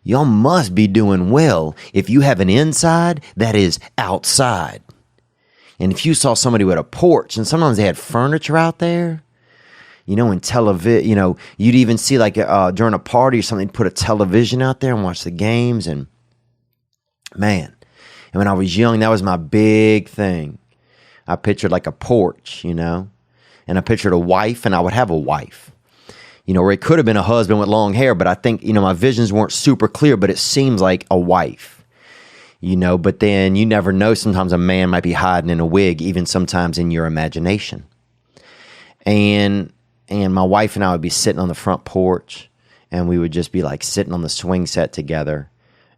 y'all must be doing well if you have an inside that is outside. And if you saw somebody with a porch, and sometimes they had furniture out there, you know, in television, you know, you'd even see like during a party or something, put a television out there and watch the games. And man, and when I was young, that was my big thing. I pictured like a porch, you know, and I pictured a wife, and I would have a wife, you know, or it could have been a husband with long hair, but I think, you know, my visions weren't super clear, but it seems like a wife. You know, but then you never know. Sometimes a man might be hiding in a wig, even sometimes in your imagination. And my wife and I would be sitting on the front porch, and we would just be like sitting on the swing set together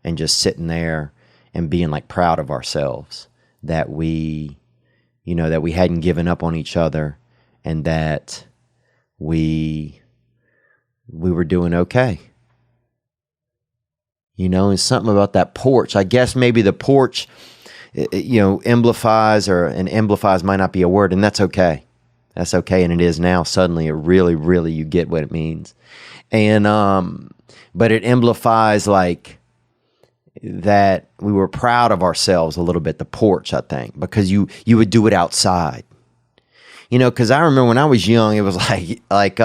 and just sitting there and being like proud of ourselves that we, you know, that we hadn't given up on each other, and that we were doing okay. You know, and something about that porch. I guess maybe the porch, you know, amplifies might not be a word, and that's okay. That's okay, and it is now. Suddenly, it really, really, you get what it means. And, but it amplifies like that we were proud of ourselves a little bit, the porch, I think, because you would do it outside. You know, because I remember when I was young, it was like,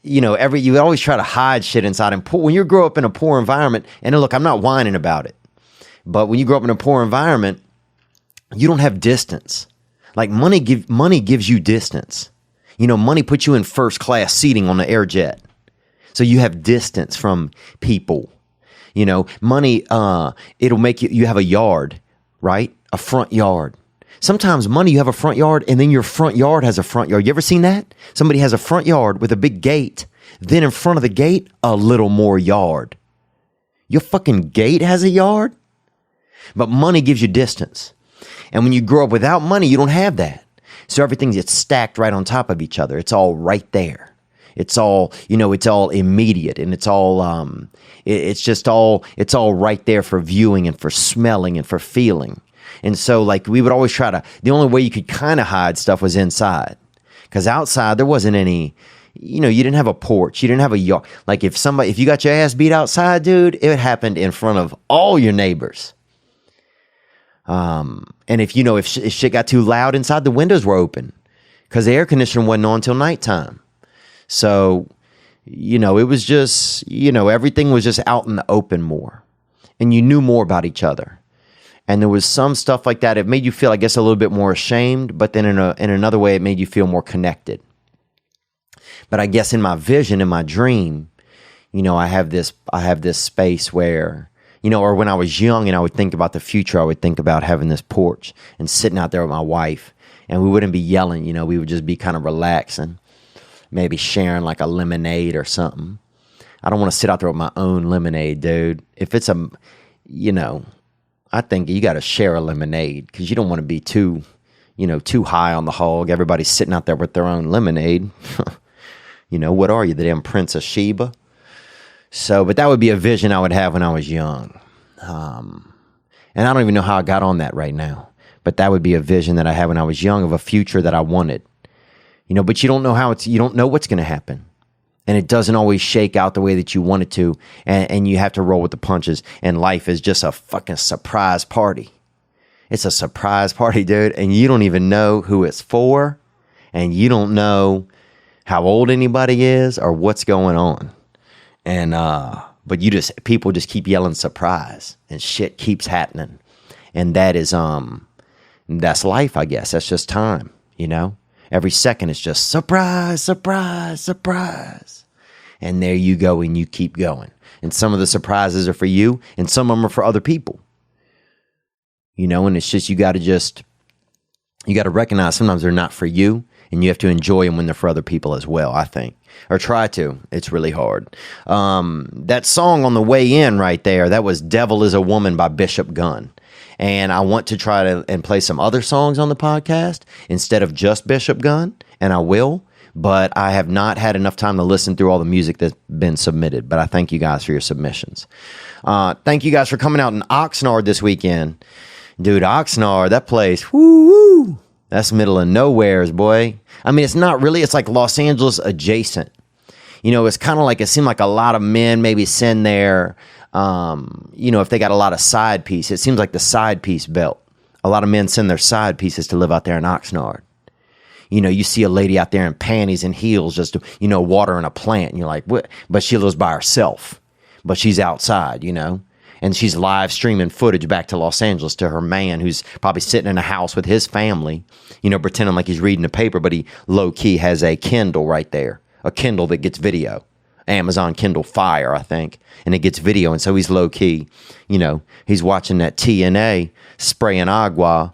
you know, you always try to hide shit inside. And when you grow up in a poor environment, and look, I'm not whining about it, but when you grow up in a poor environment, you don't have distance. Like money gives you distance. You know, money puts you in first class seating on the air jet. So you have distance from people. You know, money, it'll make you have a yard, right? A front yard. Sometimes money, you have a front yard, and then your front yard has a front yard. You ever seen that? Somebody has a front yard with a big gate. Then in front of the gate, a little more yard. Your fucking gate has a yard? But money gives you distance. And when you grow up without money, you don't have that. So everything gets stacked right on top of each other. It's all right there. It's all, you know, it's all immediate, and it's all, it's all right there for viewing and for smelling and for feeling. And so, like, we would always the only way you could kind of hide stuff was inside. Because outside, there wasn't any, you know, you didn't have a porch. You didn't have a yard. Like, if you got your ass beat outside, dude, it happened in front of all your neighbors. And if shit got too loud inside, the windows were open. Because the air conditioner wasn't on until nighttime. So, you know, it was just, you know, everything was just out in the open more. And you knew more about each other. And there was some stuff like that. It made you feel, I guess, a little bit more ashamed, but then in another way, it made you feel more connected. But I guess in my vision, in my dream, you know, I have this space where, you know, or when I was young and I would think about the future, I would think about having this porch and sitting out there with my wife, and we wouldn't be yelling, you know, we would just be kind of relaxing, maybe sharing like a lemonade or something. I don't want to sit out there with my own lemonade, dude. If it's you know, I think you got to share a lemonade, because you don't want to be too high on the hog. Everybody's sitting out there with their own lemonade. You know, what are you, the damn Prince of Sheba? So, but that would be a vision I would have when I was young. And I don't even know how I got on that right now. But that would be a vision that I had when I was young of a future that I wanted. You know, but you don't know you don't know what's going to happen. And it doesn't always shake out the way that you want it to. And you have to roll with the punches. And life is just a fucking surprise party. It's a surprise party, dude. And you don't even know who it's for. And you don't know how old anybody is or what's going on. And, but people just keep yelling surprise. And shit keeps happening. And that is, that's life, I guess. That's just time, you know? Every second it's just surprise, surprise, surprise. And there you go, and you keep going. And some of the surprises are for you, and some of them are for other people. You know, and it's just, you got to recognize sometimes they're not for you, and you have to enjoy them when they're for other people as well, I think. Or try to. It's really hard. That song on the way in right there, that was Devil is a Woman by Bishop Gunn. And I want to try and play some other songs on the podcast instead of just Bishop Gunn, and I will, but I have not had enough time to listen through all the music that's been submitted, but I thank you guys for your submissions. Thank you guys for coming out in Oxnard this weekend. Dude, Oxnard, that place, woo, that's middle of nowheres, boy. I mean, it's not really, it's like Los Angeles adjacent. You know, it's kind of like, it seemed like a lot of men maybe send their If they got a lot of side piece, it seems like the side piece belt. A lot of men send their side pieces to live out there in Oxnard. You see a lady out there in panties and heels just, watering a plant. And you're like, what? But she lives by herself. But she's outside, And she's live streaming footage back to Los Angeles to her man who's probably sitting in a house with his family, pretending like he's reading a paper, but he low-key has a Kindle right there. A Kindle that gets video. Amazon Kindle Fire, I think. And it gets video, and so he's low-key. He's watching that TNA spraying agua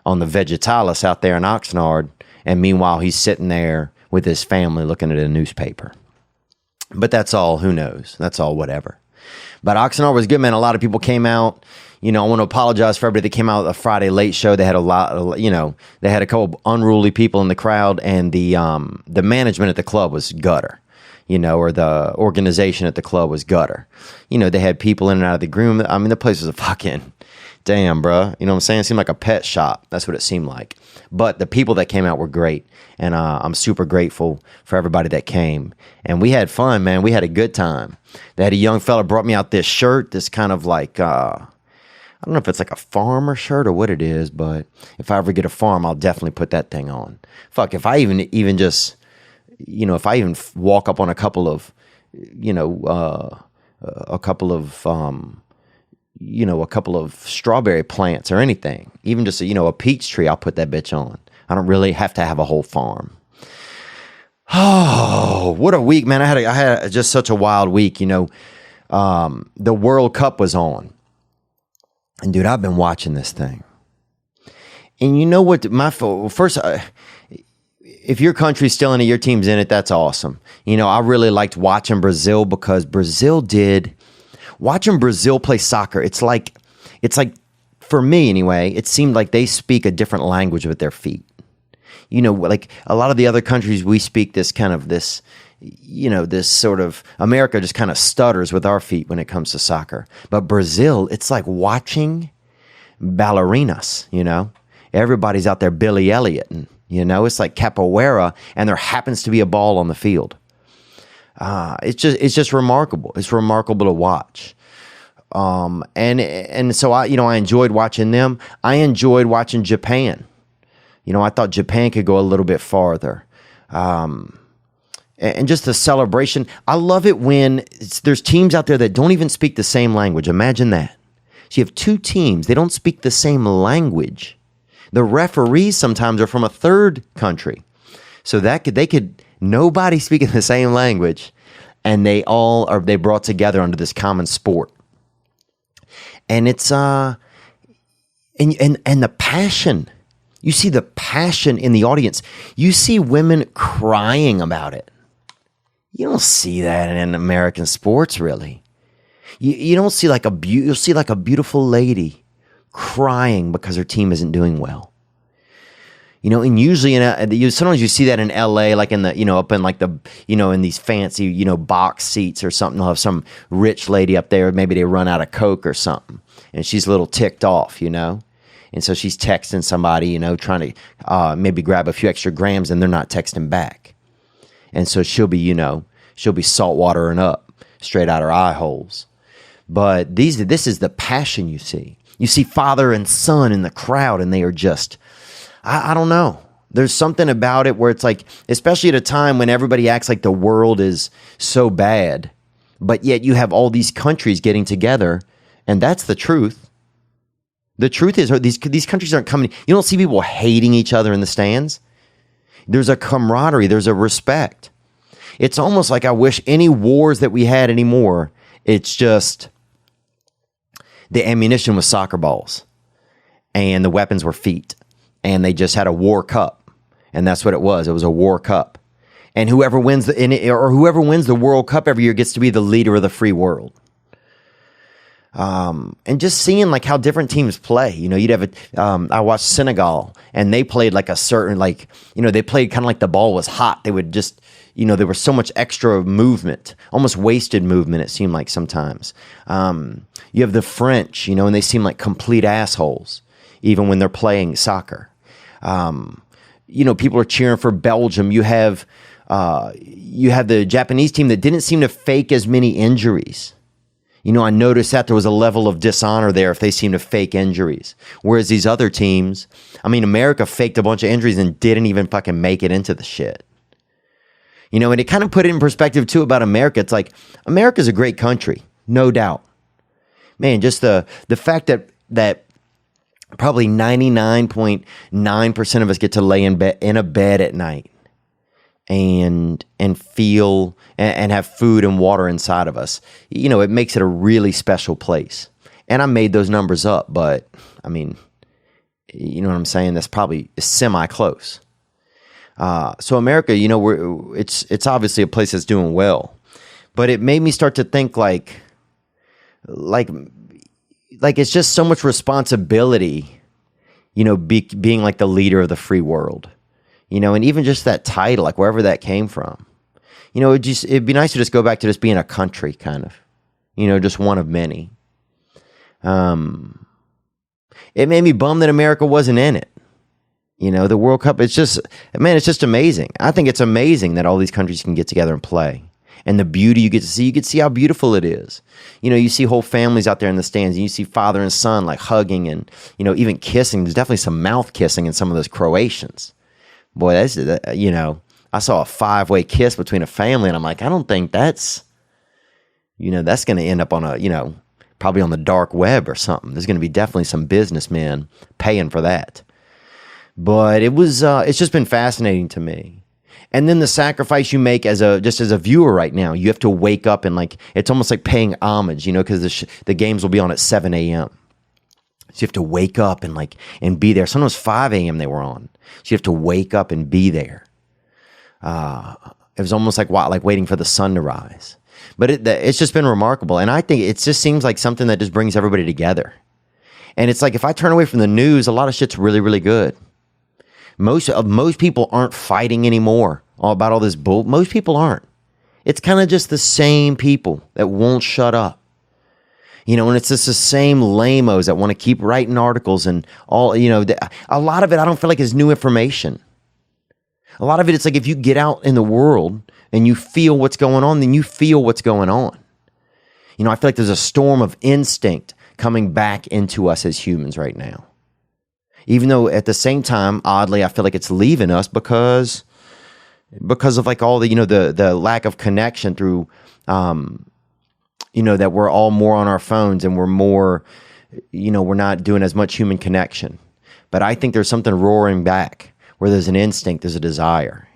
on the Vegetalis out there in Oxnard, and meanwhile he's sitting there with his family looking at a newspaper. But that's all, who knows? That's all whatever. But Oxnard was good, man. A lot of people came out. I want to apologize for everybody that came out at the Friday late show. They had they had a couple unruly people in the crowd, and the management at the club was gutter. Or the organization at the club was gutter. They had people in and out of the room. I mean, the place was a fucking damn, bruh. You know what I'm saying? It seemed like a pet shop. That's what it seemed like. But the people that came out were great. And I'm super grateful for everybody that came. And we had fun, man. We had a good time. They had a young fella brought me out this shirt, this kind of like, I don't know if it's like a farmer shirt or what it is, but if I ever get a farm, I'll definitely put that thing on. Fuck, if I even just, if I even walk up on a couple of, a couple of strawberry plants or anything, even just, a peach tree, I'll put that bitch on. I don't really have to have a whole farm. Oh, what a week, man. I had just such a wild week. The World Cup was on. And dude, I've been watching this thing. And you know what? First, if your country's still in it, your team's in it, that's awesome. I really liked watching Brazil because watching Brazil play soccer, it's like, for me anyway, it seemed like they speak a different language with their feet. Like a lot of the other countries, we speak this sort of, America just kind of stutters with our feet when it comes to soccer. But Brazil, it's like watching ballerinas, Everybody's out there Billy Elliot, and, it's like capoeira, and there happens to be a ball on the field. It's just remarkable. It's remarkable to watch. And so I enjoyed watching them. I enjoyed watching Japan. I thought Japan could go a little bit farther. And just the celebration. I love it when there's teams out there that don't even speak the same language. Imagine that. So you have two teams. They don't speak the same language. The referees sometimes are from a third country. So nobody speaking the same language. And they brought together under this common sport. And it's, and the passion. You see the passion in the audience. You see women crying about it. You don't see that in American sports, really. You don't see you'll see like a beautiful lady crying because her team isn't doing well. And usually sometimes you see that in LA, like in the, up in like the, in these fancy, box seats or something. They'll have some rich lady up there. Maybe they run out of Coke or something and she's a little ticked off, And so she's texting somebody, trying to maybe grab a few extra grams, and they're not texting back. And so she'll be salt watering up straight out her eye holes. But this is the passion you see. You see father and son in the crowd, and they are just, I don't know. There's something about it where it's like, especially at a time when everybody acts like the world is so bad, but yet you have all these countries getting together, and that's the truth. The truth is these countries aren't coming. You don't see people hating each other in the stands. There's a camaraderie. There's a respect. It's almost like I wish any wars that we had anymore, it's just the ammunition was soccer balls and the weapons were feet. And they just had a war cup. And that's what it was. It was a war cup. And whoever wins the World Cup every year gets to be the leader of the free world. And just seeing like how different teams play, you'd have I watched Senegal, and they played like a certain, they played kind of like the ball was hot. They would just, there was so much extra movement, almost wasted movement. It seemed like sometimes, you have the French, and they seem like complete assholes, even when they're playing soccer. People are cheering for Belgium. You have the Japanese team that didn't seem to fake as many injuries. I noticed that there was a level of dishonor there if they seemed to fake injuries. Whereas these other teams, America faked a bunch of injuries and didn't even fucking make it into the shit. And it kind of put it in perspective too about America. It's like, America's a great country, no doubt. Man, just the fact that probably 99.9% of us get to lay in a bed at night and feel and have food and water inside of us. It makes it a really special place. And I made those numbers up, but you know what I'm saying? That's probably semi-close. So America, it's obviously a place that's doing well, but it made me start to think like it's just so much responsibility, being like the leader of the free world, and even just that title, like wherever that came from, it'd be nice to just go back to just being a country kind of, just one of many. It made me bummed that America wasn't in it. The World Cup, it's just amazing. I think it's amazing that all these countries can get together and play. And the beauty you get to see how beautiful it is. You see whole families out there in the stands, and you see father and son like hugging and, even kissing. There's definitely some mouth kissing in some of those Croatians. Boy, I saw a 5-way kiss between a family, and I'm like, I don't think that's going to end up on probably on the dark web or something. There's going to be definitely some businessmen paying for that. But it's just been fascinating to me. And then the sacrifice you make as a viewer right now, you have to wake up and it's almost like paying homage, because the games will be on at 7 a.m. So you have to wake up and be there. Sometimes 5 a.m. they were on. So you have to wake up and be there. It was almost like waiting for the sun to rise. But it's just been remarkable. And I think it just seems like something that just brings everybody together. And it's like if I turn away from the news, a lot of shit's really, really good. Most people aren't fighting anymore about all this bull. Most people aren't. It's kind of just the same people that won't shut up. And it's just the same lame-os that want to keep writing articles and all, a lot of it I don't feel like is new information. A lot of it, it's like if you get out in the world and you feel what's going on, then you feel what's going on. I feel like there's a storm of instinct coming back into us as humans right now. Even though at the same time, oddly, I feel like it's leaving us because of all the lack of connection through, that we're all more on our phones and we're more, we're not doing as much human connection. But I think there's something roaring back where there's an instinct, there's a desire,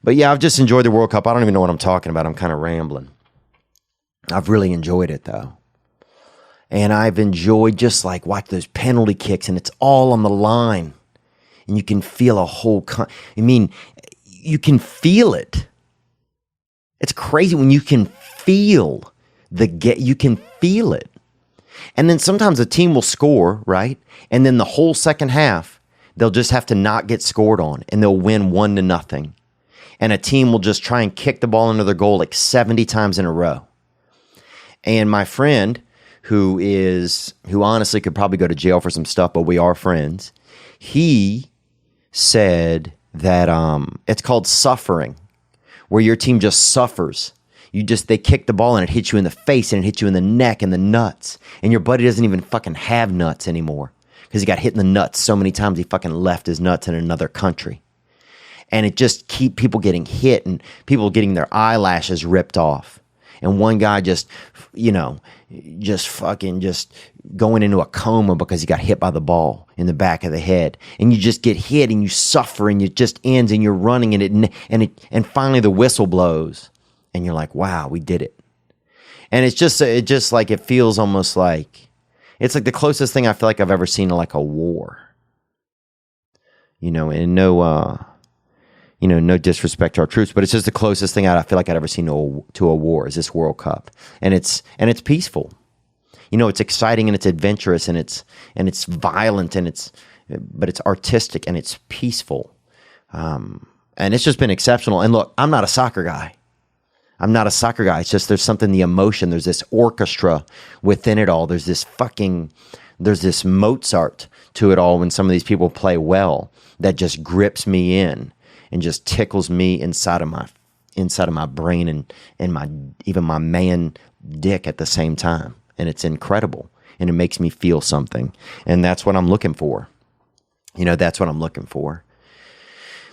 But yeah, I've just enjoyed the World Cup. I don't even know what I'm talking about. I'm kind of rambling. I've really enjoyed it though. And I've enjoyed just watch those penalty kicks, and it's all on the line. And you can feel a whole... you can feel it. It's crazy when you can feel you can feel it. And then sometimes a team will score, right? And then the whole second half, they'll just have to not get scored on, and they'll win 1-0. And a team will just try and kick the ball into their goal 70 times in a row. And my friend... who honestly could probably go to jail for some stuff, but we are friends. He said that it's called suffering, where your team just suffers. They kick the ball and it hits you in the face and it hits you in the neck and the nuts. And your buddy doesn't even fucking have nuts anymore because he got hit in the nuts so many times he fucking left his nuts in another country. And it just keep people getting hit and people getting their eyelashes ripped off. And one guy just going into a coma because he got hit by the ball in the back of the head. And you just get hit and you suffer and it just ends and you're running and finally the whistle blows and you're like, wow, we did it. And it feels almost like, it's like the closest thing I feel like I've ever seen to a war. And no disrespect to our troops, but it's just the closest thing I feel like I'd ever seen to a war is this World Cup. And it's peaceful. It's exciting and it's adventurous and it's violent but it's artistic and it's peaceful. And it's just been exceptional. And look, I'm not a soccer guy. It's just there's something, the emotion, there's this orchestra within it all. There's this Mozart to it all when some of these people play well that just grips me in and just tickles me inside inside of my brain and even my man dick at the same time. And it's incredible. And it makes me feel something. And that's what I'm looking for. That's what I'm looking for.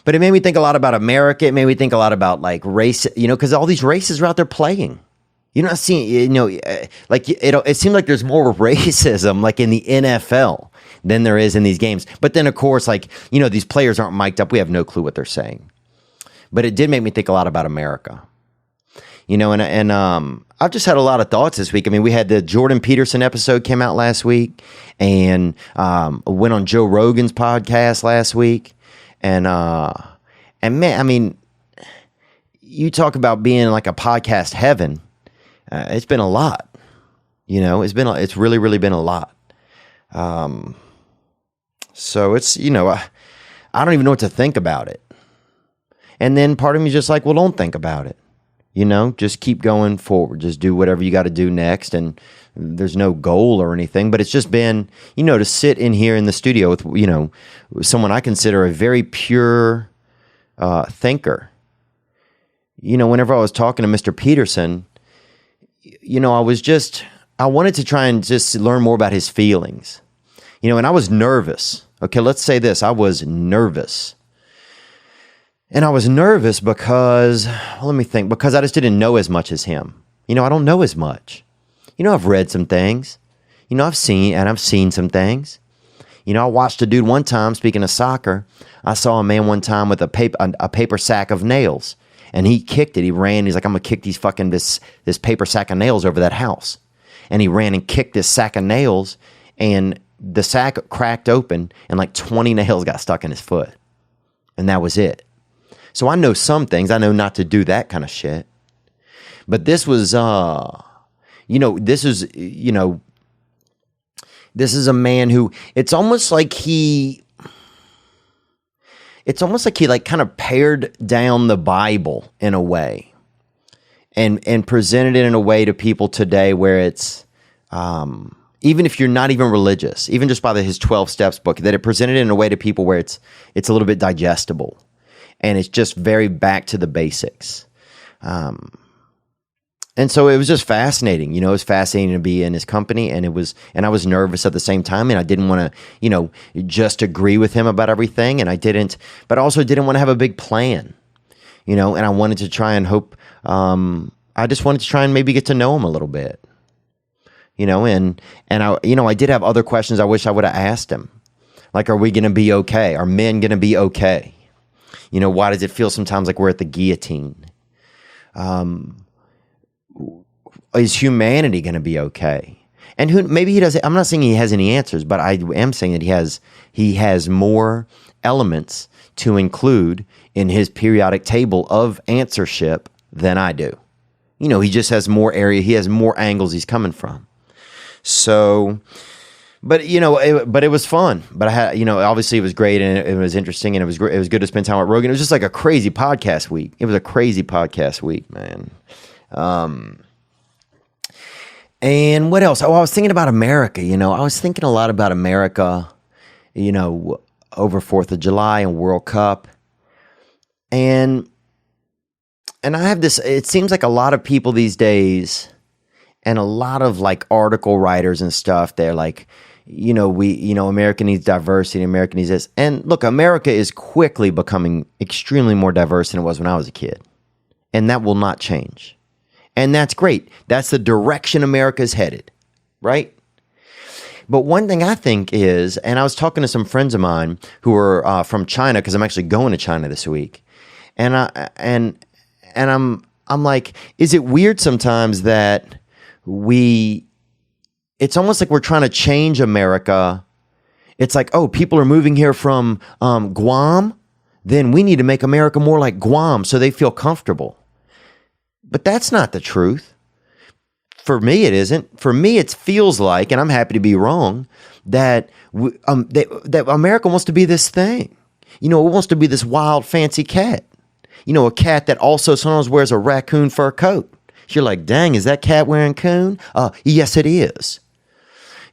But it made me think a lot about America. It made me think a lot about like race, because all these races are out there playing. You're not seeing, like it seems like there's more racism like in the NFL than there is in these games. But then, of course, like, these players aren't mic'd up. We have no clue what they're saying. But it did make me think a lot about America. And I've just had a lot of thoughts this week. I mean, we had the Jordan Peterson episode came out last week, and went on Joe Rogan's podcast last week. And man, I mean, you talk about being like a podcast heaven. It's been a lot, it's really, really been a lot. So it's, I don't even know what to think about it. And then part of me is just like, well, don't think about it. Just keep going forward. Just do whatever you got to do next. And there's no goal or anything, but it's just been, to sit in here in the studio with, someone I consider a very pure thinker. Whenever I was talking to Mr. Peterson, I wanted to try and just learn more about his feelings, and I was nervous. Okay, let's say this. I was nervous. And I was nervous because, let me think, because I just didn't know as much as him. I don't know as much. I've read some things. I've seen some things. I watched a dude one time, speaking of soccer, I saw a man one time with a paper sack of nails. And he kicked it. He ran. He's like, I'm going to kick this paper sack of nails over that house. And he ran and kicked this sack of nails, and the sack cracked open, and like 20 nails got stuck in his foot. And that was it. So I know some things. I know not to do that kind of shit. But this was, this is a man who, it's almost like he like kind of pared down the Bible in a way and presented it in a way to people today where it's, even if you're not even religious, even just by his 12 steps book, that it presented it in a way to people where it's a little bit digestible. And it's just very back to the basics. And so it was just fascinating. It was fascinating to be in his company, and I was nervous at the same time, and I didn't want to, just agree with him about everything, but also didn't want to have a big plan, and I wanted to try and hope, I just wanted to try and maybe get to know him a little bit, and I did have other questions I wish I would have asked him. Like, are we going to be okay? Are men going to be okay? Why does it feel sometimes like we're at the guillotine? Is humanity going to be okay? And maybe he does. I'm not saying he has any answers, but I am saying that he has more elements to include in his periodic table of answership than I do. He just has more area. He has more angles he's coming from. So, but it was fun. But I had, obviously it was great, and it was interesting, and it was good to spend time with Rogan. It was just like a crazy podcast week. It was a crazy podcast week, man. And what else? Oh, I was thinking about America. I was thinking a lot about America, over 4th of July and World Cup. And I have this, it seems like a lot of people these days, and a lot of like article writers and stuff, they're like, America needs diversity, America needs this. And look, America is quickly becoming extremely more diverse than it was when I was a kid. And that will not change. And that's great. That's the direction America's headed, right? But one thing I think is, and I was talking to some friends of mine who are from China, because I'm actually going to China this week, and I'm like, is it weird sometimes that it's almost like we're trying to change America. It's like, oh, people are moving here from Guam, then we need to make America more like Guam so they feel comfortable. But that's not the truth. For me, it isn't. For me, it feels like, and I'm happy to be wrong, that that America wants to be this thing. It wants to be this wild, fancy cat. A cat that also sometimes wears a raccoon fur coat. You're like, dang, is that cat wearing coon? Yes, it is.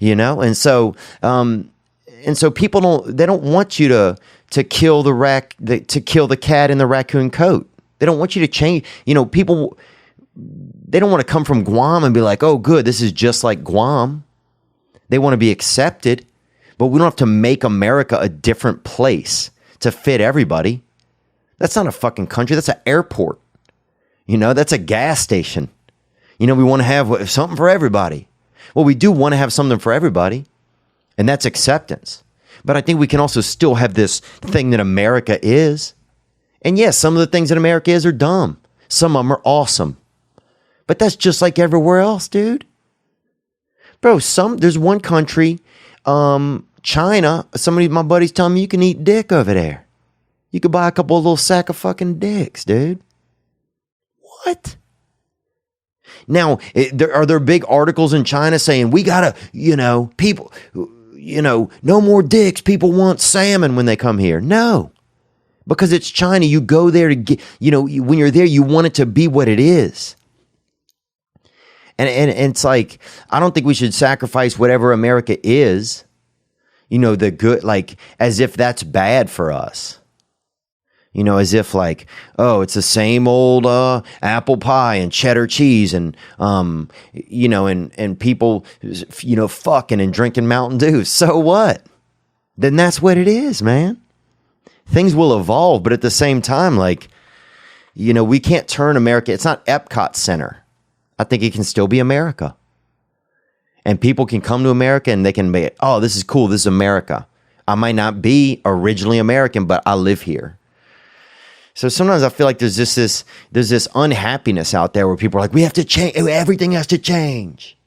And so people don't want you to kill the cat in the raccoon coat. They don't want you to change. People, they don't want to come from Guam and be like, oh, good, this is just like Guam. They want to be accepted, but we don't have to make America a different place to fit everybody. That's not a fucking country. That's an airport. That's a gas station. We want to have something for everybody. Well, we do want to have something for everybody, and that's acceptance. But I think we can also still have this thing that America is. And yes, some of the things that America is are dumb. Some of them are awesome. But that's just like everywhere else, dude. Bro, there's one country, China, my buddy's telling me you can eat dick over there. You could buy a couple of little sack of fucking dicks, dude. What? Now, are there big articles in China saying we gotta, people, no more dicks. People want salmon when they come here. No, because it's China. You go there to get, when you're there, you want it to be what it is. And it's like, I don't think we should sacrifice whatever America is, the good, like as if that's bad for us. As if like, oh, it's the same old apple pie and cheddar cheese and, and people, fucking and drinking Mountain Dew. So what? Then that's what it is, man. Things will evolve, but at the same time, like, we can't turn America. It's not Epcot Center. I think it can still be America. And people can come to America and they can be, oh, this is cool. This is America. I might not be originally American, but I live here. So sometimes I feel like there's this unhappiness out there where people are like, we have to change, everything has to change.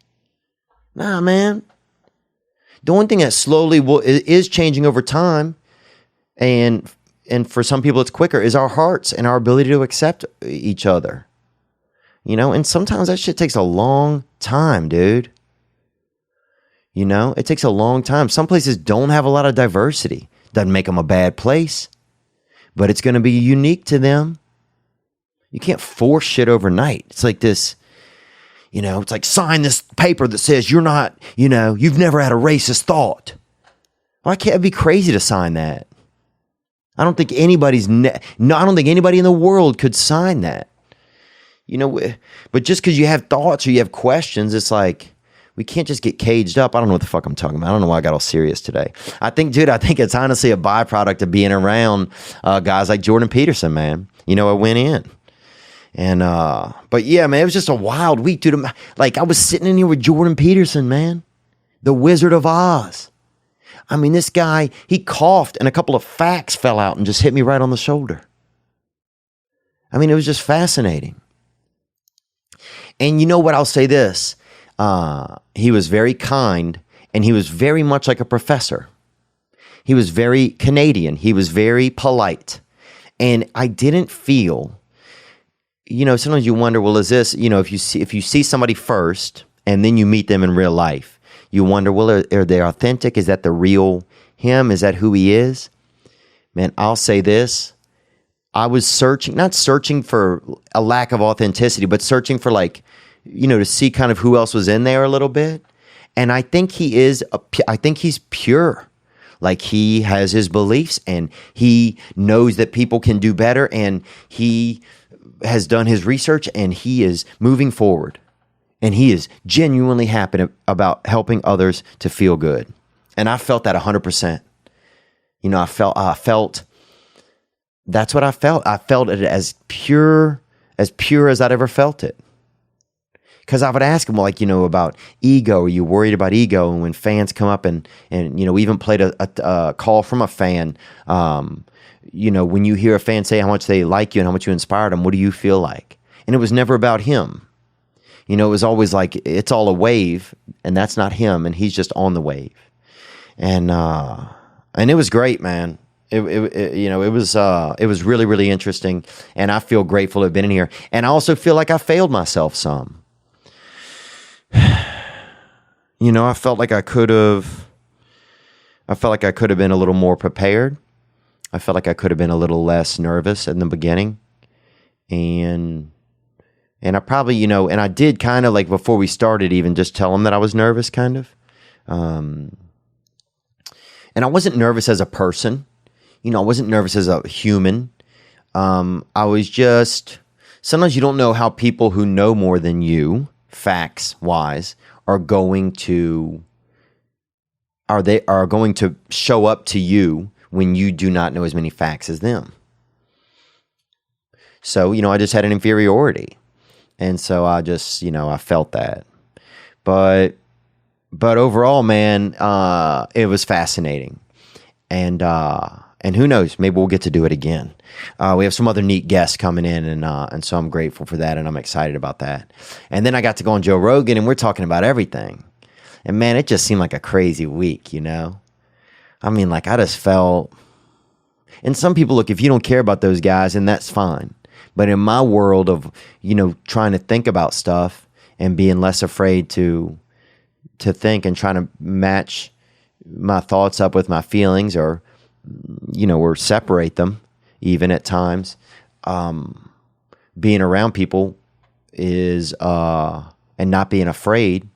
Nah, man. The one thing that slowly is changing over time, and for some people it's quicker, is our hearts and our ability to accept each other. And sometimes that shit takes a long time, dude. It takes a long time. Some places don't have a lot of diversity. Doesn't make them a bad place. But it's going to be unique to them. You can't force shit overnight. It's like this, it's like sign this paper that says you're not, you've never had a racist thought. Well, I'd be crazy to sign that. I don't think anybody in the world could sign that. But just because you have thoughts or you have questions, it's like, we can't just get caged up. I don't know what the fuck I'm talking about. I don't know why I got all serious today. I think it's honestly a byproduct of being around guys like Jordan Peterson, man. I went in. And, but yeah, man, it was just a wild week, dude. Like, I was sitting in here with Jordan Peterson, man. The Wizard of Oz. I mean, this guy, he coughed and a couple of facts fell out and just hit me right on the shoulder. I mean, it was just fascinating. And you know what? I'll say this. He was very kind, and he was very much like a professor. He was very Canadian. He was very polite. And I didn't feel, sometimes you wonder, well, is this, if you see somebody first and then you meet them in real life, you wonder, well, are they authentic? Is that the real him? Is that who he is? Man, I'll say this. I was not searching for a lack of authenticity, but searching for to see kind of who else was in there a little bit. And I think I think he's pure. Like, he has his beliefs and he knows that people can do better, and he has done his research and he is moving forward, and he is genuinely happy about helping others to feel good. And I felt that 100%. I felt that's what I felt. I felt it as pure as I'd ever felt it. Because I would ask him, about ego. Are you worried about ego? And when fans come up and we even played a call from a fan, when you hear a fan say how much they like you and how much you inspired them, what do you feel like? And it was never about him. It was always like, it's all a wave, and that's not him, and he's just on the wave. And it was great, man. It was really, really interesting, and I feel grateful to have been in here. And I also feel like I failed myself some. I felt like I could have been a little more prepared. I felt like I could have been a little less nervous in the beginning. And I probably, and I did kind of, like, before we started, even just tell them that I was nervous, kind of. And I wasn't nervous as a person. I wasn't nervous as a human. I was just, sometimes you don't know how people who know more than you, facts wise, are going to show up to you when you do not know as many facts as them. So, I just had an inferiority. And so I just, I felt that. But overall, man, it was fascinating. And who knows, maybe we'll get to do it again. We have some other neat guests coming in, and so I'm grateful for that, and I'm excited about that. And then I got to go on Joe Rogan, and we're talking about everything. And man, it just seemed like a crazy week, I mean, like I just felt, and some people, look, if you don't care about those guys, and that's fine. But in my world of, trying to think about stuff and being less afraid to think and trying to match my thoughts up with my feelings, or separate them even at times, being around people is, and not being afraid,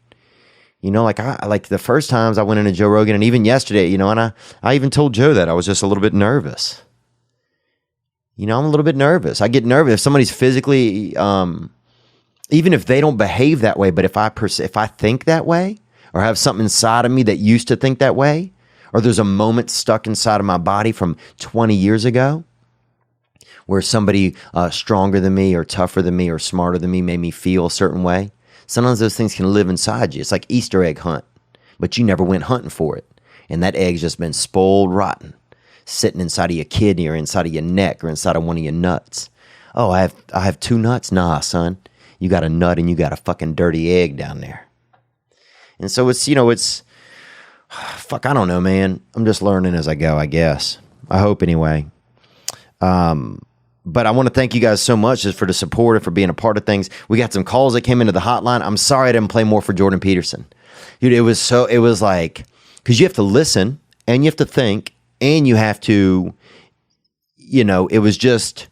like the first times I went into Joe Rogan, and even yesterday, and I even told Joe that I was just a little bit nervous. I'm a little bit nervous. I get nervous if somebody's physically, even if they don't behave that way, but if I think that way, or have something inside of me that used to think that way, or there's a moment stuck inside of my body from 20 years ago where somebody stronger than me or tougher than me or smarter than me made me feel a certain way. Sometimes those things can live inside you. It's like Easter egg hunt, but you never went hunting for it. And that egg's just been spoiled rotten, sitting inside of your kidney or inside of your neck or inside of one of your nuts. Oh, I have 2 nuts? Nah, son. You got a nut and you got a fucking dirty egg down there. And so it's, fuck, I don't know, man. I'm just learning as I go, I guess. I hope anyway. But I want to thank you guys so much just for the support and for being a part of things. We got some calls that came into the hotline. I'm sorry I didn't play more for Jordan Peterson. Dude, it was like, because you have to listen and you have to think and you have to, it was just,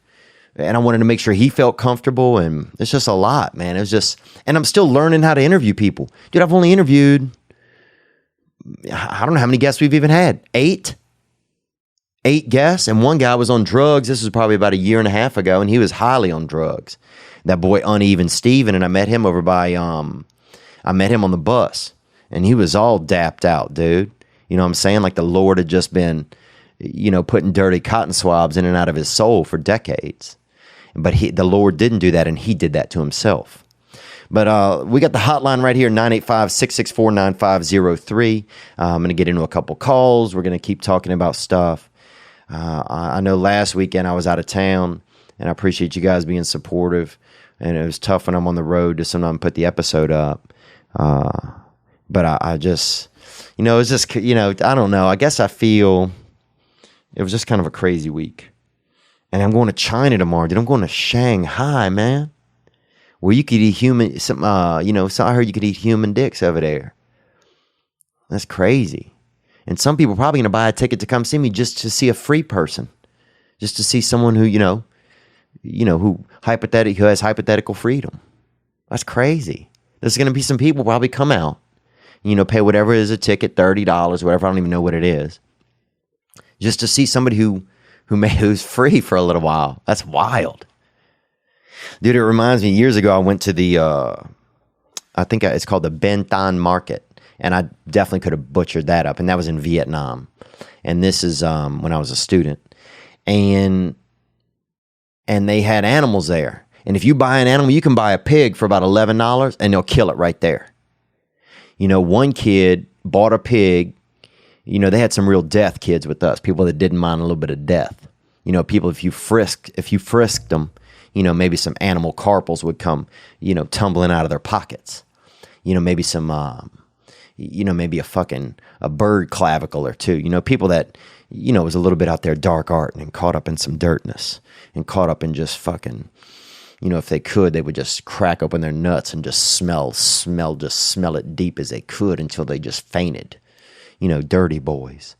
and I wanted to make sure he felt comfortable, and it's just a lot, man. It was just, and I'm still learning how to interview people. Dude, I've only interviewed, I don't know how many guests we've even had. 8 guests, and one guy was on drugs. This was probably about 1.5 years ago, and he was highly on drugs. That boy Uneven Steven, and I met him over by, I met him on the bus, and he was all dapped out, dude. You know what I'm saying? Like the Lord had just been, putting dirty cotton swabs in and out of his soul for decades. But the Lord didn't do that, and he did that to himself. But we got the hotline right here, 985-664-9503. I'm going to get into a couple calls. We're going to keep talking about stuff. I know last weekend I was out of town, and I appreciate you guys being supportive. And it was tough when I'm on the road to sometimes put the episode up. But I just, it's just, I don't know. I guess I feel it was just kind of a crazy week. And I'm going to China tomorrow, dude. I'm going to Shanghai, man. Where you could eat so I heard you could eat human dicks over there. That's crazy. And some people are probably going to buy a ticket to come see me just to see a free person. Just to see someone who, who has hypothetical freedom. That's crazy. There's going to be some people probably come out, pay whatever is a ticket, $30, whatever. I don't even know what it is. Just to see somebody who's free for a little while. That's wild. Dude, it reminds me, years ago, I went to the, I think it's called the Ben Thanh Market. And I definitely could have butchered that up. And that was in Vietnam. And this is when I was a student. And they had animals there. And if you buy an animal, you can buy a pig for about $11 and they'll kill it right there. One kid bought a pig. They had some real death kids with us, people that didn't mind a little bit of death. People, if you frisked them, maybe some animal carpals would come, tumbling out of their pockets. Maybe some, maybe a bird clavicle or two. People that, was a little bit out there dark art and caught up in some dirtness and caught up in just fucking, if they could, they would just crack open their nuts and just smell it deep as they could until they just fainted. Dirty boys.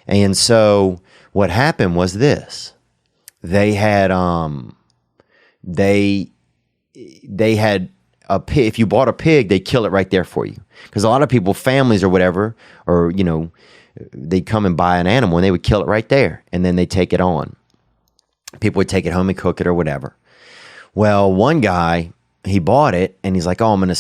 And so what happened was this. They had they had a pig. If you bought a pig, they kill it right there for you. Because a lot of people, families or whatever, or they'd come and buy an animal and they would kill it right there, and then they take it on. People would take it home and cook it or whatever. Well, one guy, he bought it and he's like, "Oh, I'm gonna,"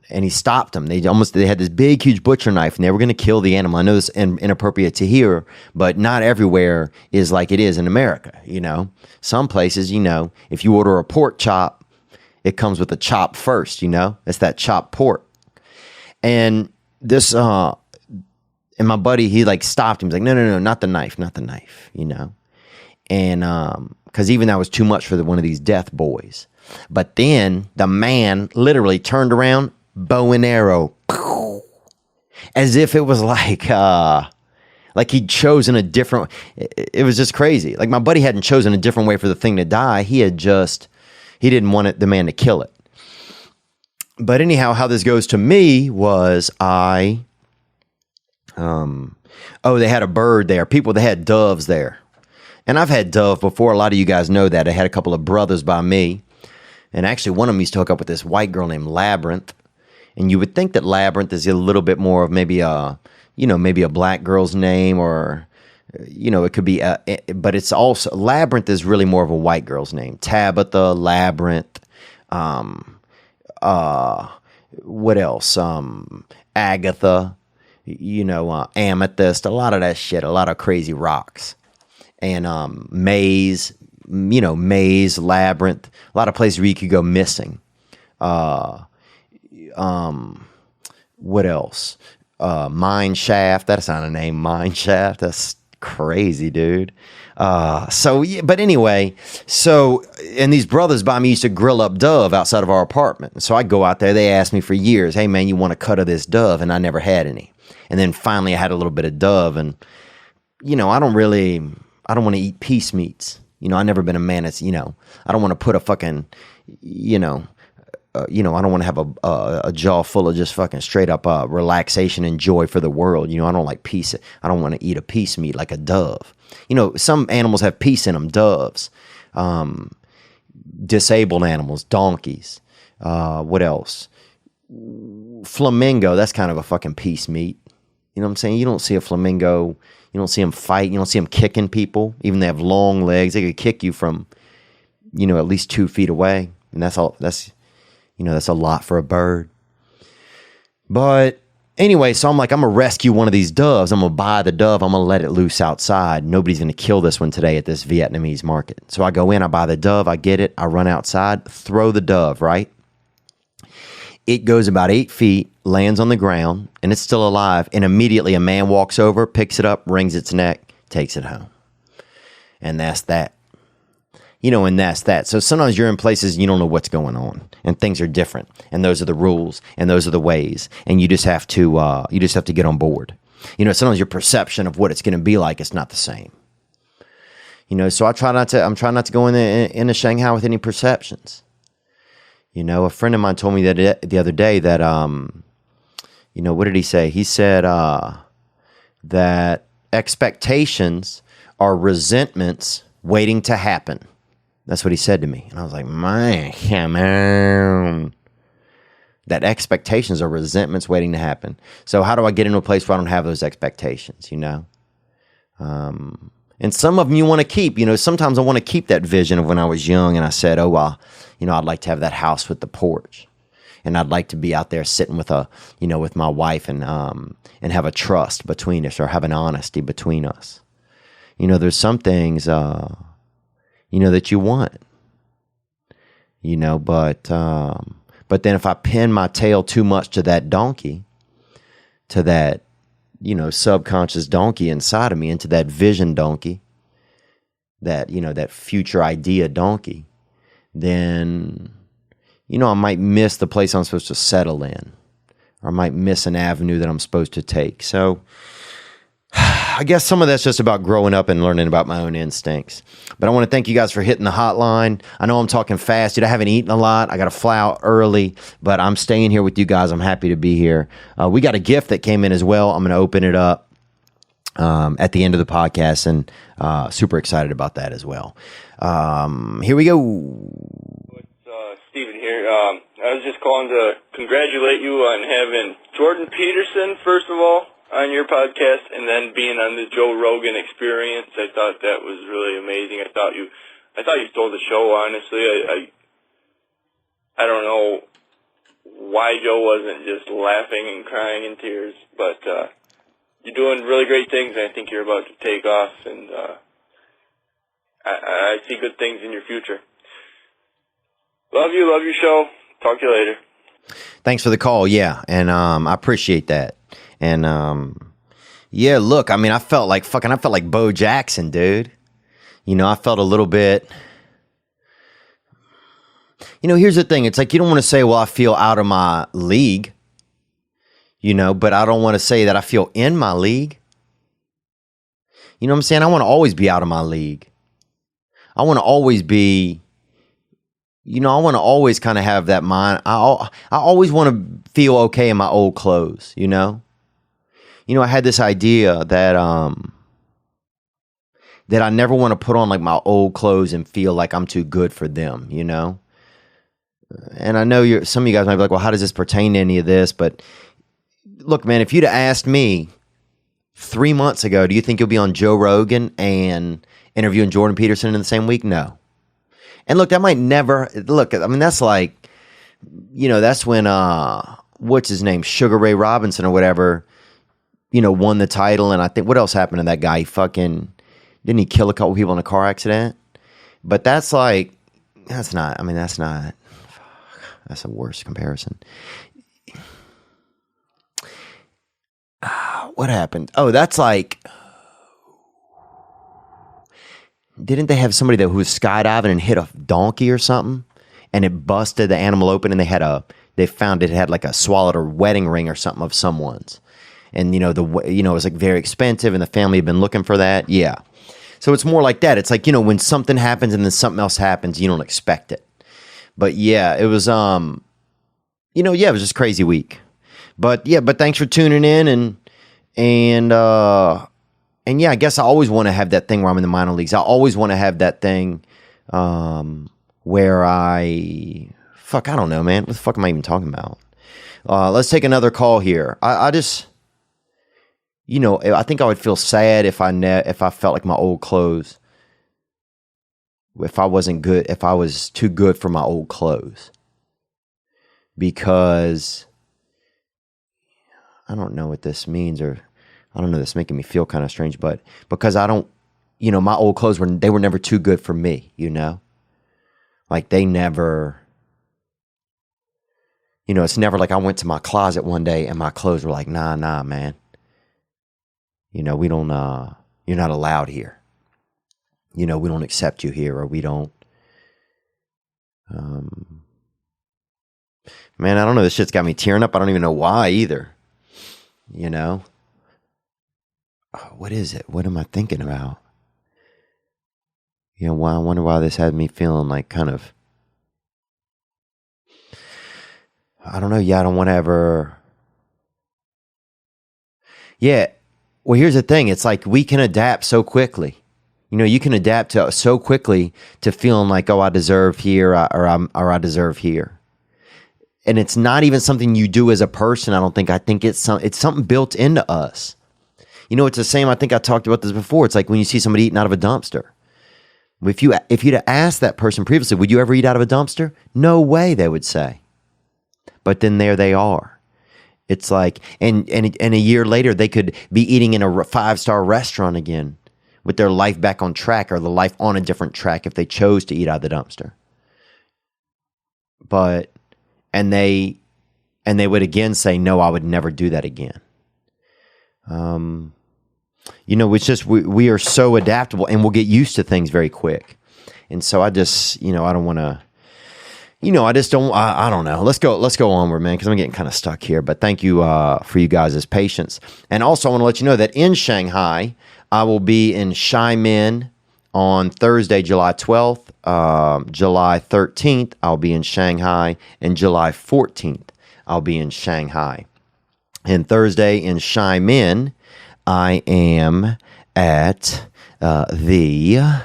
and he stopped them. They had this big, huge butcher knife and they were gonna kill the animal. I know this is inappropriate to hear, but not everywhere is like it is in America. Some places, if you order a pork chop, it comes with a chop first. It's that chopped pork. And this, and my buddy, he like stopped him. He's like, no, not the knife, And because even that was too much for one of these death boys. But then the man literally turned around, bow and arrow, as if it was like he'd chosen a different. It was just crazy. Like my buddy hadn't chosen a different way for the thing to die. He didn't want the man to kill it. But anyhow, how this goes to me was they had a bird there. They had doves there. And I've had dove before. A lot of you guys know that. I had a couple of brothers by me. And actually, one of them used to hook up with this white girl named Labyrinth. And you would think that Labyrinth is a little bit more of maybe a black girl's name or, it could be, but it's also, Labyrinth is really more of a white girl's name. Tabitha, Labyrinth, what else? Agatha, amethyst, a lot of that shit, a lot of crazy rocks. And maze, labyrinth, a lot of places where you could go missing. What else? Mine shaft. That's not a name. Mine shaft. That's crazy, dude. But anyway, and these brothers by me used to grill up dove outside of our apartment. So I go out there. They asked me for years, "Hey man, you want a cut of this dove?" And I never had any. And then finally I had a little bit of dove, and I don't want to eat piece meats. I've never been a man that's, I don't want to put a fucking, I don't want to have a jaw full of just fucking straight up relaxation and joy for the world. I don't like peace. I don't want to eat a piece meat like a dove. Some animals have peace in them, doves, disabled animals, donkeys. What else? Flamingo, that's kind of a fucking peace meat. You know what I'm saying? You don't see a flamingo. You don't see them fight. You don't see them kicking people. Even they have long legs. They could kick you from, at least 2 feet away. And that's all. That's a lot for a bird. But anyway, so I'm like, I'm going to rescue one of these doves. I'm going to buy the dove. I'm going to let it loose outside. Nobody's going to kill this one today at this Vietnamese market. So I go in, I buy the dove. I get it. I run outside, throw the dove, right? It goes about 8 feet, lands on the ground, and it's still alive. And immediately a man walks over, picks it up, wrings its neck, takes it home. And that's that. And that's that. So sometimes you're in places and you don't know what's going on, and things are different. And those are the rules, and those are the ways. And you just have to get on board. Sometimes your perception of what it's going to be like is not the same. So I'm trying not to go into Shanghai with any perceptions. A friend of mine told me that the other day that, what did he say? He said that expectations are resentments waiting to happen. That's what he said to me. And I was like, man, that expectations are resentments waiting to happen. So how do I get into a place where I don't have those expectations, And some of them you want to keep. Sometimes I want to keep that vision of when I was young and I said, I'd like to have that house with the porch. And I'd like to be out there sitting with with my wife and have a trust between us, or have an honesty between us. There's some things, that you want, but then if I pin my tail too much to that donkey, to that, subconscious donkey inside of me, into that vision donkey, that, that future idea donkey, then, I might miss the place I'm supposed to settle in, or I might miss an avenue that I'm supposed to take. So I guess some of that's just about growing up and learning about my own instincts. But I want to thank you guys for hitting the hotline. I know I'm talking fast. Dude, I haven't eaten a lot. I got to fly out early, but I'm staying here with you guys. I'm happy to be here. We got a gift that came in as well. I'm going to open it up at the end of the podcast, and super excited about that as well. Here we go. It's Steven here. I was just calling to congratulate you on having Jordan Peterson, first of all. on your podcast, and then being on the Joe Rogan Experience. I thought that was really amazing. I thought you stole the show. Honestly, I don't know why Joe wasn't just laughing and crying in tears, but you're doing really great things, and I think you're about to take off, and I see good things in your future. Love you, love your show. Talk to you later. Thanks for the call. Yeah. And I appreciate that. And yeah, look, I mean, I felt like Bo Jackson, dude. You know, I felt a little bit. You know, here's the thing. It's like you don't want to say, well, I feel out of my league, you know, but I don't want to say that I feel in my league. You know what I'm saying? I want to always be out of my league. I want to always be, you know, I want to always kind of have that mind. I always want to feel okay in my old clothes, you know? You know, I had this idea that that I never want to put on like my old clothes and feel like I'm too good for them, you know? And I know some of you guys might be like, well, how does this pertain to any of this? But look, man, if you'd have asked me 3 months ago, do you think you'll be on Joe Rogan and interviewing Jordan Peterson in the same week? No. And look, that might never, look, I mean, that's like, you know, that's when, what's his name? Sugar Ray Robinson or whatever, you know, won the title. And I think, what else happened to that guy? Didn't he kill a couple people in a car accident? But that's like, that's a worse comparison. What happened? Oh, that's like, didn't they have somebody who was skydiving and hit a donkey or something, and it busted the animal open, and they found it had like swallowed a wedding ring or something of someone's, and you know it was like very expensive, and the family had been looking for that. Yeah, so it's more like that. It's like, you know, when something happens and then something else happens, you don't expect it. But yeah, it was you know, yeah, it was just a crazy week. But yeah, but thanks for tuning in, and yeah, I guess I always want to have that thing where I'm in the minor leagues. I always want to have that thing where I don't know, man. What the fuck am I even talking about? Let's take another call here. I just, you know, I think I would feel sad if I felt like my old clothes, if I was too good for my old clothes. Because I don't know what this means, or I don't know, this is making me feel kind of strange, but because I don't, you know, my old clothes were never too good for me, you know? Like they never, you know, it's never like I went to my closet one day and my clothes were like, nah, man. You know, we don't, you're not allowed here. You know, we don't accept you here, or we don't, man, I don't know, this shit's got me tearing up. I don't even know why either, you know? What is it? What am I thinking about? You know, I wonder why this had me feeling like kind of, I don't know. Yeah, I don't want to ever. Yeah. Well, here's the thing. It's like we can adapt so quickly. You know, you can adapt so quickly to feeling like, oh, I deserve here, or I deserve here. And it's not even something you do as a person. I don't think. I think it's something built into us. You know, it's the same. I think I talked about this before. It's like when you see somebody eating out of a dumpster. If you'd have asked that person previously, would you ever eat out of a dumpster? No way, they would say. But then there they are. It's like, and a year later, they could be eating in a 5-star restaurant again with their life back on track, or the life on a different track if they chose to eat out of the dumpster. But, and they would again say, no, I would never do that again. You know, it's just, we are so adaptable, and we'll get used to things very quick. And so I just, you know, I don't want to, you know, I just don't, I don't know. Let's go onward, man, because I'm getting kind of stuck here. But thank you for you guys' patience. And also I want to let you know that in Shanghai, I will be in Xiamen on Thursday, July 12th, July 13th, I'll be in Shanghai, and July 14th, I'll be in Shanghai. And Thursday in Xiamen, I am at the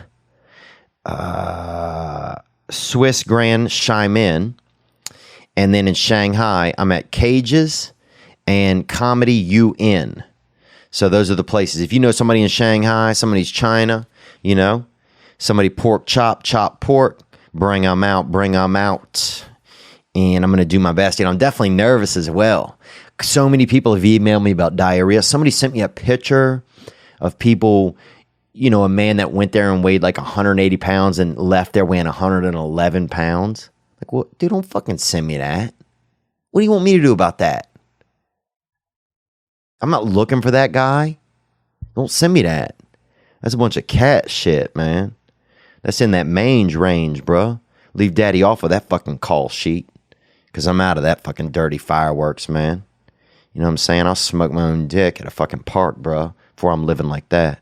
Swiss Grand Xiamen. And then in Shanghai, I'm at Cages and Comedy UN. So those are the places. If you know somebody in Shanghai, somebody's China, you know, somebody pork chop pork, bring them out. And I'm going to do my best. I'm definitely nervous as well. So many people have emailed me about diarrhea. Somebody sent me a picture of people, a man that went there and weighed like 180 pounds and left there weighing 111 pounds. Like, well, dude, don't fucking send me that. What do you want me to do about that? I'm not looking for that guy. Don't send me that. That's a bunch of cat shit, man. That's in that mange range, bro. Leave daddy off of that fucking call sheet. Because I'm out of that fucking dirty fireworks, man. You know what I'm saying? I'll smoke my own dick at a fucking park, bro, before I'm living like that.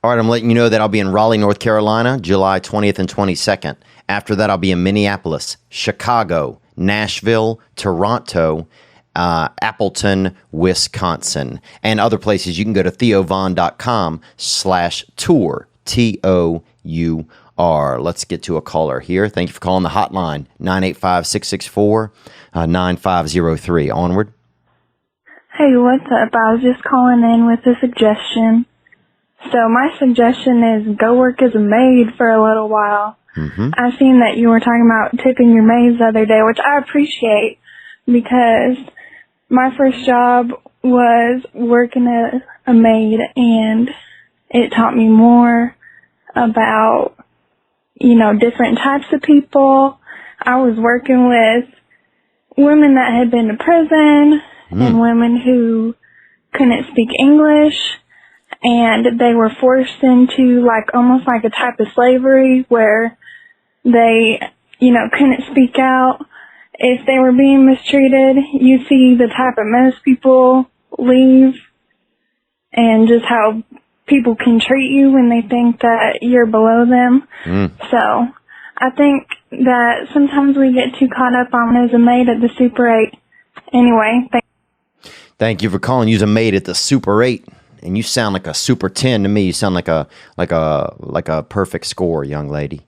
All right, I'm letting you know that I'll be in Raleigh, North Carolina, July 20th and 22nd. After that, I'll be in Minneapolis, Chicago, Nashville, Toronto, Appleton, Wisconsin, and other places. You can go to theovon.com/tour, TOUR. Let's get to a caller here. Thank you for calling the hotline, 985-664-9503. Onward. Hey, what's up? I was just calling in with a suggestion. So my suggestion is go work as a maid for a little while. Mm-hmm. I've seen that you were talking about tipping your maids the other day, which I appreciate because my first job was working as a maid, and it taught me more about, different types of people. I was working with women that had been to prison and women who couldn't speak English, and they were forced into almost like a type of slavery where they, couldn't speak out. If they were being mistreated, you see the type of mess people leave and just how people can treat you when they think that you're below them. So I think that sometimes we get too caught up on as a maid at the Super 8. Anyway, Thank you for calling. You're a maid at the Super 8, and you sound like a Super 10 to me. You sound like a perfect score, young lady.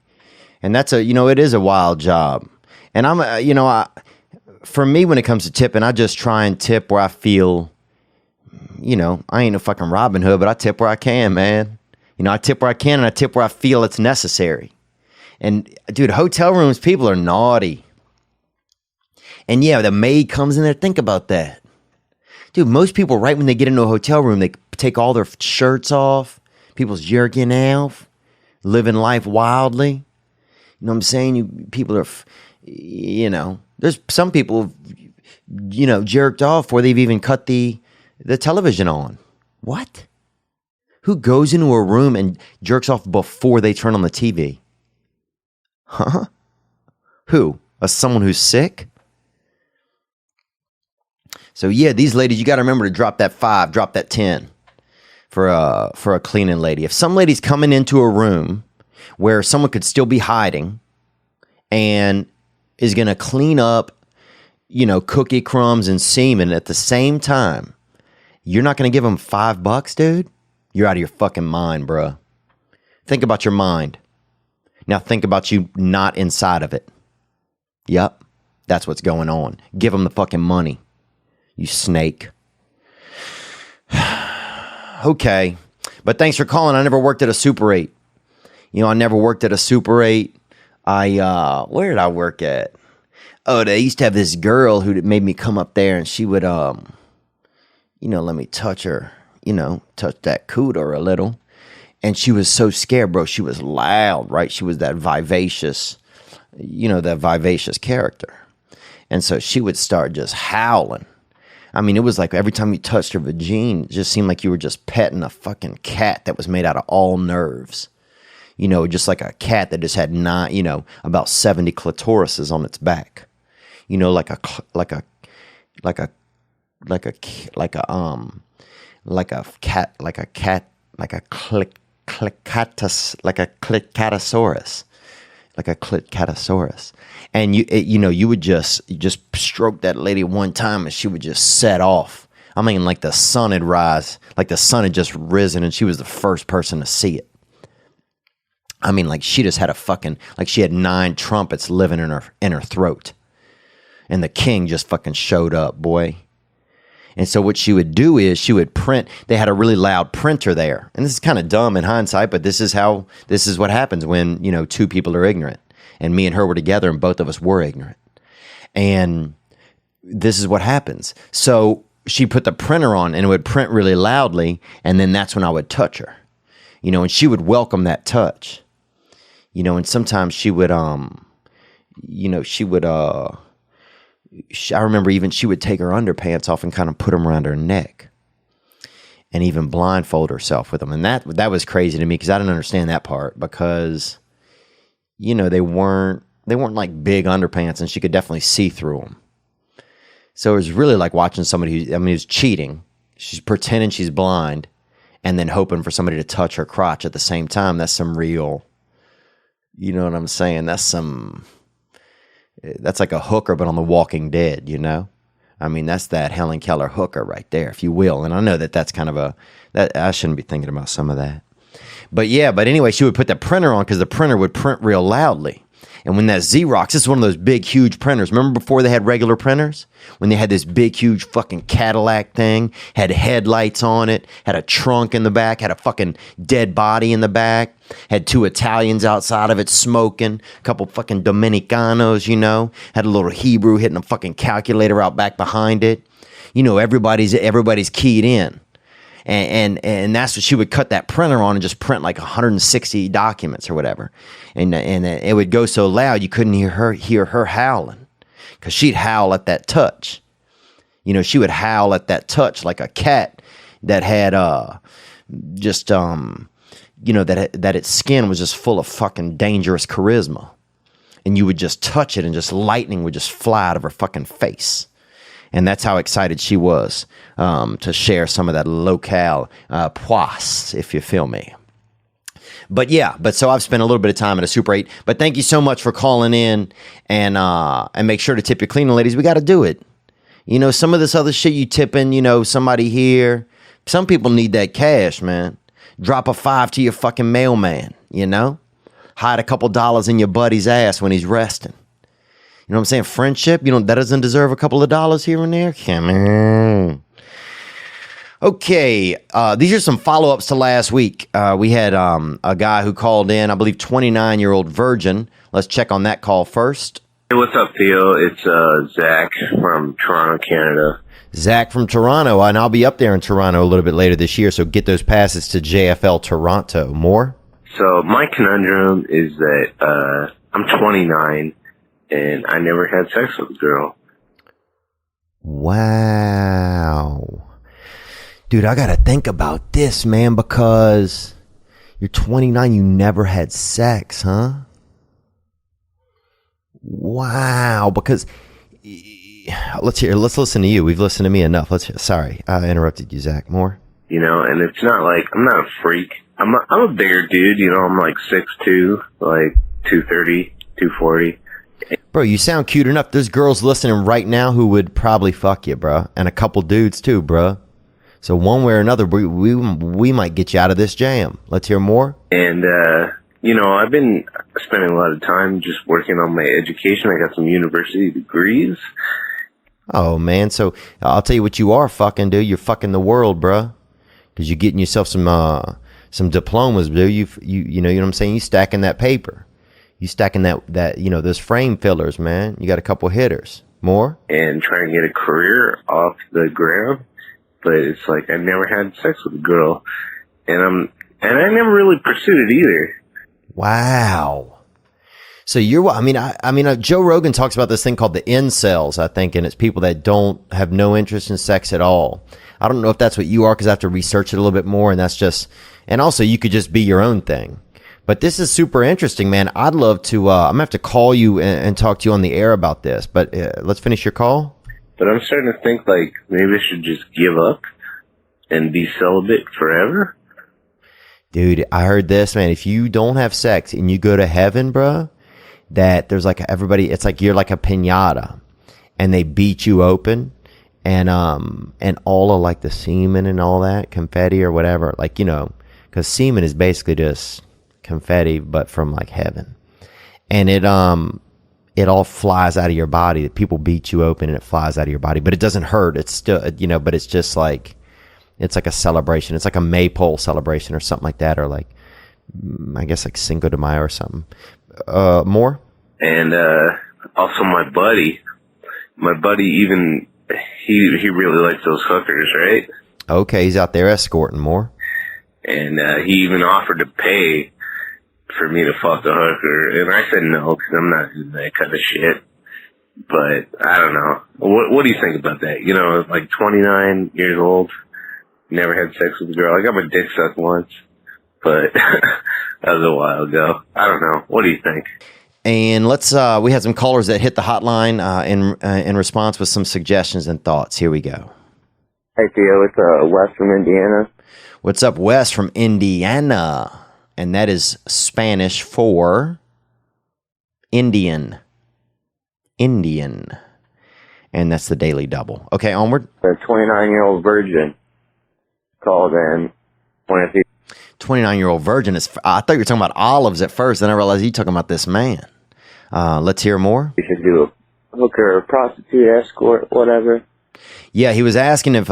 And that's it is a wild job. And for me, when it comes to tipping, I just try and tip where I feel, I ain't a fucking Robin Hood, but I tip where I can, man. I tip where I can, and I tip where I feel it's necessary. And dude, hotel rooms, people are naughty. And yeah, the maid comes in there. Think about that. Dude, most people, right when they get into a hotel room, they take all their shirts off. People's jerking off, living life wildly. You know what I'm saying? People are, there's some people, jerked off before they've even cut the television on. What? Who goes into a room and jerks off before they turn on the TV? Huh? Who? Someone who's sick? So yeah, these ladies, you got to remember to drop that 5, drop that 10 for a cleaning lady. If some lady's coming into a room where someone could still be hiding and is going to clean up, cookie crumbs and semen at the same time, you're not going to give them $5, dude? You're out of your fucking mind, bro. Think about your mind. Now think about you not inside of it. Yep, that's what's going on. Give them the fucking money. You snake. Okay. But thanks for calling. I never worked at a Super 8. I never worked at a Super 8. Where did I work at? Oh, they used to have this girl who made me come up there, and she would, let me touch her, touch that cooter a little. And she was so scared, bro. She was loud, right? She was that vivacious, that vivacious character. And so she would start just howling. I mean, it was like every time you touched her vagina, it just seemed like you were just petting a fucking cat that was made out of all nerves. Just like a cat that just had about 70 clitorises on its back. Like a clickatosaurus. And you would just stroke that lady one time and she would just set off. I mean, like the sun had rise, like the sun had just risen and she was the first person to see it. I mean, like she just had like she had 9 trumpets living in her throat. And the king just fucking showed up, boy. And so what she would do is she would print. They had a really loud printer there. And this is kind of dumb in hindsight, but this is what happens when, two people are ignorant. And me and her were together and both of us were ignorant. And this is what happens. So she put the printer on and it would print really loudly. And then that's when I would touch her, and she would welcome that touch, and sometimes she would, I remember even she would take her underpants off and kind of put them around her neck and even blindfold herself with them. And that was crazy to me because I didn't understand that part because, they weren't like big underpants and she could definitely see through them. So it was really like watching somebody who's cheating. She's pretending she's blind and then hoping for somebody to touch her crotch at the same time. That's some real, you know what I'm saying? That's like a hooker, but on The Walking Dead, that's that Helen Keller hooker right there, if you will. And I know that's kind of that I shouldn't be thinking about some of that. But anyway, she would put the printer on because the printer would print real loudly. And when that Xerox, this is one of those big, huge printers. Remember before they had regular printers? When they had this big, huge fucking Cadillac thing, had headlights on it, had a trunk in the back, had a fucking dead body in the back, had 2 Italians outside of it smoking, a couple fucking Dominicanos, had a little Hebrew hitting a fucking calculator out back behind it. Everybody's keyed in. And that's what she would cut that printer on and just print like 160 documents or whatever. And it would go so loud you couldn't hear her howling because she'd howl at that touch. She would howl at that touch like a cat that had that its skin was just full of fucking dangerous charisma. And you would just touch it and just lightning would just fly out of her fucking face. And that's how excited she was to share some of that locale poise, if you feel me. But so I've spent a little bit of time at a Super 8. But thank you so much for calling in and make sure to tip your cleaning ladies. We got to do it. Some of this other shit you tipping, somebody here. Some people need that cash, man. Drop a $5 to your fucking mailman, Hide a couple dollars in your buddy's ass when he's resting. You know what I'm saying? Friendship, that doesn't deserve a couple of dollars here and there? Come on. Okay, these are some follow-ups to last week. We had a guy who called in, I believe 29-year-old virgin. Let's check on that call first. Hey, what's up, Theo? It's Zach from Toronto, Canada. Zach from Toronto, and I'll be up there in Toronto a little bit later this year, so get those passes to JFL Toronto. More? So my conundrum is that I'm 29, and I never had sex with a girl. Wow. Dude, I gotta think about this, man, because you're 29, you never had sex, huh? Wow, because let's listen to you. We've listened to me enough. Sorry, I interrupted you, Zach. More? And it's not like, I'm not a freak. I'm a bigger dude, I'm like 6'2", like 230, 240. Bro, you sound cute enough. There's girls listening right now who would probably fuck you, bro. And a couple dudes too, bro. So one way or another, we might get you out of this jam. Let's hear more. And, I've been spending a lot of time just working on my education. I got some university degrees. Oh, man. So I'll tell you what you are fucking, dude. You're fucking the world, bro. Because you're getting yourself some diplomas, dude. You know what I'm saying? You stacking that paper. You stacking that those frame fillers, man. You got a couple hitters. More? And trying to get a career off the ground. But it's like I never had sex with a girl. And I never really pursued it either. Wow. So Joe Rogan talks about this thing called the incels, I think, and it's people that don't have no interest in sex at all. I don't know if that's what you are because I have to research it a little bit more, and also you could just be your own thing. But this is super interesting, man. I'd love to, I'm going to have to call you and talk to you on the air about this, but let's finish your call. But I'm starting to think like maybe I should just give up and be celibate forever. Dude, I heard this, man. If you don't have sex and you go to heaven, bro, that there's like everybody, it's like you're like a piñata and they beat you open and all of like the semen and all that, confetti or whatever, like, because semen is basically just confetti, but from like heaven. And it all flies out of your body. People beat you open and it flies out of your body, but it doesn't hurt. It's still, but it's just like, it's like a celebration. It's like a maypole celebration or something like that, or like, I guess like Cinco de Mayo or something. More? And also my buddy even, he really likes those hookers, right? Okay, he's out there escorting. More? And he even offered to pay for me to fuck a hooker, and I said no, because I'm not into that kind of shit. But I don't know. What do you think about that? Like 29 years old, never had sex with a girl. I got my dick sucked once, but that was a while ago. I don't know. What do you think? And let's we had some callers that hit the hotline in response with some suggestions and thoughts. Here we go. Hey Theo, it's Wes from Indiana. What's up, Wes from Indiana? And that is Spanish for Indian. Indian. And that's the Daily Double. Okay, onward. The 29-year-old virgin called in. 29-year-old virgin is. I thought you were talking about olives at first, then I realized you're talking about this man. Let's hear more. You should do a hooker, a prostitute, escort, whatever. Yeah, he was asking if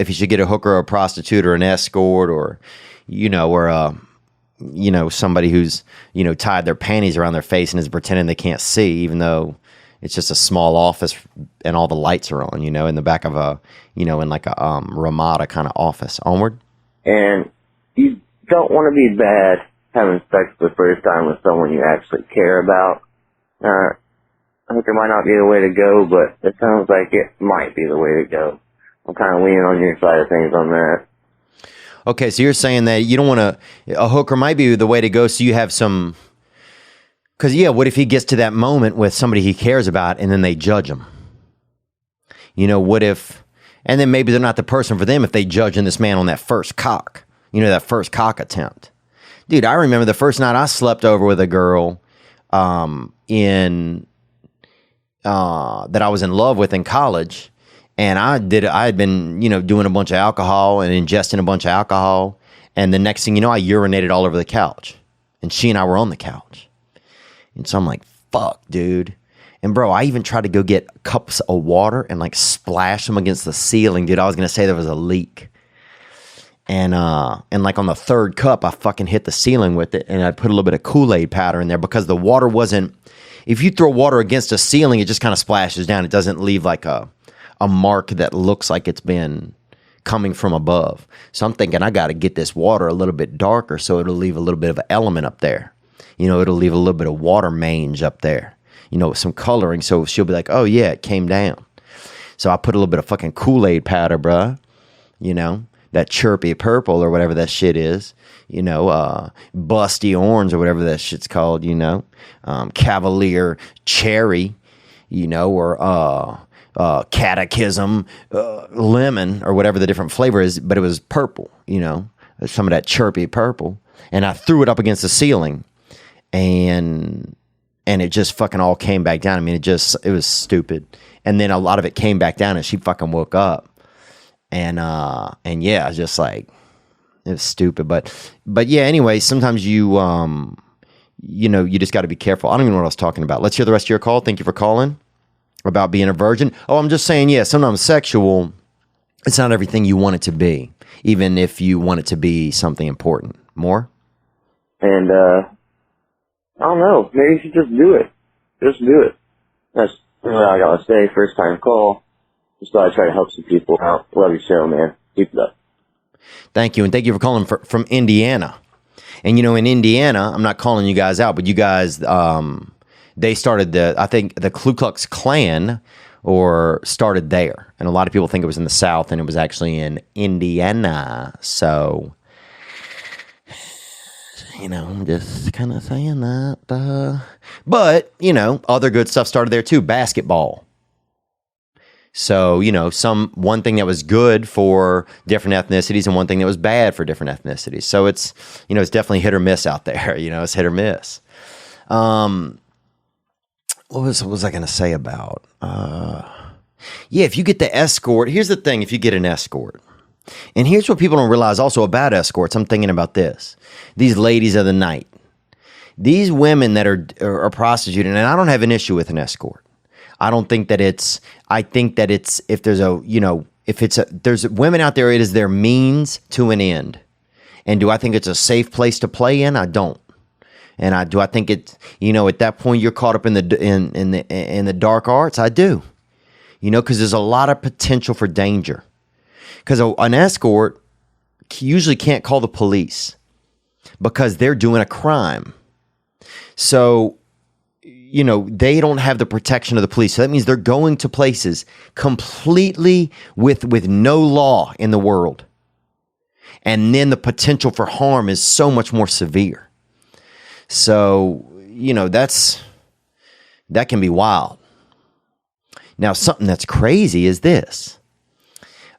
you should get a hooker or a prostitute or an escort or somebody who's, tied their panties around their face and is pretending they can't see, even though it's just a small office and all the lights are on, in the back of a, in like a Ramada kind of office. Onward. And you don't want to be bad having sex for the first time with someone you actually care about. Hooker might not be the way to go, but it sounds like it might be the way to go. I'm kind of leaning on your side of things on that. Okay, so you're saying that you don't want a hooker might be the way to go, so you have some, because what if he gets to that moment with somebody he cares about and then they judge him? What if, and then maybe they're not the person for them if they judging this man on that first cock, that first cock attempt. Dude, I remember the first night I slept over with a girl that I was in love with in college. And I had been, doing a bunch of alcohol and ingesting a bunch of alcohol. And the next thing you know, I urinated all over the couch. And she and I were on the couch. And so I'm like, fuck, dude. And bro, I even tried to go get cups of water and like splash them against the ceiling, dude. I was going to say there was a leak. And like on the third cup, I fucking hit the ceiling with it. And I put a little bit of Kool-Aid powder in there because the water wasn't, if you throw water against a ceiling, it just kind of splashes down. It doesn't leave like a mark that looks like it's been coming from above. So I'm thinking I got to get this water a little bit darker so it'll leave a little bit of an element up there. It'll leave a little bit of water mange up there, with some coloring. So she'll be like, oh yeah, it came down. So I put a little bit of fucking Kool-Aid powder, bruh. That chirpy purple or whatever that shit is. Busty orange or whatever that shit's called, Cavalier cherry, or catechism, lemon, or whatever the different flavor is, but it was purple, some of that chirpy purple. And I threw it up against the ceiling and it just fucking all came back down. I mean, it was stupid. And then a lot of it came back down and she fucking woke up. And yeah, just like, it was stupid. But yeah, anyway, sometimes you just got to be careful. I don't even know what I was talking about. Let's hear the rest of your call. Thank you for calling. About being a virgin. Oh, I'm just saying, yeah, sometimes sexual, it's not everything you want it to be, even if you want it to be something important. More? And, I don't know, maybe you should just do it. Just do it. That's what I gotta say, first time call. Just thought I'd try to help some people out. Love your show, man. Keep it up. Thank you, and thank you for calling from Indiana. And, in Indiana, I'm not calling you guys out, but you guys, they started I think the Ku Klux Klan started there. And a lot of people think it was in the South and it was actually in Indiana. So, I'm just kind of saying that. But, other good stuff started there too. Basketball. So, one thing that was good for different ethnicities and one thing that was bad for different ethnicities. So it's, it's definitely hit or miss out there. It's hit or miss. What was I going to say about? Yeah, if you get the escort, here's the thing. If you get an escort, and here's what people don't realize also about escorts. I'm thinking about this. These ladies of the night. these women that are prostituted, and I don't have an issue with an escort. I don't think that I think that if there's there's women out there, it is their means to an end. And do I think it's a safe place to play in? I don't. And I think it's, at that point you're caught up in the dark arts. I do, because there's a lot of potential for danger. Because an escort usually can't call the police because they're doing a crime. So, they don't have the protection of the police. So that means they're going to places completely with no law in the world. And then the potential for harm is so much more severe. So, that can be wild. Now, something that's crazy is this.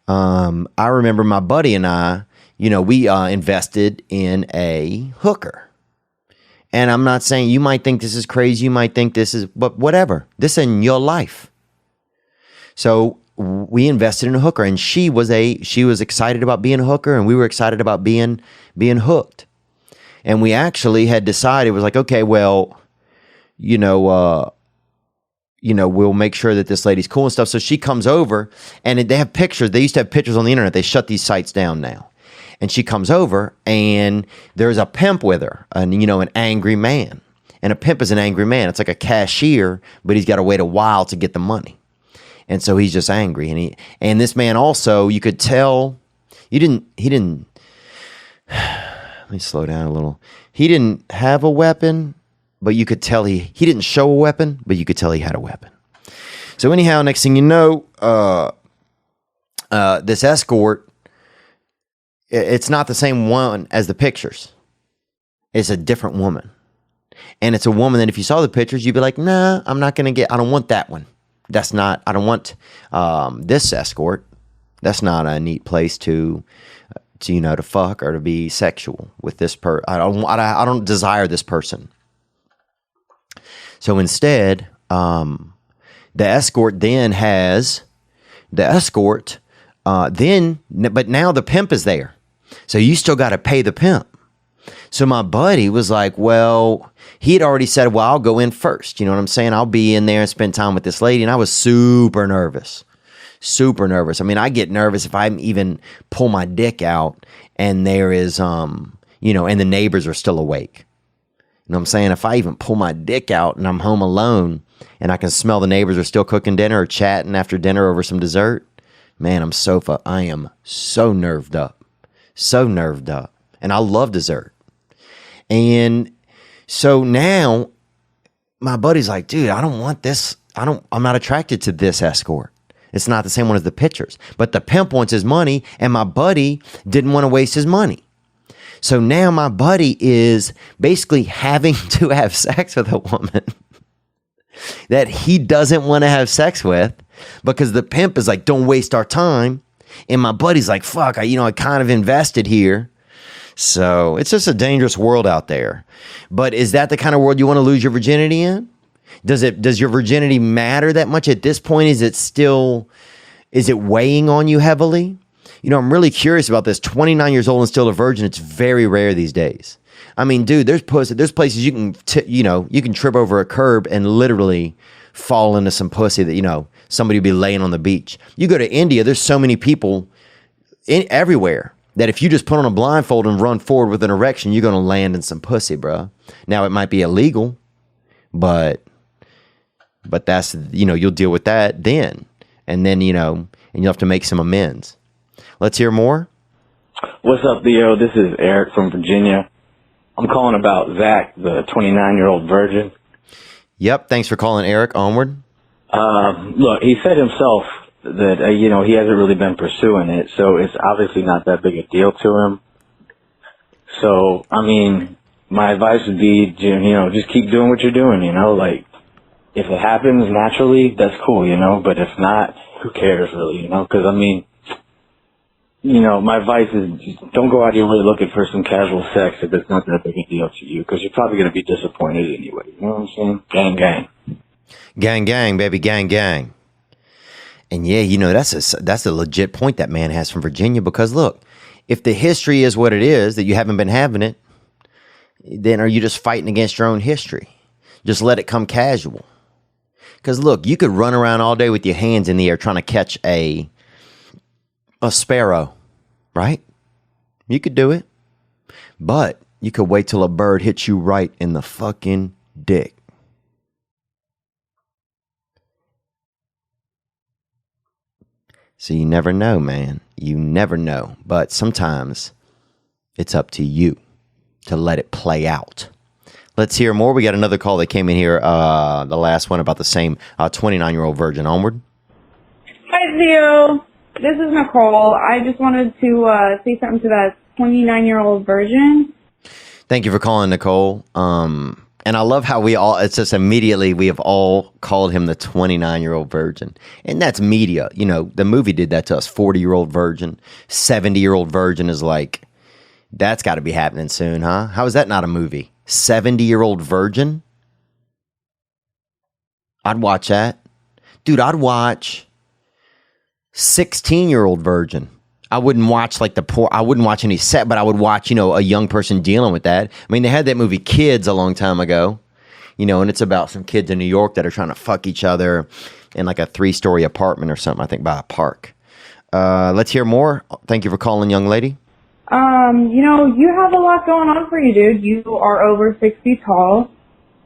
I remember my buddy and I, we invested in a hooker. And I'm not saying, you might think this is crazy, you might think this is, but whatever. This is in your life. So we invested in a hooker, and she was excited about being a hooker, and we were excited about being hooked. And we actually had decided, it was like, okay, well, we'll make sure that this lady's cool and stuff. So she comes over, and they have pictures. They used to have pictures on the internet. They shut these sites down now. And she comes over, and there's a pimp with her, and an angry man. And a pimp is an angry man. It's like a cashier, but he's got to wait a while to get the money. And so he's just angry. And this man also, you could tell, he didn't. Let me slow down a little. He didn't have a weapon, but you could tell he didn't show a weapon, but you could tell he had a weapon. So anyhow, next thing you know, this escort, it's not the same one as the pictures. It's a different woman. And it's a woman that if you saw the pictures, you'd be like, nah, I don't want that one. I don't want this escort. That's not a neat place to fuck or to be sexual with this I don't desire this person. So instead, but now the pimp is there. So you still got to pay the pimp. So my buddy was like, well, he had already said, well, I'll go in first. You know what I'm saying? I'll be in there and spend time with this lady. And I was super nervous. Super nervous. I mean, I get nervous if I even pull my dick out and there is, and the neighbors are still awake. You know what I'm saying? If I even pull my dick out and I'm home alone and I can smell the neighbors are still cooking dinner or chatting after dinner over some dessert, man, I am so nerved up. So nerved up. And I love dessert. And so now my buddy's like, dude, I don't want this. I'm not attracted to this escort. It's not the same one as the pictures. But the pimp wants his money, and my buddy didn't want to waste his money. So now my buddy is basically having to have sex with a woman that he doesn't want to have sex with because the pimp is like, don't waste our time. And my buddy's like, fuck, I kind of invested here. So it's just a dangerous world out there. But is that the kind of world you want to lose your virginity in? Does your virginity matter that much at this point? Is it weighing on you heavily? I'm really curious about this. 29 years old and still a virgin. It's very rare these days. I mean, dude, there's places you can you can trip over a curb and literally fall into some pussy that, somebody would be laying on the beach. You go to India, there's so many people everywhere that if you just put on a blindfold and run forward with an erection, you're going to land in some pussy, bro. Now, it might be illegal, but that's, you'll deal with that then. And then, and you'll have to make some amends. Let's hear more. What's up, Theo? This is Eric from Virginia. I'm calling about Zach, the 29-year-old virgin. Yep. Thanks for calling, Eric. Onward. Look, he said himself that, he hasn't really been pursuing it, so it's obviously not that big a deal to him. So, I mean, my advice would be, just keep doing what you're doing, like, if it happens naturally, that's cool, but if not, who cares really, because, I mean, my advice is just don't go out of your way looking for some casual sex if it's not that big a deal to you, because you're probably going to be disappointed anyway, you know what I'm saying? Gang, gang. Gang, gang, baby, gang, gang. And yeah, that's a legit point that man has from Virginia, because look, if the history is what it is, that you haven't been having it, then are you just fighting against your own history? Just let it come casual. Because look, you could run around all day with your hands in the air trying to catch a sparrow, right? You could do it. But you could wait till a bird hits you right in the fucking dick. So you never know, man. You never know. But sometimes it's up to you to let it play out. Let's hear more. We got another call that came in here, the last one about the same 29-year-old virgin. Onward. Hi, Theo. This is Nicole. I just wanted to say something to that 29-year-old virgin. Thank you for calling, Nicole. And I love how it's just immediately we have all called him the 29-year-old virgin. And that's media. You know, the movie did that to us. 40-year-old virgin, 70-year-old virgin is like, that's got to be happening soon, huh? How is that not a movie? 70-year-old virgin? I'd watch that. Dude, I'd watch 16-year-old virgin. I wouldn't watch I wouldn't watch any set, but I would watch, a young person dealing with that. I mean, they had that movie Kids a long time ago, and it's about some kids in New York that are trying to fuck each other in like a 3-story apartment or something, I think by a park. Let's hear more. Thank you for calling, young lady. You have a lot going on for you, dude. You are over 6 feet tall.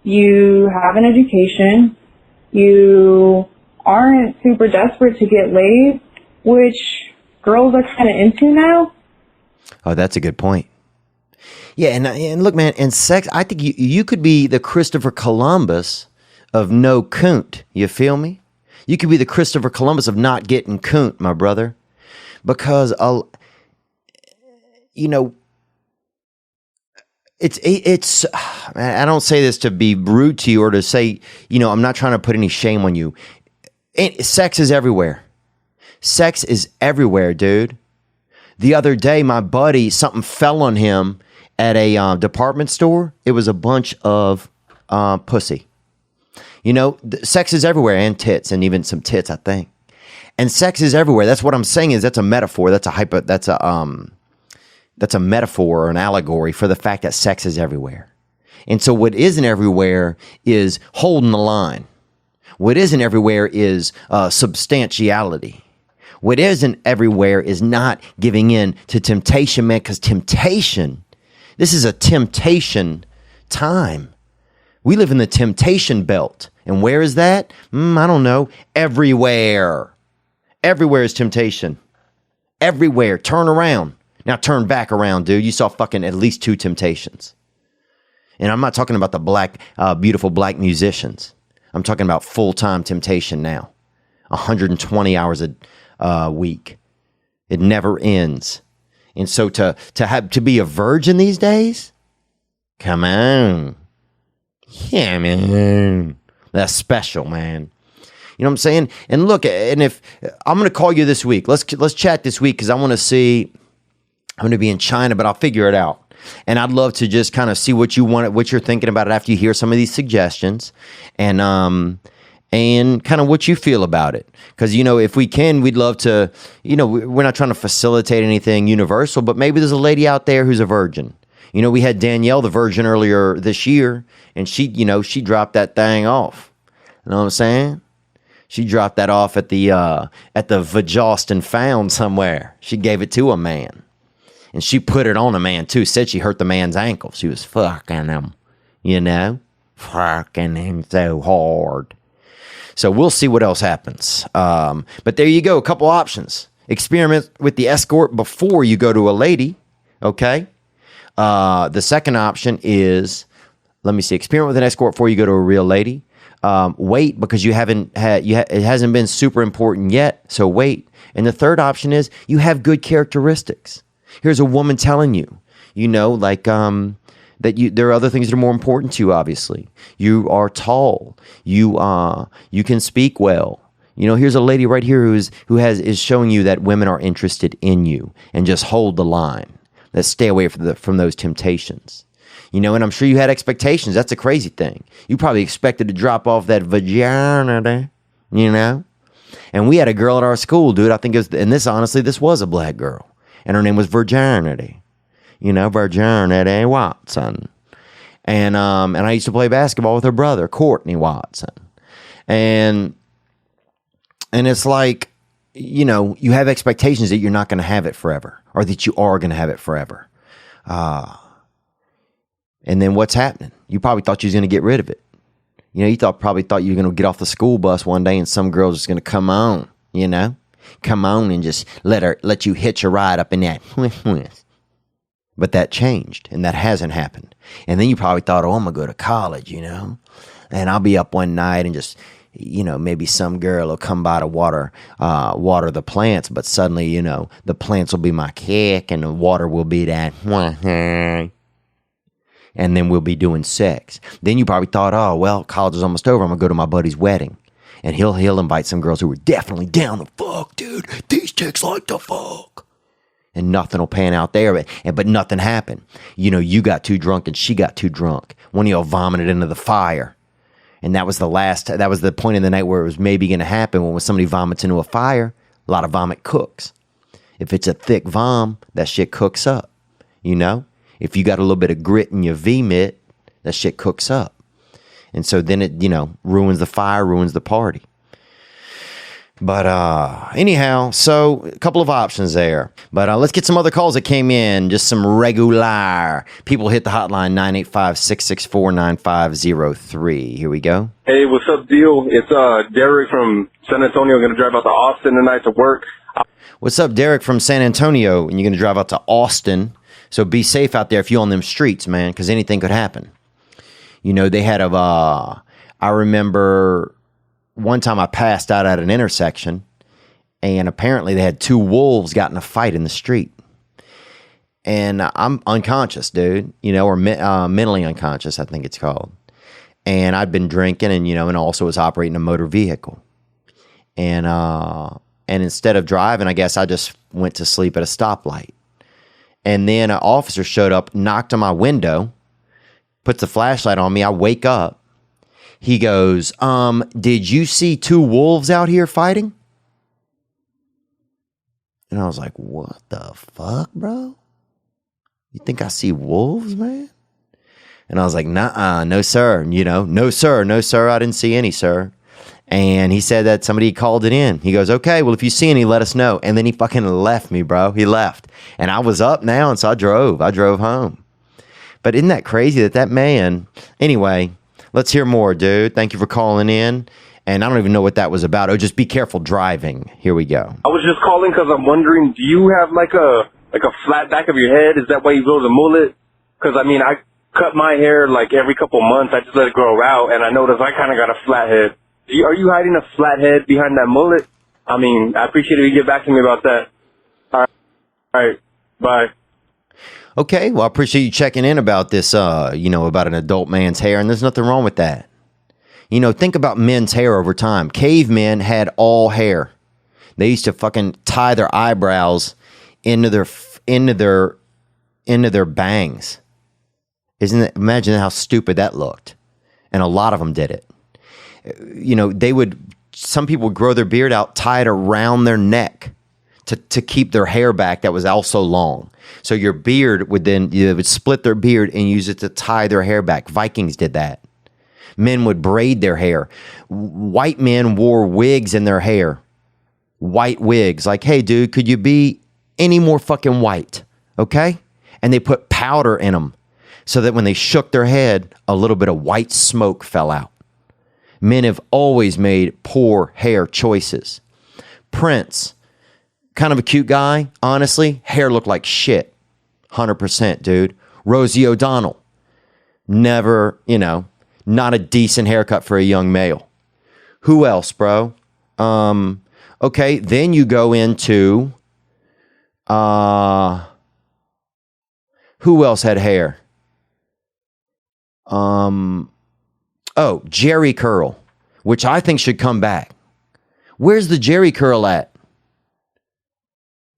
You have an education. You aren't super desperate to get laid, which girls are kind of into now. Oh, that's a good point. Yeah, and look, man, in sex, I think you could be the Christopher Columbus of no coont. You feel me? You could be the Christopher Columbus of not getting coont, my brother. Because, it's I don't say this to be rude to you or to say, I'm not trying to put any shame on you. Sex is everywhere. Sex is everywhere, dude. The other day, my buddy, something fell on him at a department store. It was a bunch of pussy. Sex is everywhere, and tits, and even some tits, I think. And sex is everywhere. That's what I'm saying is that's a metaphor. That's a metaphor or an allegory for the fact that sex is everywhere. And so what isn't everywhere is holding the line. What isn't everywhere is substantiality. What isn't everywhere is not giving in to temptation, man, because this is a temptation time. We live in the temptation belt. And where is that? I don't know. Everywhere. Everywhere is temptation. Everywhere. Turn around. Now turn back around, dude. You saw fucking at least 2 temptations. And I'm not talking about the beautiful black musicians. I'm talking about full-time temptation now. 120 hours a week. It never ends. And so to be a virgin these days? Come on. Yeah, man. That's special, man. You know what I'm saying? And look, and if I'm going to call you this week. Let's chat this week because I want to see. I'm going to be in China, but I'll figure it out. And I'd love to just kind of see what you're thinking about it after you hear some of these suggestions, and kind of what you feel about it. Because, if we can, we'd love to, we're not trying to facilitate anything universal, but maybe there's a lady out there who's a virgin. We had Danielle, the virgin, earlier this year, and she dropped that thing off. You know what I'm saying? She dropped that off at the Vajost and Found somewhere. She gave it to a man. And she put it on a man, too. Said she hurt the man's ankle. She was fucking him, fucking him so hard. So we'll see what else happens. But there you go. A couple options. Experiment with the escort before you go to a lady. Okay. The second option is, experiment with an escort before you go to a real lady. Wait, because you haven't had, it hasn't been super important yet. So wait. And the third option is you have good characteristics. Here's a woman telling you, that there are other things that are more important to you, obviously. You are tall. You can speak well. Here's a lady right here is showing you that women are interested in you, and just hold the line. Let's stay away from those temptations. And I'm sure you had expectations. That's a crazy thing. You probably expected to drop off that virginity, And we had a girl at our school, dude. I think this was a black girl. And her name was Virginity. Virginity Watson. And I used to play basketball with her brother, Courtney Watson. And it's like, you know, you have expectations that you're not going to have it forever, or that you are going to have it forever. And then what's happening? You probably thought you was going to get rid of it. You know, you probably thought you were going to get off the school bus one day and some girl's just going to come on, you know, come on and just let you hitch a ride up in that. But that changed, and that hasn't happened. And then you probably thought, oh, I'm going to go to college, you know, and I'll be up one night and just, you know, maybe some girl will come by to water the plants, but suddenly, you know, the plants will be my kick and the water will be that. And then we'll be doing sex. Then you probably thought, oh, well, college is almost over. I'm going to go to my buddy's wedding. And he'll invite some girls who are definitely down to fuck, dude. These chicks like to fuck. And nothing will pan out there. But nothing happened. You know, you got too drunk and she got too drunk. One of y'all vomited into the fire. And that was the point in the night where it was maybe going to happen. When somebody vomits into a fire, a lot of vomit cooks. If it's a thick vom, that shit cooks up, you know? If you got a little bit of grit in your V-mitt, that shit cooks up. And so then it, you know, ruins the fire, ruins the party. But anyhow, so a couple of options there. But let's get some other calls that came in. Just some regular people. Hit the hotline 985-664-9503. Here we go. Hey, what's up, Deal? It's Derek from San Antonio. Going to drive out to Austin tonight to work. What's up, Derek from San Antonio? And you're going to drive out to Austin. So be safe out there if you're on them streets, man, because anything could happen. You know, they had I remember one time I passed out at an intersection, and apparently they had two wolves got in a fight in the street. And I'm unconscious, dude, you know, or mentally unconscious, I think it's called. And I'd been drinking and, you know, and also was operating a motor vehicle. And instead of driving, I guess I just went to sleep at a stoplight. And then an officer showed up, knocked on my window, puts a flashlight on me. I wake up. He goes, did you see two wolves out here fighting? And I was like, what the fuck, bro? You think I see wolves, man? And I was like, nah, no, sir. You know, no, sir. I didn't see any, sir. And he said that somebody called it in. He goes, okay, well, if you see any, let us know. And then he fucking left me, bro. He left. And I was up now, and so I drove home. But isn't that crazy that man... Anyway, let's hear more, dude. Thank you for calling in. And I don't even know what that was about. Oh, just be careful driving. Here we go. I was just calling because I'm wondering, do you have like a flat back of your head? Is that why you grow the mullet? Because, I mean, I cut my hair like every couple months. I just let it grow out, and I noticed I kind of got a flat head. Are you hiding a flat head behind that mullet? I mean, I appreciate it if you get back to me about that. All right. Bye. Okay, well, I appreciate you checking in about this, you know, about an adult man's hair, and there's nothing wrong with that. You know, think about men's hair over time. Cavemen had all hair. They used to fucking tie their eyebrows into their bangs. Imagine how stupid that looked. And a lot of them did it. You know, some people would grow their beard out, tie it around their neck to keep their hair back that was also long. So your beard would split their beard and use it to tie their hair back. Vikings did that. Men would braid their hair. White men wore wigs in their hair. White wigs. Like, hey, dude, could you be any more fucking white? Okay? And they put powder in them so that when they shook their head, a little bit of white smoke fell out. Men have always made poor hair choices. Prince, kind of a cute guy, honestly, hair looked like shit. 100%, dude. Rosie O'Donnell, never, you know, not a decent haircut for a young male. Who else, bro? Okay, then you go into, who else had hair? Oh, Jerry curl, which I think should come back. Where's the Jerry curl at?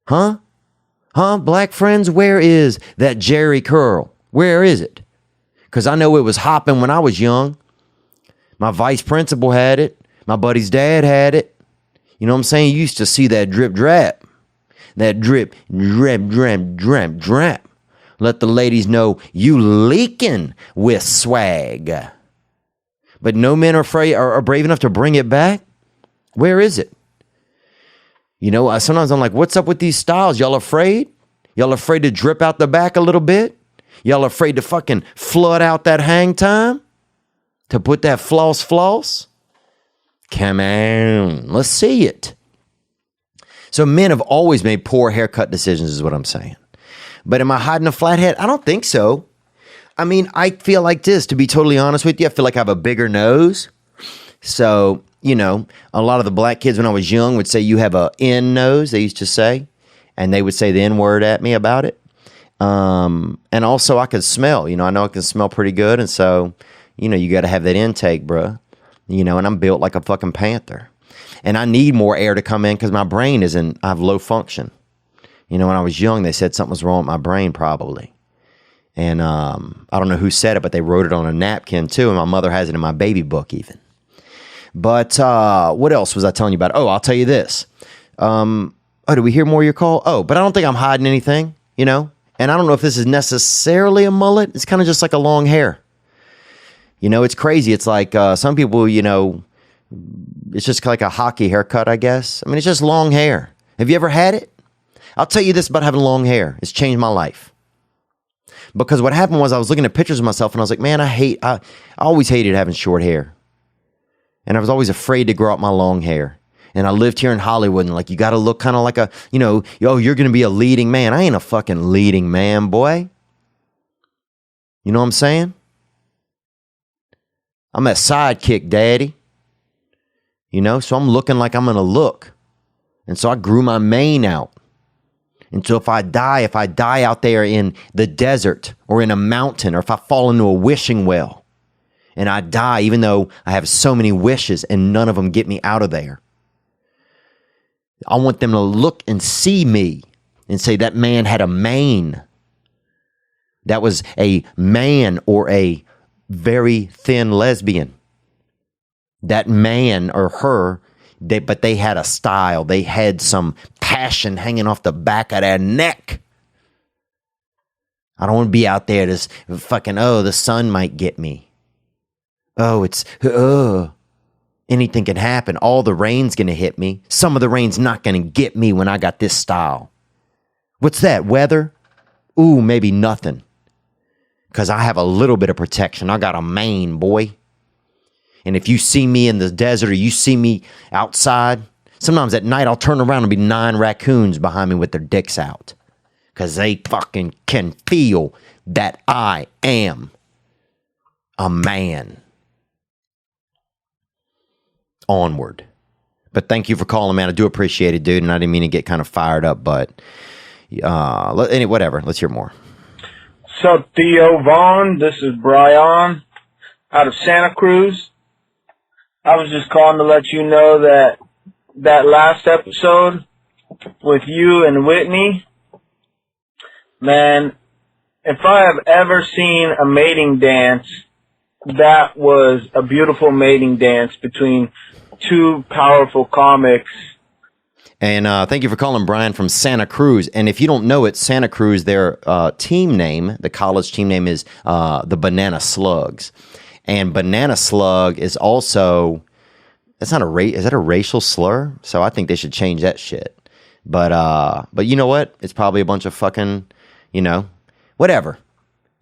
Huh? Black friends, where is that Jerry curl? Where is it? Because I know it was hopping when I was young. My vice principal had it. My buddy's dad had it. You know what I'm saying? You used to see that drip drap. That drip, drap. Let the ladies know you leaking with swag. But no men are brave enough to bring it back. Where is it? You know, sometimes I'm like, what's up with these styles? Y'all afraid? Y'all afraid to drip out the back a little bit? Y'all afraid to fucking flood out that hang time? To put that floss? Come on, let's see it. So men have always made poor haircut decisions is what I'm saying. But am I hiding a flat head? I don't think so. I mean, I feel like this, to be totally honest with you. I feel like I have a bigger nose. So, you know, a lot of the black kids when I was young would say you have a N nose, they used to say. And they would say the N word at me about it. And also I could smell, you know, I know I can smell pretty good. And so, you know, you got to have that intake, bruh. You know, and I'm built like a fucking panther. And I need more air to come in because my brain I have low function. You know, when I was young, they said something was wrong with my brain probably. And I don't know who said it, but they wrote it on a napkin too. And my mother has it in my baby book even. But what else was I telling you about? Oh, I'll tell you this. Oh, did we hear more of your call? Oh, but I don't think I'm hiding anything, you know. And I don't know if this is necessarily a mullet. It's kind of just like a long hair. You know, it's crazy. It's like some people, you know, it's just like a hockey haircut, I guess. I mean, it's just long hair. Have you ever had it? I'll tell you this about having long hair. It's changed my life. Because what happened was I was looking at pictures of myself and I was like, man, I always hated having short hair. And I was always afraid to grow out my long hair. And I lived here in Hollywood and like, you got to look kind of like a, you know, yo, you're going to be a leading man. I ain't a fucking leading man, boy. You know what I'm saying? I'm a sidekick, daddy. You know, so I'm looking like I'm going to look. And so I grew my mane out. And so if I die out there in the desert or in a mountain, or if I fall into a wishing well and I die, even though I have so many wishes and none of them get me out of there, I want them to look and see me and say that man had a mane. That was a man or a very thin lesbian. That man or her, but they had a style. They had some passion hanging off the back of their neck. I don't want to be out there just fucking, oh, the sun might get me. Oh, anything can happen. All the rain's going to hit me. Some of the rain's not going to get me when I got this style. What's that, weather? Ooh, maybe nothing. Because I have a little bit of protection. I got a mane, boy. And if you see me in the desert or you see me outside, sometimes at night I'll turn around and be 9 raccoons behind me with their dicks out. Because they fucking can feel that I am a man. Onward. But thank you for calling, man. I do appreciate it, dude. And I didn't mean to get kind of fired up, but whatever. Let's hear more. So, Theo Vaughn, this is Brian out of Santa Cruz. I was just calling to let you know that last episode with you and Whitney, man, if I have ever seen a mating dance, that was a beautiful mating dance between two powerful comics. And thank you for calling, Brian, from Santa Cruz. And if you don't know it, Santa Cruz, their team name, the college team name is the Banana Slugs. And Banana Slug is also, that's not is that a racial slur? So I think they should change that shit. But you know what? It's probably a bunch of fucking, you know, whatever.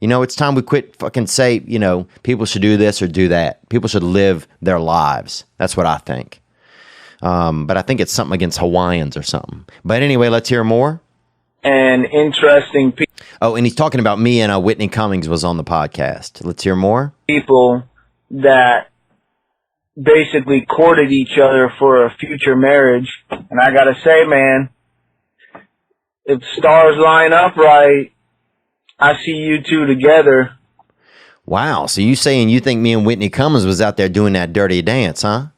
You know, it's time we quit fucking say, you know, people should do this or do that. People should live their lives. That's what I think. But I think it's something against Hawaiians or something. But anyway, let's hear more. And interesting people. Oh, and he's talking about me and Whitney Cummings was on the podcast. Let's hear more. People that basically courted each other for a future marriage. And I gotta say, man, if stars line up right, I see you two together. Wow. So you saying you think me and Whitney Cummings was out there doing that dirty dance, huh?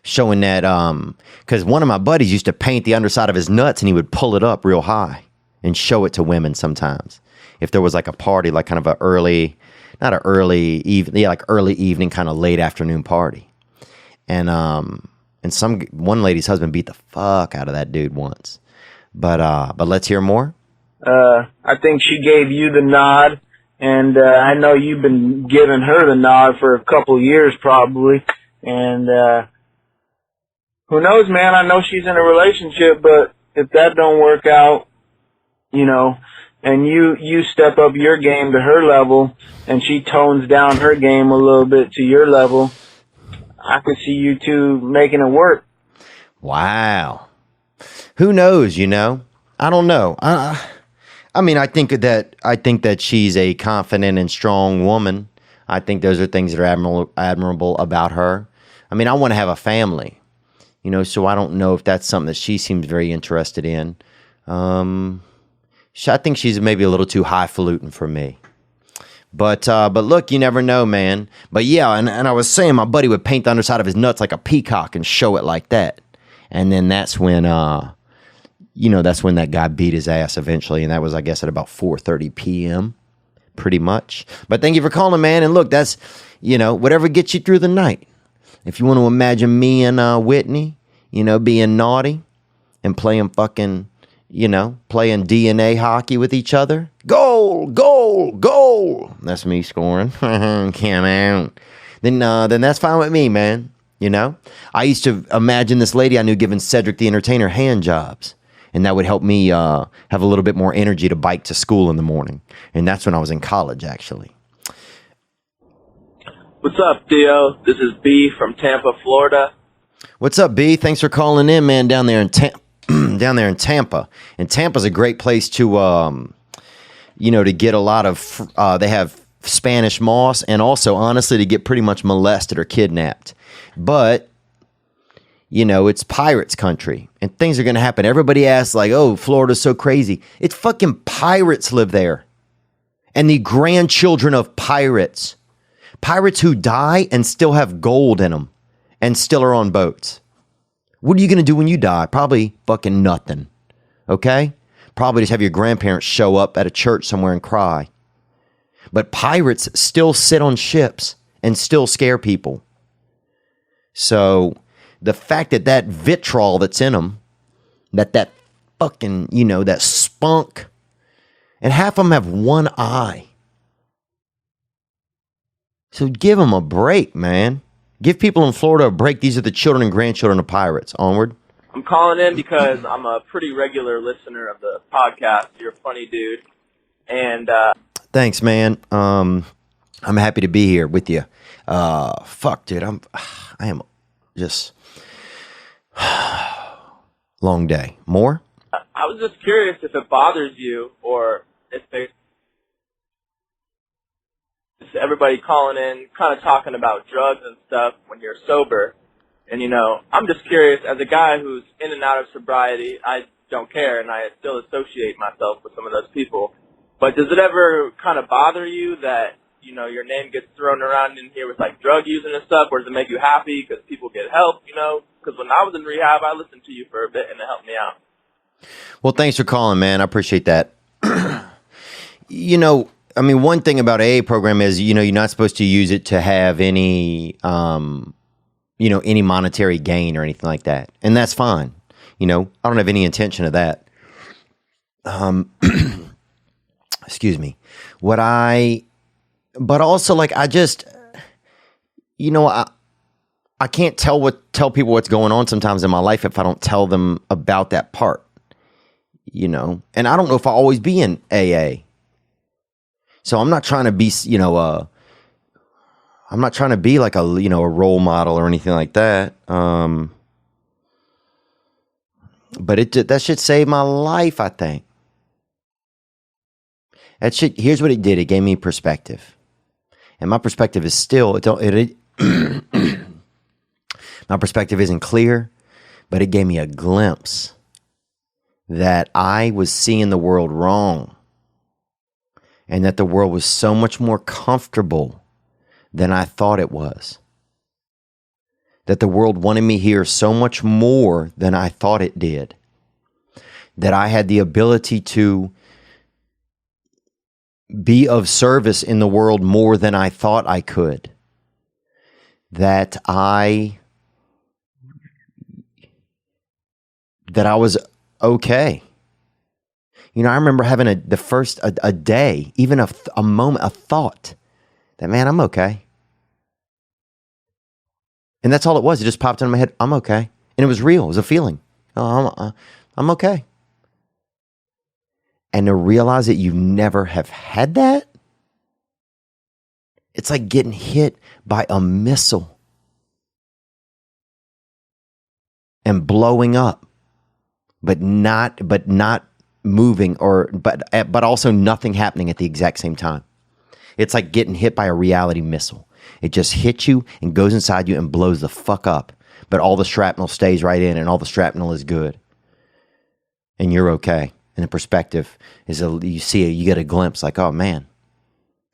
Showing that, because one of my buddies used to paint the underside of his nuts and he would pull it up real high and show it to women sometimes. If there was like a party, like kind of a early, not an early evening, yeah, like early evening, kind of late afternoon party. And one lady's husband beat the fuck out of that dude once. But let's hear more. I think she gave you the nod, and I know you've been giving her the nod for a couple years probably. And who knows, man? I know she's in a relationship, but if that don't work out, you know, and you step up your game to her level, and she tones down her game a little bit to your level, I could see you two making it work. Wow. Who knows, you know? I don't know. I mean, I think that she's a confident and strong woman. I think those are things that are admirable about her. I mean, I want to have a family, you know, so I don't know if that's something that she seems very interested in. I think she's maybe a little too highfalutin for me. But look, you never know, man. But yeah, and I was saying my buddy would paint the underside of his nuts like a peacock and show it like that. And then that's when, that's when that guy beat his ass eventually. And that was, I guess, at about 4:30 p.m. pretty much. But thank you for calling, man. And look, that's, whatever gets you through the night. If you want to imagine me and Whitney, being naughty and playing fucking, playing DNA hockey with each other. Goal, goal, goal. That's me scoring. Come out. Then that's fine with me, man. I used to imagine this lady I knew giving Cedric the Entertainer hand jobs. And that would help me have a little bit more energy to bike to school in the morning. And that's when I was in college, actually. What's up, Theo? This is B from Tampa, Florida. What's up, B? Thanks for calling in, man, down there in Tampa. And Tampa's a great place to, to get a lot of, they have Spanish moss and also, honestly, to get pretty much molested or kidnapped. But, it's pirates country and things are going to happen. Everybody asks like, oh, Florida's so crazy. It's fucking pirates live there. And the grandchildren of pirates. Pirates who die and still have gold in them and still are on boats. What are you going to do when you die? Probably fucking nothing. Okay? Probably just have your grandparents show up at a church somewhere and cry. But pirates still sit on ships and still scare people. So the fact that vitriol that's in them, that fucking, that spunk, and half of them have one eye. So give them a break, man. Give people in Florida a break. These are the children and grandchildren of pirates. Onward. I'm calling in because I'm a pretty regular listener of the podcast. You're a funny dude. And thanks, man. I'm happy to be here with you. Fuck, dude. I am just long day. More? I was just curious if it bothers you or if everybody calling in kind of talking about drugs and stuff when you're sober. And, I'm just curious, as a guy who's in and out of sobriety, I don't care, and I still associate myself with some of those people. But does it ever kind of bother you that, your name gets thrown around in here with, like, drug using and stuff, or does it make you happy because people get help, Because when I was in rehab, I listened to you for a bit, and it helped me out. Well, thanks for calling, man. I appreciate that. One thing about AA program is, you're not supposed to use it to have any, any monetary gain or anything like that. And that's fine. I don't have any intention of that. Excuse me. But also like, I just, I can't tell people what's going on sometimes in my life if I don't tell them about that part, and I don't know if I'll always be in AA. So I'm not trying to be, I'm not trying to be like a role model or anything like that. But that should save my life, I think. Here's what it did. It gave me perspective. And my perspective is still, my perspective isn't clear, but it gave me a glimpse that I was seeing the world wrong. And that the world was so much more comfortable than I thought it was. That the world wanted me here so much more than I thought it did. That I had the ability to be of service in the world more than I thought I could. That I was okay. I remember having a day, even a moment, a thought that, man, I'm okay. And that's all it was. It just popped into my head. I'm okay. And it was real. It was a feeling. Oh, I'm okay. And to realize that you never have had that, it's like getting hit by a missile and blowing up, but not moving, but also nothing happening at the exact same time. It's like getting hit by a reality missile. It just hits you and goes inside you and blows the fuck up. But all the shrapnel stays right in, and all the shrapnel is good. And you're okay. And the perspective is, you see it, you get a glimpse like, oh man,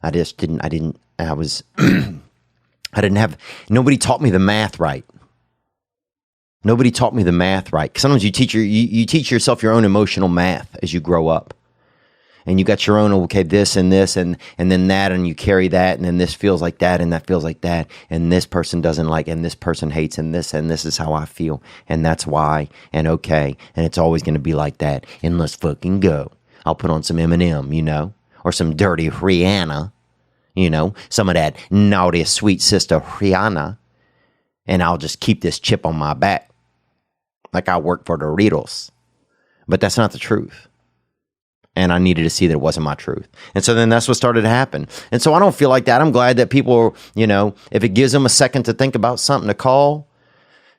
I didn't have, nobody taught me the math right. Nobody taught me the math right. 'Cause sometimes you teach yourself your own emotional math as you grow up. And you got your own, okay, this and this and then that, and you carry that, and then this feels like that, and that feels like that, and this person doesn't like, and this person hates, and this is how I feel, and that's why, and okay, and it's always going to be like that, and let's fucking go. I'll put on some Eminem, or some dirty Rihanna, some of that naughty sweet sister Rihanna, and I'll just keep this chip on my back like I work for Doritos. But that's not the truth. And I needed to see that it wasn't my truth. And so then that's what started to happen. And so I don't feel like that. I'm glad that people, if it gives them a second to think about something to call,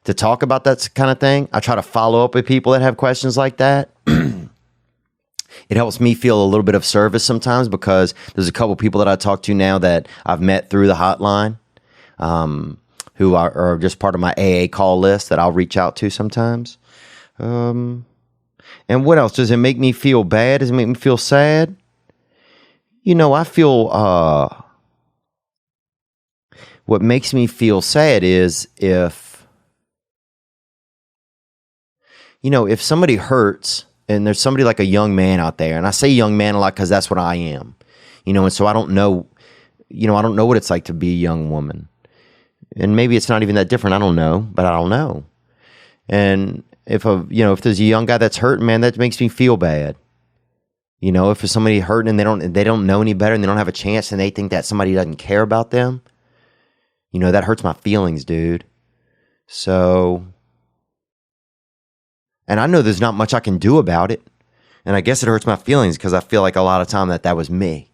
to talk about that kind of thing, I try to follow up with people that have questions like that. It helps me feel a little bit of service sometimes, because there's a couple people that I talk to now that I've met through the hotline, who are just part of my AA call list that I'll reach out to sometimes. And what else? Does it make me feel bad? Does it make me feel sad? I feel, what makes me feel sad is if somebody hurts, and there's somebody like a young man out there, and I say young man a lot because that's what I am, and so I don't know, I don't know what it's like to be a young woman. And maybe it's not even that different. I don't know, but I don't know. And if there's a young guy that's hurting, man, that makes me feel bad. If there's somebody hurting and they don't know any better, and they don't have a chance, and they think that somebody doesn't care about them, that hurts my feelings, dude. So, and I know there's not much I can do about it. And I guess it hurts my feelings because I feel like a lot of time that was me.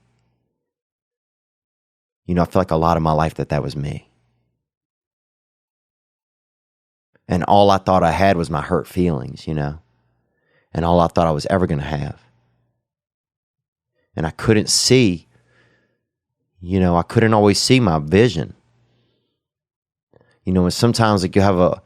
I feel like a lot of my life that was me. And all I thought I had was my hurt feelings, and all I thought I was ever going to have. And I couldn't see, I couldn't always see my vision. And sometimes like you have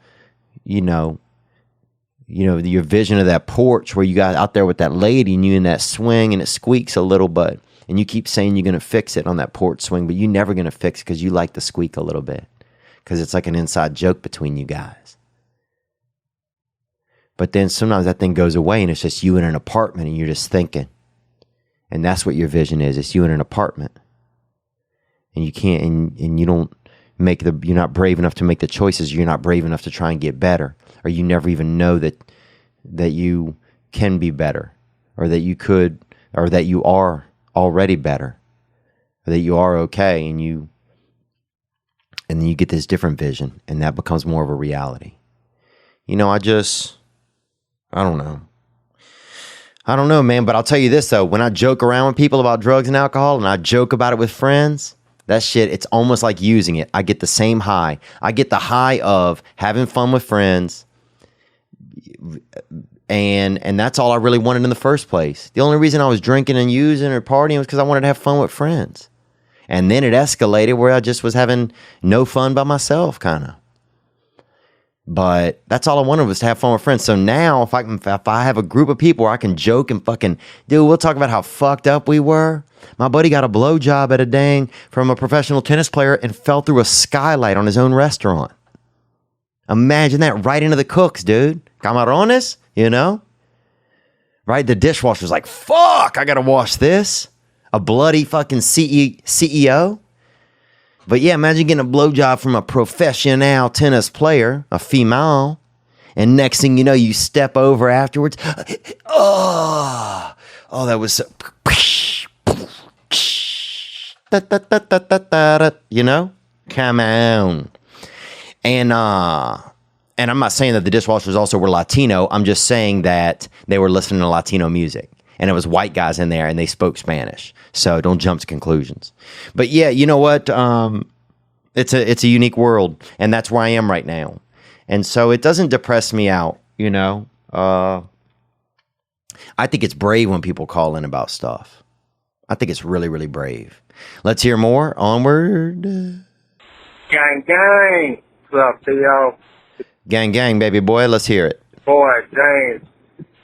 your vision of that porch where you got out there with that lady, and you in that swing, and it squeaks a little bit, and you keep saying you're going to fix it on that porch swing, but you're never going to fix it because you like to squeak a little bit, because it's like an inside joke between you guys. But then sometimes that thing goes away, and it's just you in an apartment, and you're just thinking. And that's what your vision is. It's you in an apartment. And you can't, and you don't you're not brave enough to make the choices. You're not brave enough to try and get better. Or you never even know that you can be better. Or that you could, or that you are already better. Or that you are okay, and then you get this different vision, and that becomes more of a reality. I don't know. I don't know, man, but I'll tell you this, though. When I joke around with people about drugs and alcohol, and I joke about it with friends, that shit, it's almost like using it. I get the same high. I get the high of having fun with friends, and that's all I really wanted in the first place. The only reason I was drinking and using or partying was because I wanted to have fun with friends. And then it escalated where I just was having no fun by myself, kind of. But that's all I wanted, was to have fun with friends. So now if I have a group of people where I can joke and fucking, dude, we'll talk about how fucked up we were. My buddy got a blowjob from a professional tennis player and fell through a skylight on his own restaurant. Imagine that, right into the cooks, dude. Camarones, right? The dishwasher's like, fuck, I gotta wash this. A bloody fucking CEO. But yeah, imagine getting a blowjob from a professional tennis player, a female, and next thing you know, you step over afterwards. Oh, Oh, that was so, you know? Come on. And I'm not saying that the dishwashers also were Latino. I'm just saying that they were listening to Latino music. And it was white guys in there and they spoke Spanish. So don't jump to conclusions. But yeah, you know what? It's a unique world. And that's where I am right now. And so it doesn't depress me out, you know? I think it's brave when people call in about stuff. I think it's really, really brave. Let's hear more. Onward. Gang, gang. What's up, Theo? Gang, gang, baby boy. Let's hear it. Boy, James.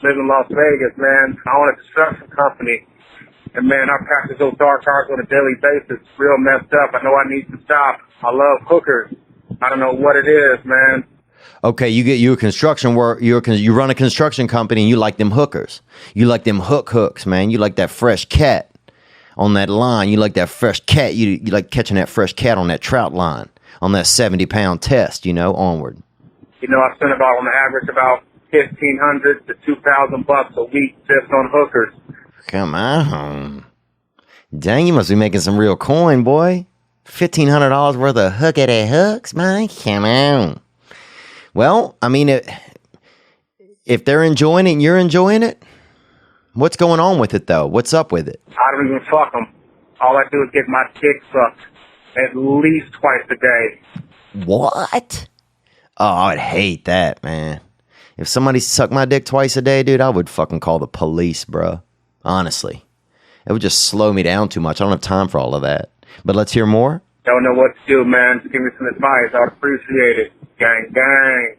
Live in Las Vegas, man. I own a construction company. And, man, I practice those dark arts on a daily basis. Real messed up. I know I need to stop. I love hookers. I don't know what it is, man. Okay, you a construction work. You run a construction company and you like them hookers. You like them hooks, man. You like that fresh cat on that line. You like that fresh cat. You like catching that fresh cat on that trout line on that 70-pound test, you know, onward. You know, I spend about, on the average, about $1,500 to $2,000 a week just on hookers. Come on. Dang, you must be making some real coin, boy. $1,500 worth of hookity hooks, man. Come on. Well, I mean, if they're enjoying it and you're enjoying it, what's going on with it, though? What's up with it? I don't even fuck them. All I do is get my dick sucked at least twice a day. What? Oh, I'd hate that, man. If somebody sucked my dick twice a day, dude, I would fucking call the police, bro. Honestly. It would just slow me down too much. I don't have time for all of that. But let's hear more. Don't know what to do, man. Just give me some advice. I would appreciate it. Gang, gang.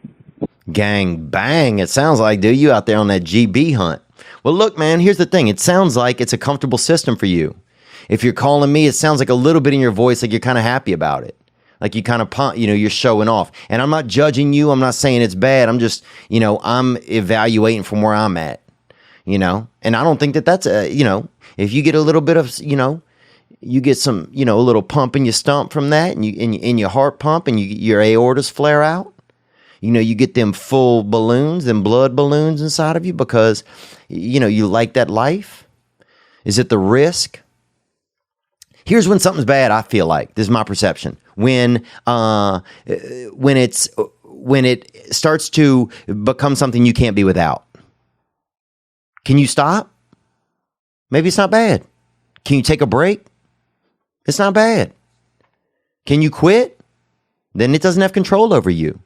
Gang bang. It sounds like, dude, you out there on that GB hunt. Well, look, man, here's the thing. It sounds like it's a comfortable system for you. If you're calling me, it sounds like a little bit in your voice like you're kind of happy about it. Like you kind of, you know, you're showing off. And I'm not judging you. I'm not saying it's bad. I'm just, you know, I'm evaluating from where I'm at, you know. And I don't think that that's, you know, if you get a little bit of, you know, you get some, you know, a little pump in your stump from that and your heart pump and your aortas flare out. You know, you get them full balloons, them blood balloons inside of you because, you know, you like that life. Is it the risk? Here's when something's bad, I feel like. This is my perception. When it starts to become something you can't be without. Can you stop? Maybe it's not bad. Can you take a break? It's not bad. Can you quit? Then it doesn't have control over you.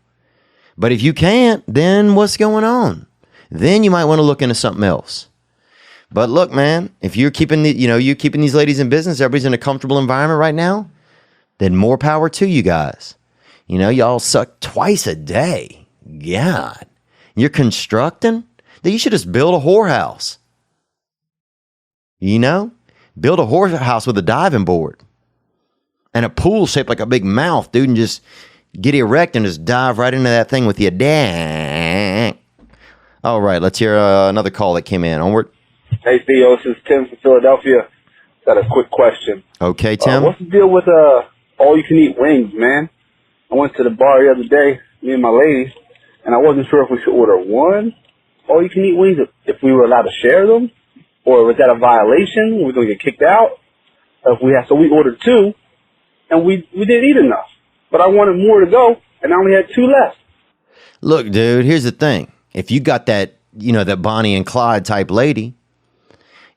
But if you can't, then what's going on? Then you might want to look into something else. But look, man, if you're keeping you're keeping these ladies in business, everybody's in a comfortable environment right now, then more power to you guys. You know, y'all suck twice a day. God. You're constructing? Then you should just build a whorehouse. You know? Build a whorehouse with a diving board. And a pool shaped like a big mouth, dude, and just get erect and just dive right into that thing with your dang. All right, let's hear another call that came in. Onward. Hey, Theo, this is Tim from Philadelphia. Got a quick question. Okay, Tim. What's the deal with all-you-can-eat wings, man? I went to the bar the other day, me and my lady, and I wasn't sure if we should order one all-you-can-eat wings, if we were allowed to share them, or was that a violation? Were we going to get kicked out? So we ordered two, and we didn't eat enough. But I wanted more to go, and I only had two left. Look, dude, here's the thing. If you got that, you know, that Bonnie and Clyde type lady,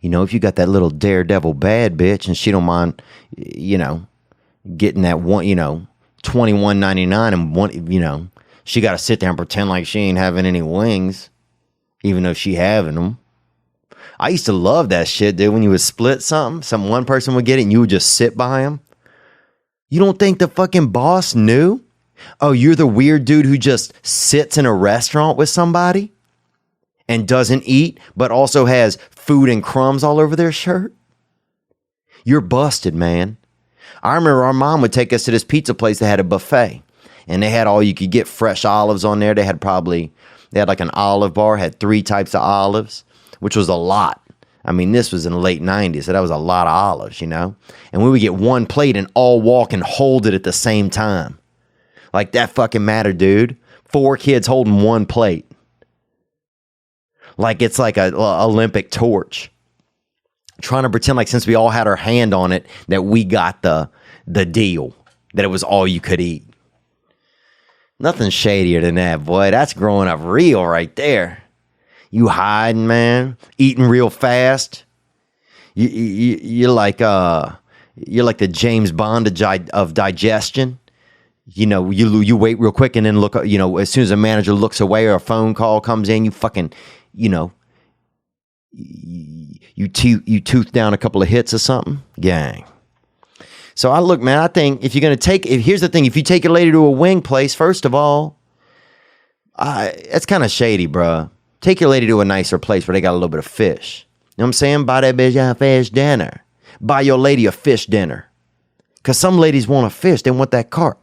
you know, if you got that little daredevil bad bitch and she don't mind, you know, getting that one, you know, $21.99 and one, you know, she got to sit there and pretend like she ain't having any wings, even though she having them. I used to love that shit, dude. When you would split something, one person would get it and you would just sit by him. You don't think the fucking boss knew? Oh, you're the weird dude who just sits in a restaurant with somebody and doesn't eat, but also has food and crumbs all over their shirt? You're busted, man. I remember our mom would take us to this pizza place that had a buffet, and they had all you could get fresh olives on there. They had like an olive bar, had 3 types of olives, which was a lot. I mean, this was in the late 90s, so that was a lot of olives, you know? And we would get one plate and all walk and hold it at the same time. Like, that fucking mattered, dude. 4 kids holding one plate. Like it's like a Olympic torch. trying to pretend like since we all had our hand on it that we got the deal, that it was all you could eat. Nothing shadier than that, boy. That's growing up real right there. You hiding, man, eating real fast. You're like the James Bond of digestion. You know, you wait real quick and then look. You know, as soon as a manager looks away or a phone call comes in, you fucking, you know, you tooth down a couple of hits or something, gang. So I think if you're gonna here's the thing: if you take your lady to a wing place, first of all, it's kind of shady, bruh. Take your lady to a nicer place where they got a little bit of fish. You know what I'm saying? Buy that bitch a fish dinner. Buy your lady a fish dinner. Because some ladies want a fish. They want that carp.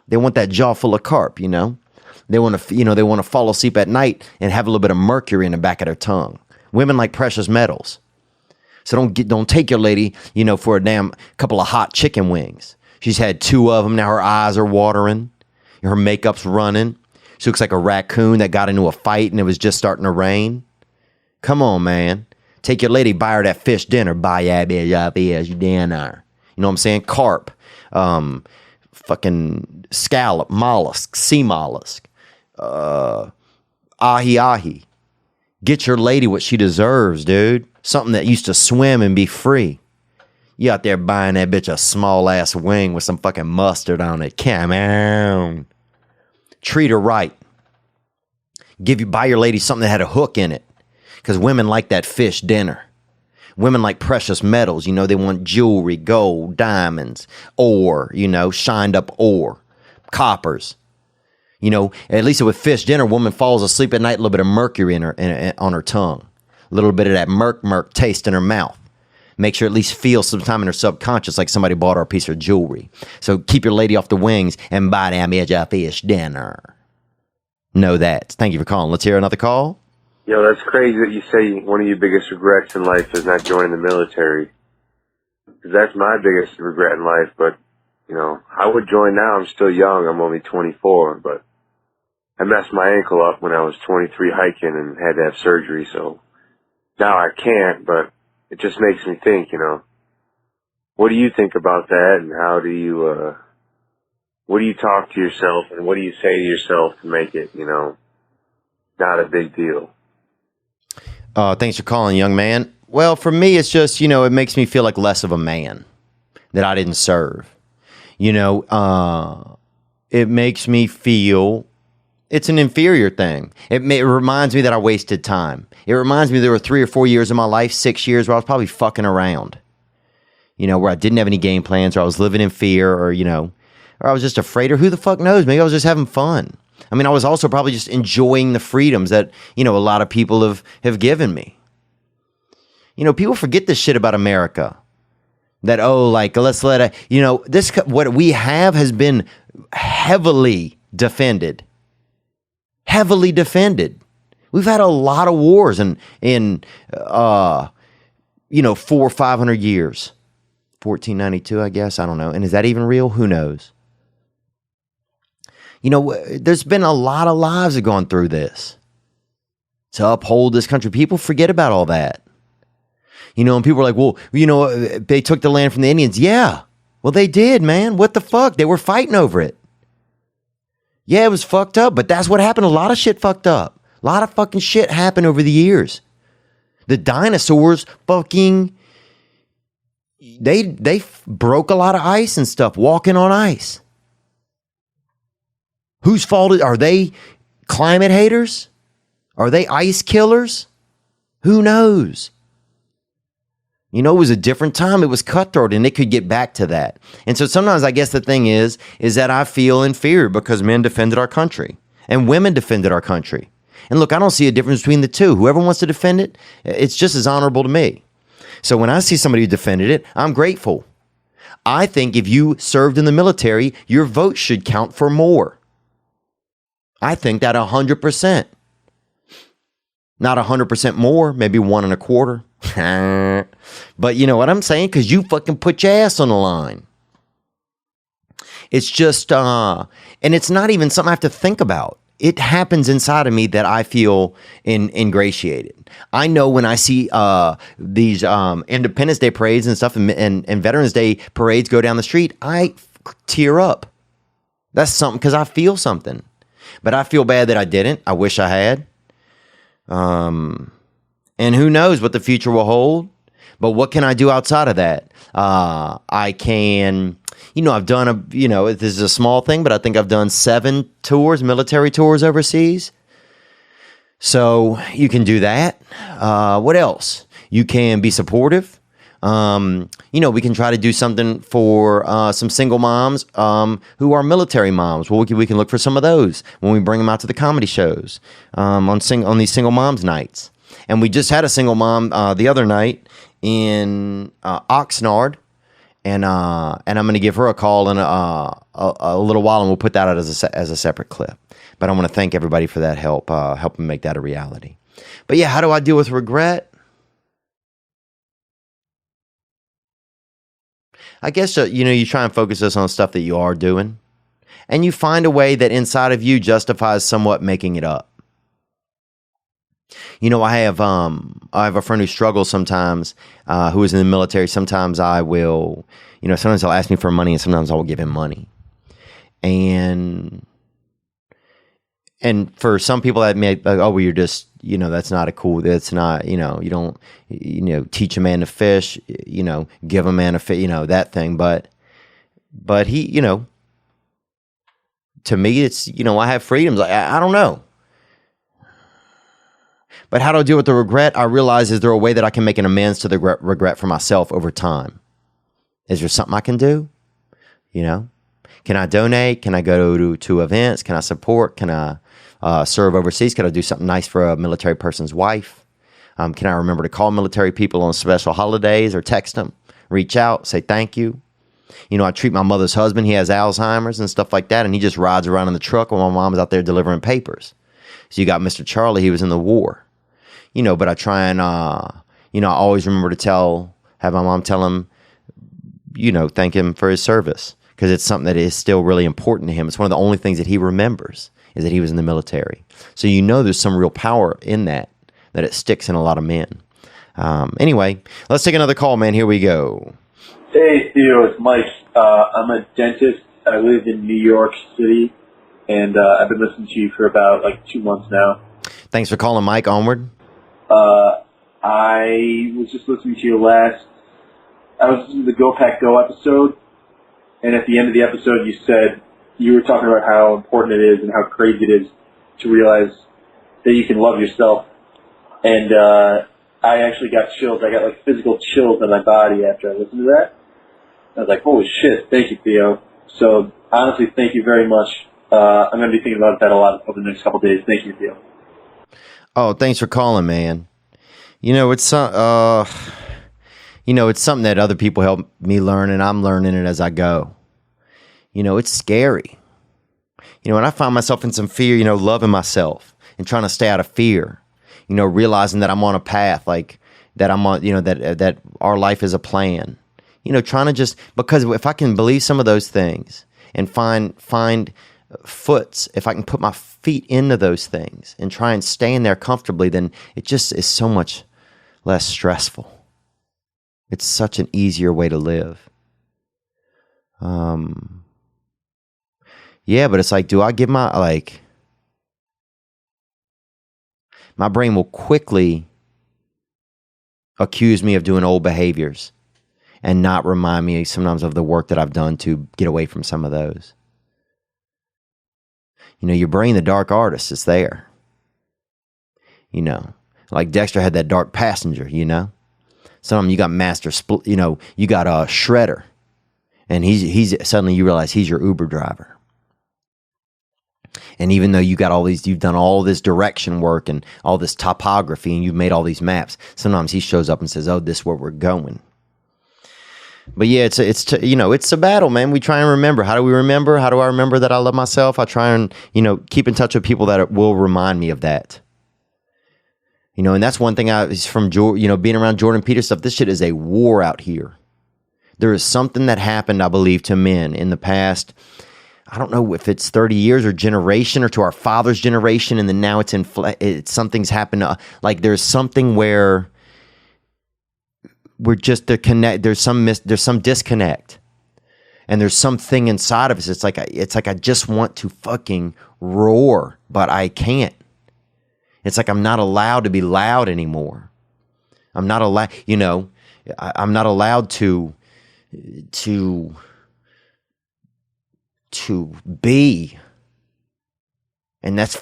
They want that jaw full of carp, you know? They want to fall asleep at night and have a little bit of mercury in the back of their tongue. Women like precious metals. So don't take your lady, you know, for a damn couple of hot chicken wings. She's had 2 of them. Now her eyes are watering. Her makeup's running. She looks like a raccoon that got into a fight and it was just starting to rain. Come on, man. Take your lady, buy her that fish dinner. Buy that fish dinner. You know what I'm saying? Carp. Fucking scallop, mollusk, sea mollusk. Ahi. Get your lady what she deserves, dude. Something that used to swim and be free. You out there buying that bitch a small ass wing with some fucking mustard on it. Come on. Treat her right. Buy your lady something that had a hook in it. Because women like that fish dinner. Women like precious metals. You know, they want jewelry, gold, diamonds, ore, you know, shined up ore, coppers. You know, at least with fish dinner, woman falls asleep at night, a little bit of mercury on her tongue. A little bit of that murk taste in her mouth. Makes her at least feel sometime in her subconscious like somebody bought her a piece of jewelry. So keep your lady off the wings and buy that bitch a fish dinner. Know that. Thank you for calling. Let's hear another call. Yo, that's crazy that you say one of your biggest regrets in life is not joining the military. Because that's my biggest regret in life, but, you know, I would join now. I'm still young. I'm only 24, but I messed my ankle up when I was 23 hiking and had to have surgery, so now I can't, but it just makes me think, you know, what do you think about that, and how do you, what do you talk to yourself, and what do you say to yourself to make it, you know, not a big deal? Thanks for calling, young man. Well, for me, it's just, you know, it makes me feel like less of a man that I didn't serve. You know, it makes me feel it's an inferior thing. It reminds me that I wasted time. It reminds me there were 3 or 4 years of my life, 6 years, where I was probably fucking around. You know, where I didn't have any game plans, or I was living in fear, or, you know, or I was just afraid, or who the fuck knows? Maybe I was just having fun. I mean, I was also probably just enjoying the freedoms that, you know, a lot of people have given me. You know, people forget this shit about America. That, let's let you know, what we have has been heavily defended. Heavily defended. We've had a lot of wars in 400 or 500 years. 1492, I guess. I don't know. And is that even real? Who knows? You know, there's been a lot of lives that have gone through this to uphold this country. People forget about all that. You know, and people are like, well, you know, they took the land from the Indians. Yeah. Well, they did, man. What the fuck? They were fighting over it. Yeah, it was fucked up, but that's what happened. A lot of shit fucked up. A lot of fucking shit happened over the years. The dinosaurs fucking, they broke a lot of ice and stuff, walking on ice. Whose fault are they? Climate haters? Are they ice killers? Who knows? You know, it was a different time. It was cutthroat, and it could get back to that. And so sometimes I guess the thing is that I feel inferior because men defended our country and women defended our country. And look, I don't see a difference between the two. Whoever wants to defend it, it's just as honorable to me. So when I see somebody who defended it, I'm grateful. I think if you served in the military, your vote should count for more. I think that 100%. Not 100% more, maybe 1 1/4. But you know what I'm saying? Because you fucking put your ass on the line. It's just, and it's not even something I have to think about. it happens inside of me that I feel ingratiated. I know when I see these Independence Day parades and stuff and Veterans Day parades go down the street, I tear up. That's something, because I feel something. But I feel bad that I didn't. I wish I had. And who knows what the future will hold. But what can I do outside of that? I can, I've done this is a small thing, but I think I've done 7 tours, military tours overseas. So you can do that. What else? You can be supportive. We can try to do something for some single moms who are military moms. Well, we can look for some of those when we bring them out to the comedy shows on these single moms nights. And we just had a single mom the other night in Oxnard, and I'm going to give her a call in a little while, and we'll put that out as a separate clip. But I want to thank everybody for that help, helping make that a reality. But yeah, how do I deal with regret? I guess, you try and focus us on stuff that you are doing, and you find a way that inside of you justifies somewhat making it up. I have a friend who struggles sometimes, who is in the military. Sometimes I will, sometimes he'll ask me for money, and sometimes I will give him money. And for some people that may, well, you're just, that's not that's not, you don't, teach a man to fish, give a man a fish, that thing. But he, to me, it's, I have freedoms. I don't know. But how do I deal with the regret? I realize, is there a way that I can make an amends to the regret for myself over time? Is there something I can do? Can I donate? Can I go to events? Can I support? Can I serve overseas? Can I do something nice for a military person's wife? Can I remember to call military people on special holidays or text them, reach out, say thank you? I treat my mother's husband. He has Alzheimer's and stuff like that, and he just rides around in the truck while my mom's out there delivering papers. So you got Mr. Charlie. He was in the war. But I try and, I always remember to have my mom tell him, thank him for his service, because it's something that is still really important to him. It's one of the only things that he remembers is that he was in the military. So there's some real power in that it sticks in a lot of men. Anyway, let's take another call, man. Here we go. Hey, Theo, it's Mike. I'm a dentist. I live in New York City, and I've been listening to you for about 2 months now. Thanks for calling, Mike. Onward. I was just listening to your I was listening to the Go Pack Go episode, and at the end of the episode you said, you were talking about how important it is and how crazy it is to realize that you can love yourself. And I actually got chills. I got physical chills on my body after I listened to that. I was like, holy shit, thank you, Theo. So honestly, thank you very much. I'm going to be thinking about that a lot over the next couple of days. Thank you, Theo. Oh, thanks for calling, man. It's it's something that other people help me learn, and I'm learning it as I go. It's scary. And I find myself in some fear, loving myself and trying to stay out of fear, realizing that I'm on a path, that I'm on, that our life is a plan, trying to just, because if I can believe some of those things and find if I can put my feet into those things and try and stay in there comfortably, then it just is so much less stressful. It's such an easier way to live. Yeah, but it's do I give my brain will quickly accuse me of doing old behaviors and not remind me sometimes of the work that I've done to get away from some of those. Your brain, the dark artist, is there. Dexter had that dark passenger, Sometimes you got master split, you got a shredder, and he's suddenly you realize he's your Uber driver. And even though you've done all this direction work and all this topography, and you've made all these maps, sometimes he shows up and says, "Oh, this is where we're going." But yeah, it's a battle, man. We try and remember. How do we remember? How do I remember that I love myself? I try and, keep in touch with people that will remind me of that. And that's one thing is from, being around Jordan Peterson stuff. This shit is a war out here. There is something that happened, I believe, to men in the past I don't know if it's 30 years or generation or to our father's generation, and then now something's happened. Like there's something where we're just there's some disconnect, and there's something inside of us. It's like I just want to fucking roar, but I can't. It's like I'm not allowed to be loud anymore. I'm not allowed, I'm not allowed to be. And that's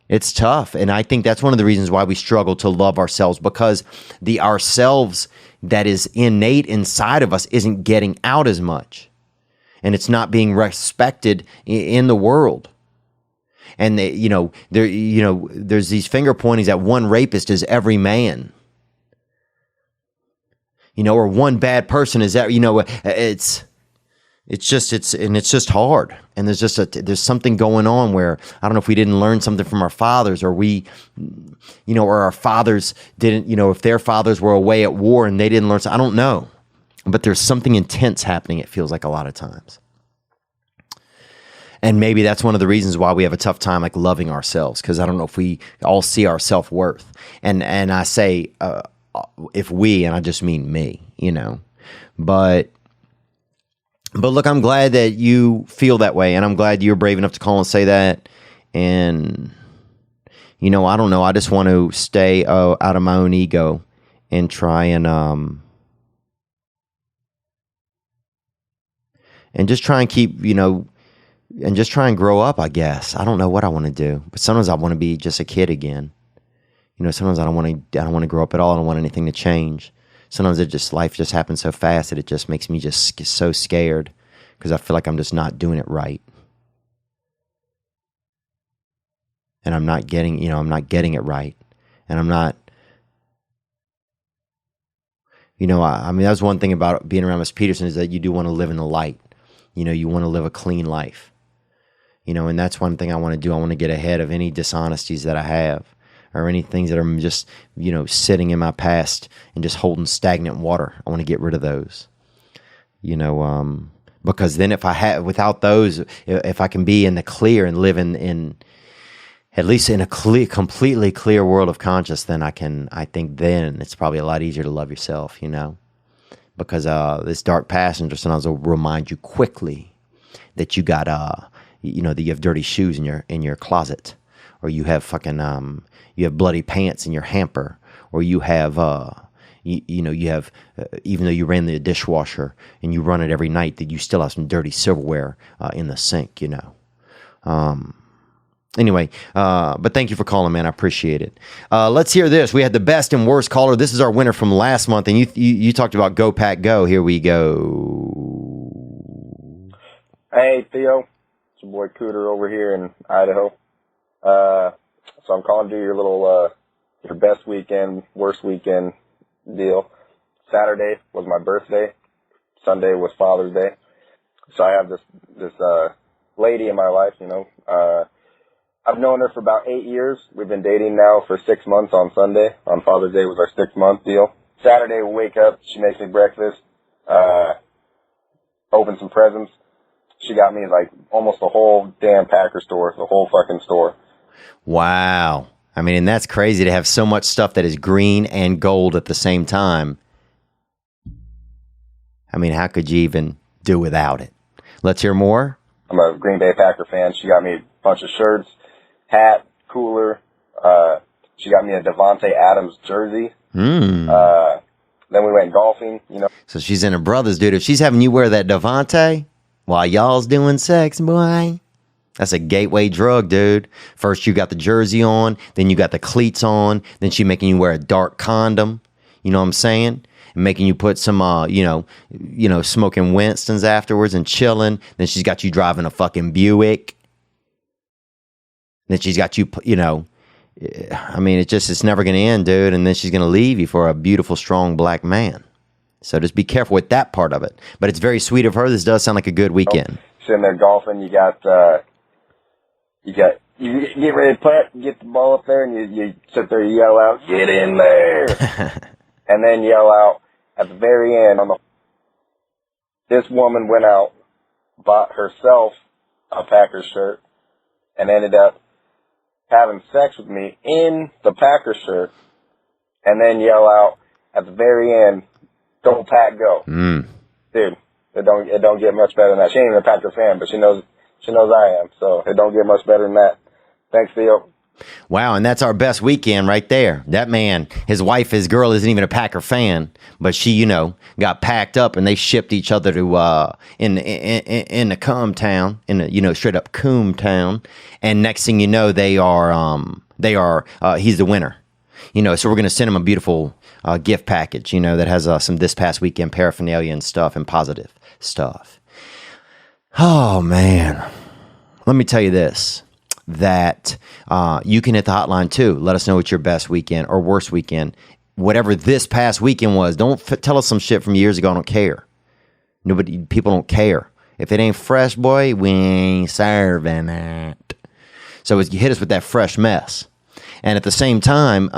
it's tough. And I think that's one of the reasons why we struggle to love ourselves, because the ourselves that is innate inside of us isn't getting out as much. And it's not being respected in the world. And there's these finger pointings that one rapist is every man. Or one bad person is that, it's just hard. And there's something going on where, I don't know if we didn't learn something from our fathers, or or our fathers didn't, if their fathers were away at war and they didn't learn. I don't know, but there's something intense happening. It feels like a lot of times. And maybe that's one of the reasons why we have a tough time like loving ourselves, because I don't know if we all see our self-worth. And I say, if we, and I just mean me, but look, I'm glad that you feel that way, and I'm glad you're brave enough to call and say that. And, I don't know. I just want to stay out of my own ego and try and just try and keep, and just try and grow up, I guess. I don't know what I want to do, but sometimes I want to be just a kid again. Sometimes I don't want to grow up at all. I don't want anything to change. Sometimes life just happens so fast that it just makes me just so scared, because I feel like I'm just not doing it right. And I'm not getting it right. And I'm not, I mean, that's one thing about being around Mr. Peterson, is that you do want to live in the light. You want to live a clean life. And that's one thing I want to do. I want to get ahead of any dishonesties that I have, or any things that are just, sitting in my past and just holding stagnant water. I want to get rid of those, because then without those, if I can be in the clear and live in at least in a completely clear world of conscious, then I think then it's probably a lot easier to love yourself, because this dark passenger sometimes will remind you quickly that you got, that you have dirty shoes in your closet, or you have you have bloody pants in your hamper, or you have, you have, even though you ran the dishwasher and you run it every night, that you still have some dirty silverware in the sink, Anyway, but thank you for calling, man. I appreciate it. Let's hear this. We had the best and worst caller. This is our winner from last month, and you talked about Go Pack Go. Here we go. Hey, Theo. It's your boy Cooter over here in Idaho. So I'm calling to do your little, your best weekend, worst weekend deal. Saturday was my birthday. Sunday was Father's Day. So I have this lady in my life, I've known her for about 8 years. We've been dating now for 6 months on Sunday. On Father's Day was our 6-month deal. Saturday we wake up, she makes me breakfast, open some presents. She got me like almost the whole damn Packer store, the whole fucking store. Wow. I mean, and that's crazy to have so much stuff that is green and gold at the same time. I mean, how could you even do without it? Let's hear more. I'm a Green Bay Packer fan. She got me a bunch of shirts, hat, cooler. She got me a Devontae Adams jersey. Then we went golfing, So she's in her brother's, dude. If she's having you wear that Devontae while y'all's doing sex, boy, that's a gateway drug, dude. First you got the jersey on, then you got the cleats on, then she making you wear a dark condom. You know what I'm saying? And making you put some, smoking Winstons afterwards and chilling. Then she's got you driving a fucking Buick. Then she's got you, I mean, it's never going to end, dude. And then she's going to leave you for a beautiful, strong black man. So just be careful with that part of it. But it's very sweet of her. This does sound like a good weekend. Sitting there golfing, you get ready to putt, get the ball up there, and you sit there, you yell out, "Get in there!" And then yell out at the very end, this woman went out, bought herself a Packers shirt and ended up having sex with me in the Packers shirt and then yell out at the very end, "Go Pack, go." Dude, it don't get much better than that. She ain't even a Packer fan, but she knows I am, so it don't get much better than that. Thanks, Theo. Wow, and that's our best weekend right there. That man, his wife, his girl isn't even a Packer fan, but she, you know, got packed up and they shipped each other to in the Coom town, straight up Coom town. And next thing you know, they are he's the winner. So we're gonna send him a beautiful gift package, that has some this past weekend paraphernalia and stuff and positive stuff. Oh man, let me tell you this. That you can hit the hotline too. Let us know what your best weekend or worst weekend, whatever this past weekend was. Don't tell us some shit from years ago. I don't care. People don't care. If it ain't fresh, boy, we ain't serving it. So you hit us with that fresh mess, and at the same time,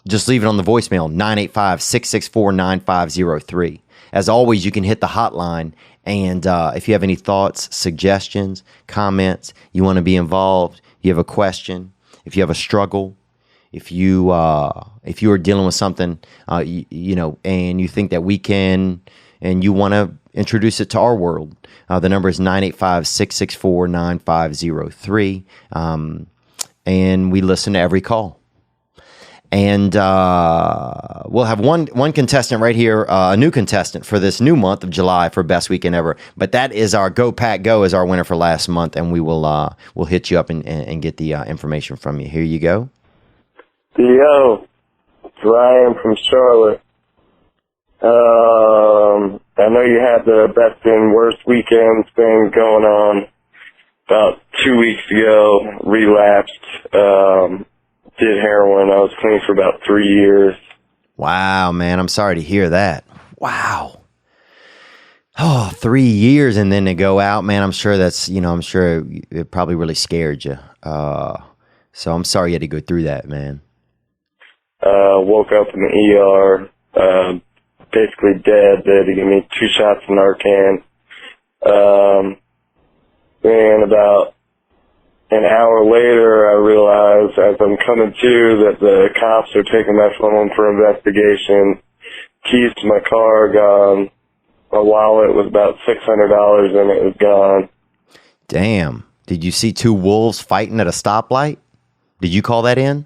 just leave it on the voicemail 985-664-9503. As always, you can hit the hotline. And if you have any thoughts, suggestions, comments, you want to be involved, you have a question, if you have a struggle, if you are dealing with something, and you think that we can, and you want to introduce it to our world, the number is 985-664-9503, and we listen to every call. And we'll have one contestant right here, a new contestant for this new month of July for best weekend ever. But that is our Go Pack Go is our winner for last month, and we will we'll hit you up and get the information from you. Here you go. Theo, it's Ryan from Charlotte. I know you had the best and worst weekends thing going on about 2 weeks ago. Relapsed. Did heroin. I was clean for about 3 years. Wow, man. I'm sorry to hear that. Wow. Oh, 3 years and then to go out, man. I'm sure I'm sure it probably really scared you. So I'm sorry you had to go through that, man. Woke up in the ER, basically dead. They had to give me 2 shots of Narcan. And about an hour later, I realized as I'm coming to that the cops are taking my phone for investigation. Keys to my car gone. My wallet was about $600 and it was gone. Damn. Did you see 2 wolves fighting at a stoplight? Did you call that in?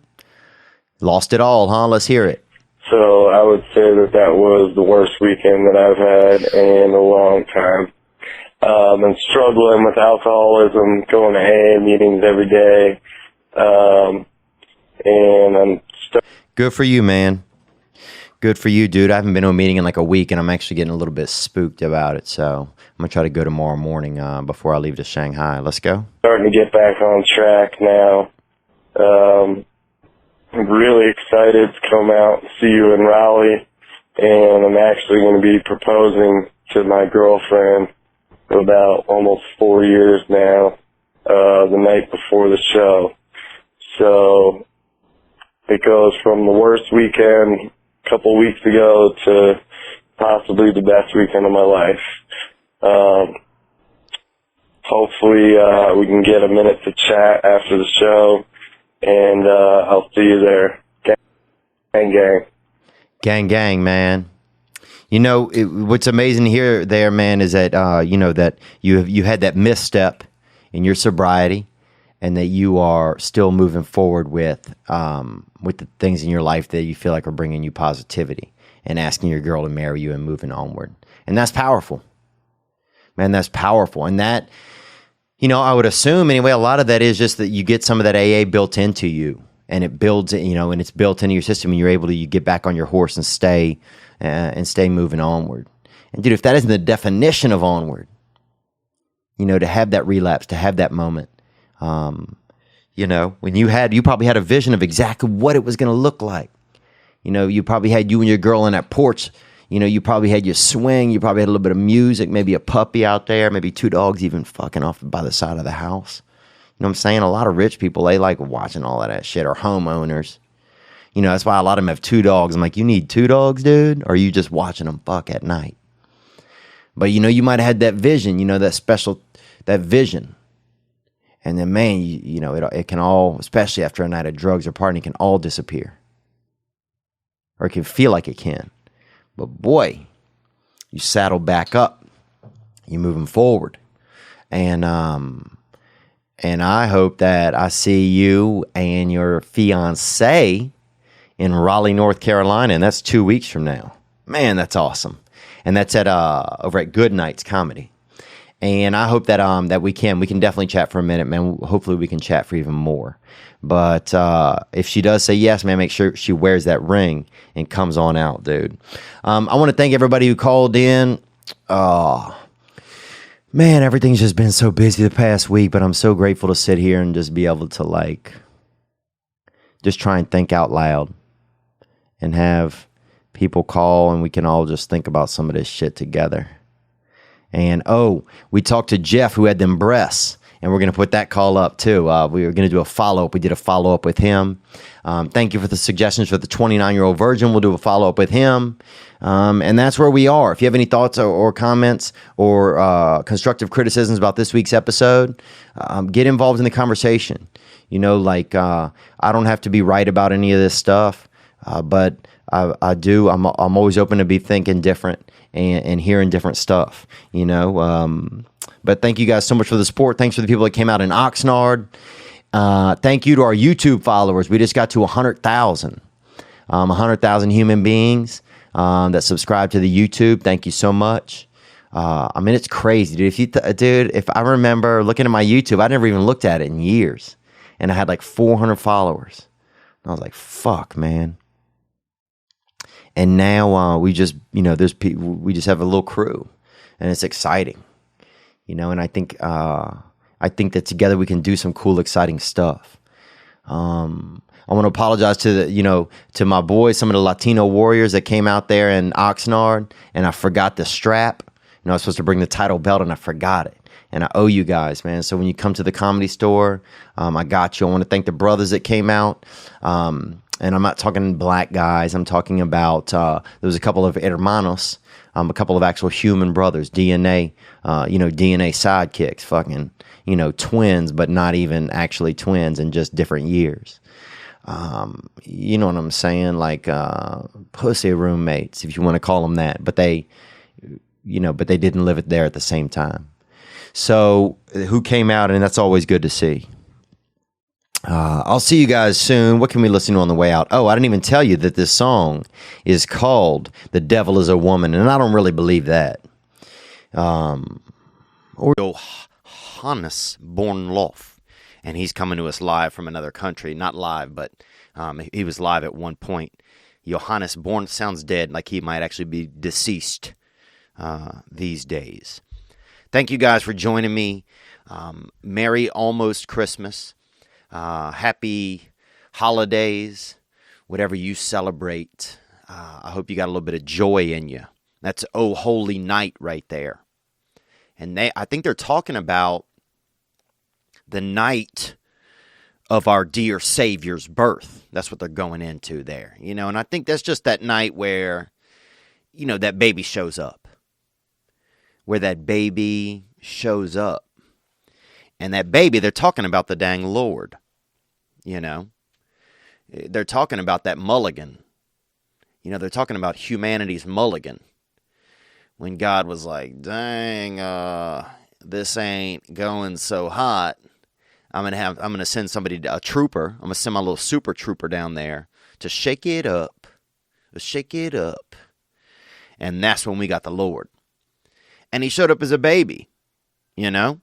Lost it all, huh? Let's hear it. So I would say that was the worst weekend that I've had in a long time. I'm struggling with alcoholism, going to AA meetings every day, and I'm Good for you, man. Good for you, dude. I haven't been to a meeting in like a week, and I'm actually getting a little bit spooked about it, so I'm going to try to go tomorrow morning before I leave to Shanghai. Let's go. Starting to get back on track now. I'm really excited to come out and see you in Raleigh, and I'm actually going to be proposing to my girlfriend for about almost 4 years now, the night before the show. So it goes from the worst weekend a couple weeks ago to possibly the best weekend of my life. Hopefully we can get a minute to chat after the show, and I'll see you there. Gang, gang. Gang, gang, man. What's amazing here, there, man, is that that you had that misstep in your sobriety, and that you are still moving forward with the things in your life that you feel like are bringing you positivity, and asking your girl to marry you and moving onward, and that's powerful, man. That's powerful, and that I would assume anyway. A lot of that is just that you get some of that AA built into you, and it builds, and it's built into your system, and you're able to get back on your horse and stay moving onward. And dude, if that isn't the definition of onward, to have that relapse, to have that moment, when you probably had a vision of exactly what it was going to look like. You probably had you and your girl on that porch. You probably had your swing. You probably had a little bit of music, maybe a puppy out there, maybe 2 dogs even fucking off by the side of the house. You know what I'm saying? A lot of rich people, they like watching all of that shit, or homeowners. That's why a lot of them have 2 dogs. I'm like, you need 2 dogs, dude? Or are you just watching them fuck at night? But, you might have had that vision, that vision. And then, man, it can all, especially after a night of drugs or partying, it can all disappear. Or it can feel like it can. But boy, you saddle back up. You're moving forward. And I hope that I see you and your fiance in Raleigh, North Carolina, and that's 2 weeks from now. Man, that's awesome. And that's at over at Good Nights Comedy. And I hope that that we can definitely chat for a minute, man. Hopefully we can chat for even more. But if she does say yes, man, make sure she wears that ring and comes on out, dude. I want to thank everybody who called in. Man, everything's just been so busy the past week, but I'm so grateful to sit here and just be able to just try and think out loud and have people call and we can all just think about some of this shit together. And we talked to Jeff who had them breasts, and we're going to put that call up too. We were going to do a follow-up. We did a follow-up with him. Thank you for the suggestions for the 29-year-old virgin. We'll do a follow-up with him. And that's where we are. If you have any thoughts or comments or constructive criticisms about this week's episode, get involved in the conversation. I don't have to be right about any of this stuff, but I do. I'm always open to be thinking different and hearing different stuff, But thank you guys so much for the support. Thanks for the people that came out in Oxnard. Thank you to our YouTube followers. We just got to 100,000. 100,000 human beings that subscribe to the YouTube. Thank you so much. It's crazy, dude. If I remember looking at my YouTube, I never even looked at it in years. And I had like 400 followers. And I was like, fuck, man. And now we just, there's people, we just have a little crew, and it's exciting, and I think that together we can do some cool, exciting stuff. I want to apologize to to my boys, some of the Latino warriors that came out there in Oxnard, and I forgot the strap. I was supposed to bring the title belt, and I forgot it. And I owe you guys, man. So when you come to the Comedy Store, I got you. I want to thank the brothers that came out. And I'm not talking black guys. I'm talking about, there was a couple of hermanos, a couple of actual human brothers, DNA, DNA sidekicks, fucking, twins, but not even actually twins in just different years. You know what I'm saying? Like, pussy roommates, if you want to call them that. But they didn't live it there at the same time. So who came out, and that's always good to see. I'll see you guys soon. What can we listen to on the way out? I didn't even tell you that this song is called The Devil is a Woman, and I don't really believe that. Johannes Bornlof, and he's coming to us live from another country. Not live, but he was live at one point. Johannes Born sounds dead, like he might actually be deceased these days. Thank you guys for joining me. Merry almost Christmas. Happy holidays, whatever you celebrate. I hope you got a little bit of joy in you. That's Oh Holy Night right there. And I think they're talking about the night of our dear Savior's birth. That's what they're going into there, and I think that's just that night where, that baby shows up. Where that baby shows up. And that baby, they're talking about the dang Lord. They're talking about that mulligan. They're talking about humanity's mulligan. When God was like, dang, this ain't going so hot. I'm gonna send somebody, a trooper. I'm gonna send my little super trooper down there to shake it up. Shake it up. And that's when we got the Lord. And he showed up as a baby. The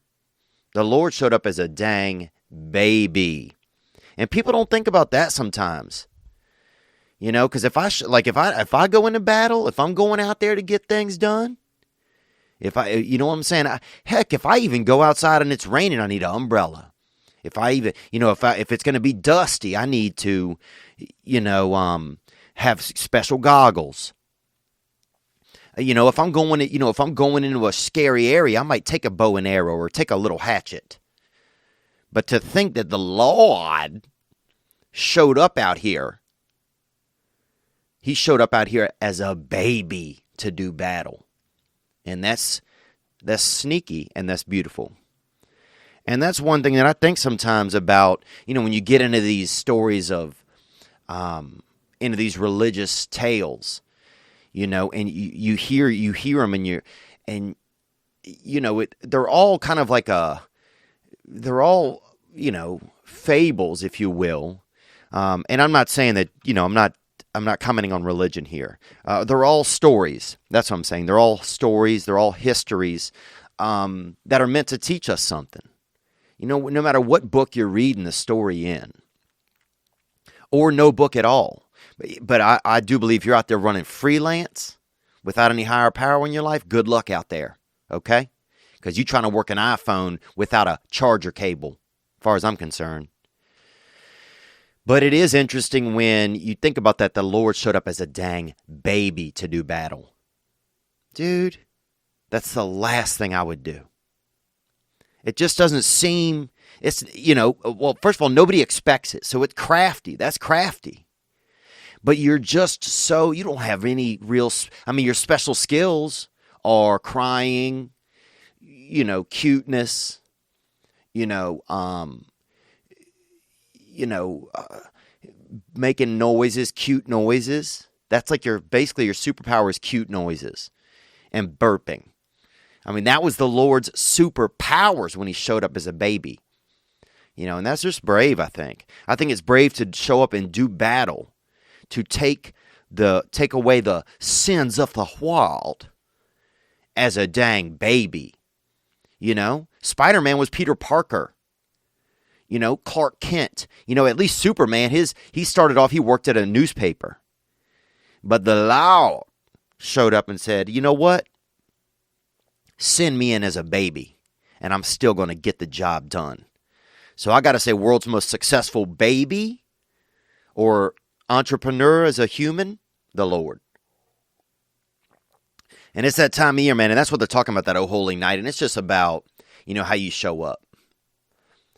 Lord showed up as a dang baby. And people don't think about that sometimes. Because if I go into battle, if I'm going out there to get things done, if what I'm saying? If I even go outside and it's raining, I need an umbrella. If I even, if it's going to be dusty, I need to, have special goggles. If I'm going into a scary area, I might take a bow and arrow or take a little hatchet. But to think that the Lord showed up out here, he showed up out here as a baby to do battle. And that's that's sneaky, and that's beautiful. And that's one thing that I think sometimes about, when you get into these stories of, into these religious tales, and you hear them, they're all kind of like they're all, fables, if you will. And I'm not saying that, I'm not commenting on religion here. They're all stories. That's what I'm saying. They're all stories. They're all histories that are meant to teach us something. No matter what book you're reading the story in, or no book at all. But I do believe you're out there running freelance without any higher power in your life. Good luck out there, okay? Because you're trying to work an iPhone without a charger cable, as far as I'm concerned. But it is interesting when you think about that, the Lord showed up as a dang baby to do battle. Dude, that's the last thing I would do. It just doesn't seem, it's, well, first of all, nobody expects it. So it's crafty. That's crafty. But you're just so, you don't have any real, your special skills are crying, cuteness, making noises, cute noises. That's like basically your superpower is cute noises and burping. That was the Lord's superpowers when he showed up as a baby. And that's just brave, I think. I think it's brave to show up and do battle, to take away the sins of the world as a dang baby. Spider-Man was Peter Parker. Clark Kent. At least Superman, he started off, he worked at a newspaper. But the Lord showed up and said, you know what? Send me in as a baby, and I'm still going to get the job done. So I got to say, world's most successful baby or entrepreneur as a human, the Lord. And it's that time of year, man, and that's what they're talking about, that oh holy night. And it's just about, how you show up.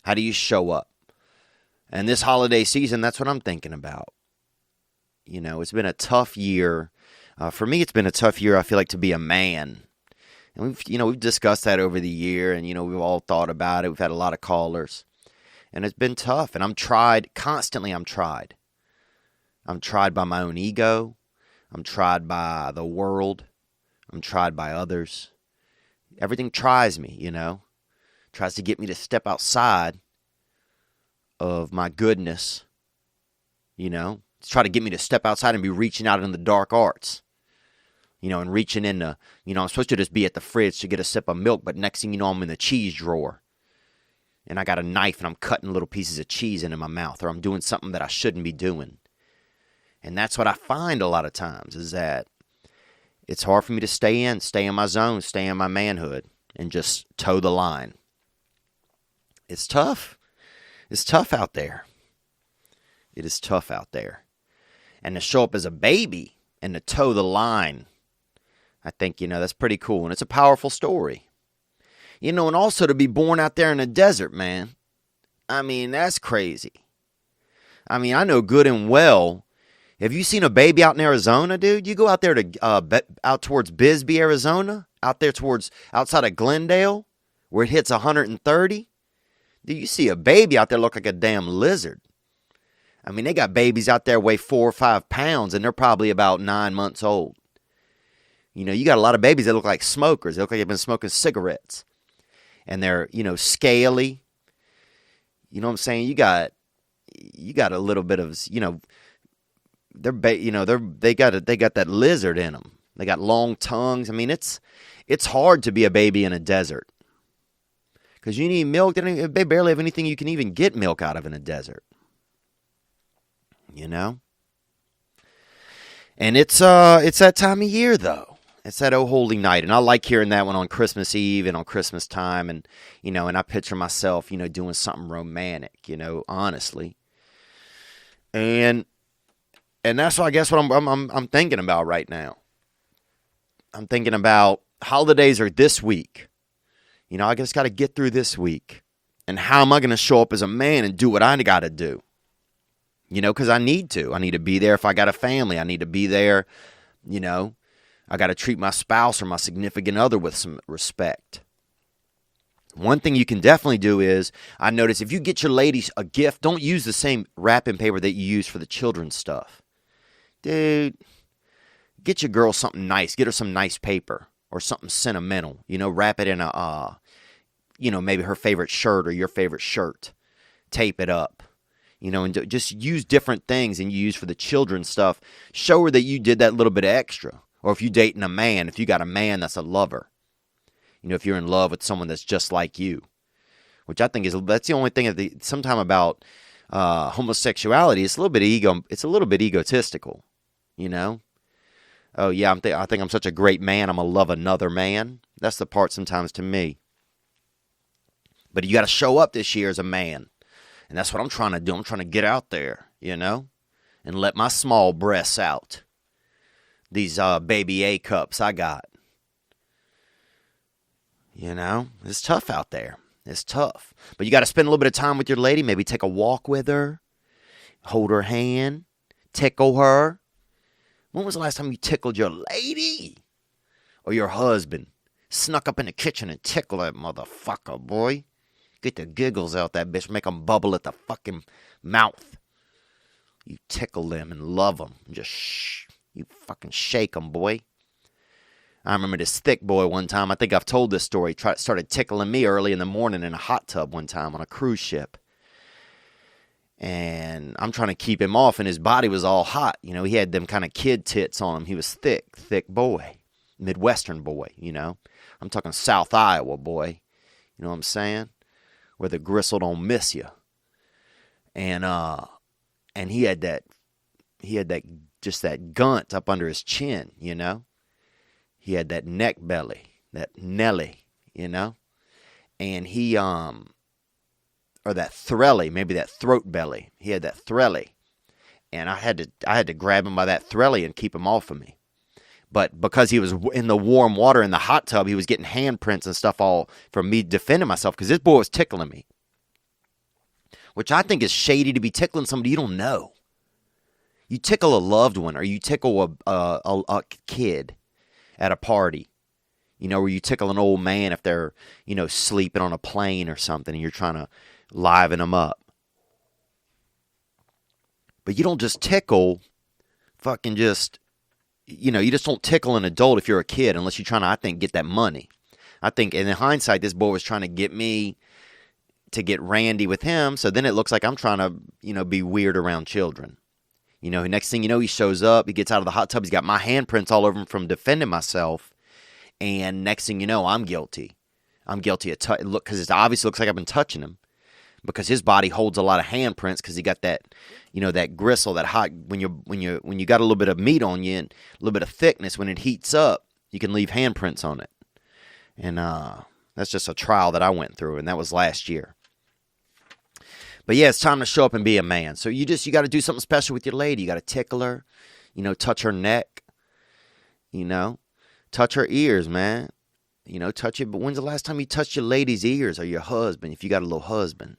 How do you show up? And this holiday season, that's what I'm thinking about. It's been a tough year. For me, it's been a tough year, I feel like, to be a man. And we've discussed that over the year, and, we've all thought about it. We've had a lot of callers. And it's been tough, and I'm tried. I'm tried. I'm tried by my own ego. I'm tried by the world. I'm tried by others. Everything tries me, tries to get me to step outside of my goodness, It's trying to get me to step outside and be reaching out in the dark arts, and reaching into, I'm supposed to just be at the fridge to get a sip of milk, but next thing you know, I'm in the cheese drawer, and I got a knife and I'm cutting little pieces of cheese into my mouth, or I'm doing something that I shouldn't be doing. And that's what I find a lot of times, is that it's hard for me to stay in my zone, stay in my manhood, and just toe the line. It's tough. It's tough out there. It is tough out there. And to show up as a baby and to toe the line, I think, that's pretty cool. And it's a powerful story. And also to be born out there in the desert, man. That's crazy. I know good and well. Have you seen a baby out in Arizona, dude? You go out there to out towards Bisbee, Arizona, out there outside of Glendale, where it hits 130. Do you see a baby out there look like a damn lizard? They got babies out there weigh 4 or 5 pounds, and they're probably about 9 months old. You got a lot of babies that look like smokers. They look like they've been smoking cigarettes. And they're, scaly. You know what I'm saying? You got a little bit of, they got that lizard in them. They got long tongues. It's hard to be a baby in a desert. Because you need milk. They barely have anything you can even get milk out of in a desert. And it's that time of year, though. It's that oh holy night. And I like hearing that one on Christmas Eve and on Christmas time. And, and I picture myself, doing something romantic, honestly. And that's what I guess what I'm thinking about right now. I'm thinking about holidays are this week. I just got to get through this week. And how am I going to show up as a man and do what I got to do? Because I need to. I need to be there if I got a family. I need to be there, I got to treat my spouse or my significant other with some respect. One thing you can definitely do is, I notice if you get your ladies a gift, don't use the same wrapping paper that you use for the children's stuff. Dude, get your girl something nice. Get her some nice paper or something sentimental. Wrap it in a, maybe her favorite shirt or your favorite shirt. Tape it up. And just use different things than you use for the children's stuff. Show her that you did that little bit of extra. Or if you're dating a man, if you got a man that's a lover. If you're in love with someone that's just like you. Which I think that's the only thing sometime about homosexuality. It's a little bit egotistical. Oh yeah, I think I'm such a great man, I'm gonna love another man. That's the part sometimes to me. But you got to show up this year as a man. And that's what I'm trying to do. I'm trying to get out there, and let my small breasts out. These baby A cups I got. It's tough out there. It's tough. But you got to spend a little bit of time with your lady. Maybe take a walk with her. Hold her hand. Tickle her. When was the last time you tickled your lady? Or your husband? Snuck up in the kitchen and tickled that motherfucker, boy. Get the giggles out that bitch. Make them bubble at the fucking mouth. You tickle them and love them. You fucking shake them, boy. I remember this thick boy one time. I think I've told this story. Started tickling me early in the morning in a hot tub one time on a cruise ship. And I'm trying to keep him off, and his body was all hot. He had them kind of kid tits on him. He was thick boy. Midwestern boy, I'm talking South Iowa boy. You know what I'm saying? Where the gristle don't miss you. And he had that just that gunt up under his chin, He had that neck belly, that Nelly, And he or that threlly, maybe that throat belly. He had that threlly. And I had to grab him by that threlly and keep him off of me. But because he was in the warm water in the hot tub, he was getting handprints and stuff all from me defending myself because this boy was tickling me. Which I think is shady to be tickling somebody you don't know. You tickle a loved one or you tickle a kid at a party. Where you tickle an old man if they're, sleeping on a plane or something and you're trying to liven them up. But you don't just tickle fucking just... you just don't tickle an adult if you're a kid unless you're trying to, I think, get that money. I think, in hindsight, this boy was trying to get me to get randy with him, so then it looks like I'm trying to, be weird around children. Next thing you know, he shows up, he gets out of the hot tub, he's got my handprints all over him from defending myself, and next thing you know, I'm guilty. I'm guilty of because it obviously looks like I've been touching him, because his body holds a lot of handprints because he got that, that gristle, that hot, when you got a little bit of meat on you and a little bit of thickness, when it heats up, you can leave handprints on it. And that's just a trial that I went through, and that was last year. But yeah, it's time to show up and be a man. So you got to do something special with your lady. You got to tickle her, touch her neck, touch her ears, man. Touch it. But when's the last time you touched your lady's ears or your husband, if you got a little husband?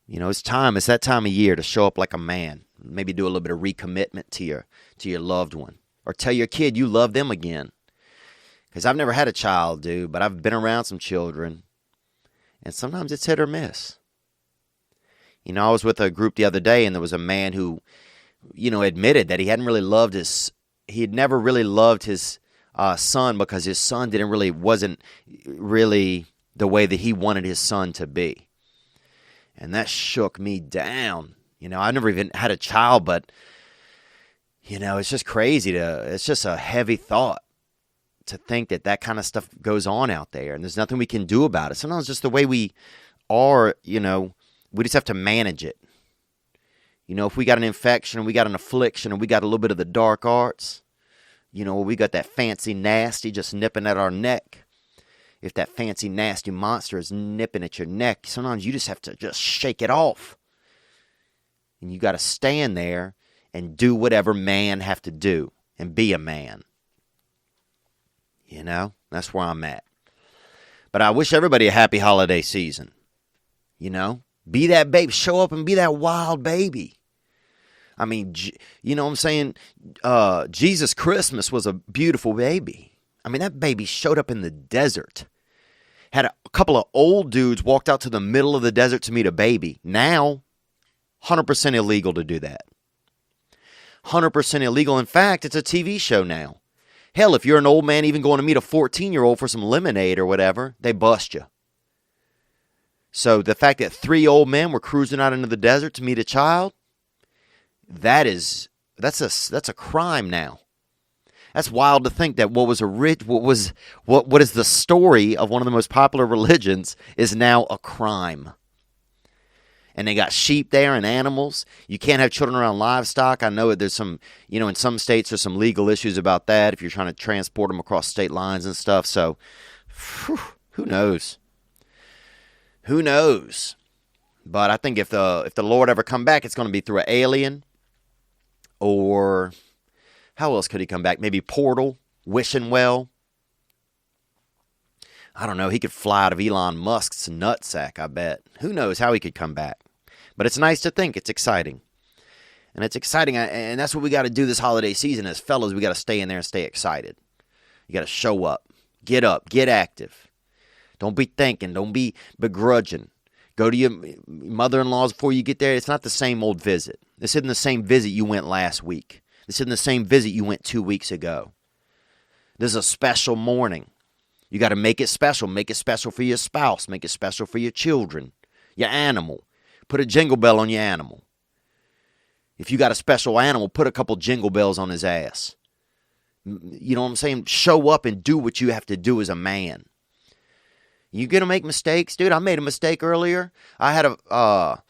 It's time. It's that time of year to show up like a man. Maybe do a little bit of recommitment to your loved one. Or tell your kid you love them again. Because I've never had a child, dude, but I've been around some children. And sometimes it's hit or miss. I was with a group the other day, and there was a man who, admitted that he had never really loved his son because his son wasn't really the way that he wanted his son to be. And that shook me down. I never even had a child, but, it's just crazy it's just a heavy thought to think that kind of stuff goes on out there and there's nothing we can do about it. Sometimes just the way we are, we just have to manage it. If we got an infection, we got an affliction, and we got a little bit of the dark arts, we got that fancy nasty just nipping at our neck. If that fancy nasty monster is nipping at your neck, sometimes you just have to just shake it off. And you got to stand there and do whatever man have to do and be a man. That's where I'm at. But I wish everybody a happy holiday season. Be that baby. Show up and be that wild baby. I mean, you know what I'm saying? Jesus Christmas was a beautiful baby. I mean, that baby showed up in the desert. Had a couple of old dudes walked out to the middle of the desert to meet a baby. Now, 100% illegal to do that. 100% illegal. In fact, it's a TV show now. Hell, if you're an old man even going to meet a 14-year-old for some lemonade or whatever, they bust you. So the fact that 3 old men were cruising out into the desert to meet a child, that's a crime now. That's wild to think that what is the story of one of the most popular religions is now a crime. And they got sheep there and animals. You can't have children around livestock. I know there's some, in some states there's some legal issues about that if you're trying to transport them across state lines and stuff. So, who knows? Who knows? But I think if the Lord ever come back, it's going to be through an alien. Or how else could he come back? Maybe Portal, wishing well. I don't know. He could fly out of Elon Musk's nutsack, I bet. Who knows how he could come back? But it's nice to think. It's exciting. And it's exciting. And that's what we got to do this holiday season as fellas. We got to stay in there and stay excited. You got to show up. Get active. Don't be thinking. Don't be begrudging. Go to your mother-in-law's before you get there. It's not the same old visit. This isn't the same visit you went last week. This isn't the same visit you went 2 weeks ago. This is a special morning. You got to make it special. Make it special for your spouse. Make it special for your children, your animal. Put a jingle bell on your animal. If you got a special animal, put a couple jingle bells on his ass. You know what I'm saying? Show up and do what you have to do as a man. You gonna make mistakes? Dude, I made a mistake earlier. I had I've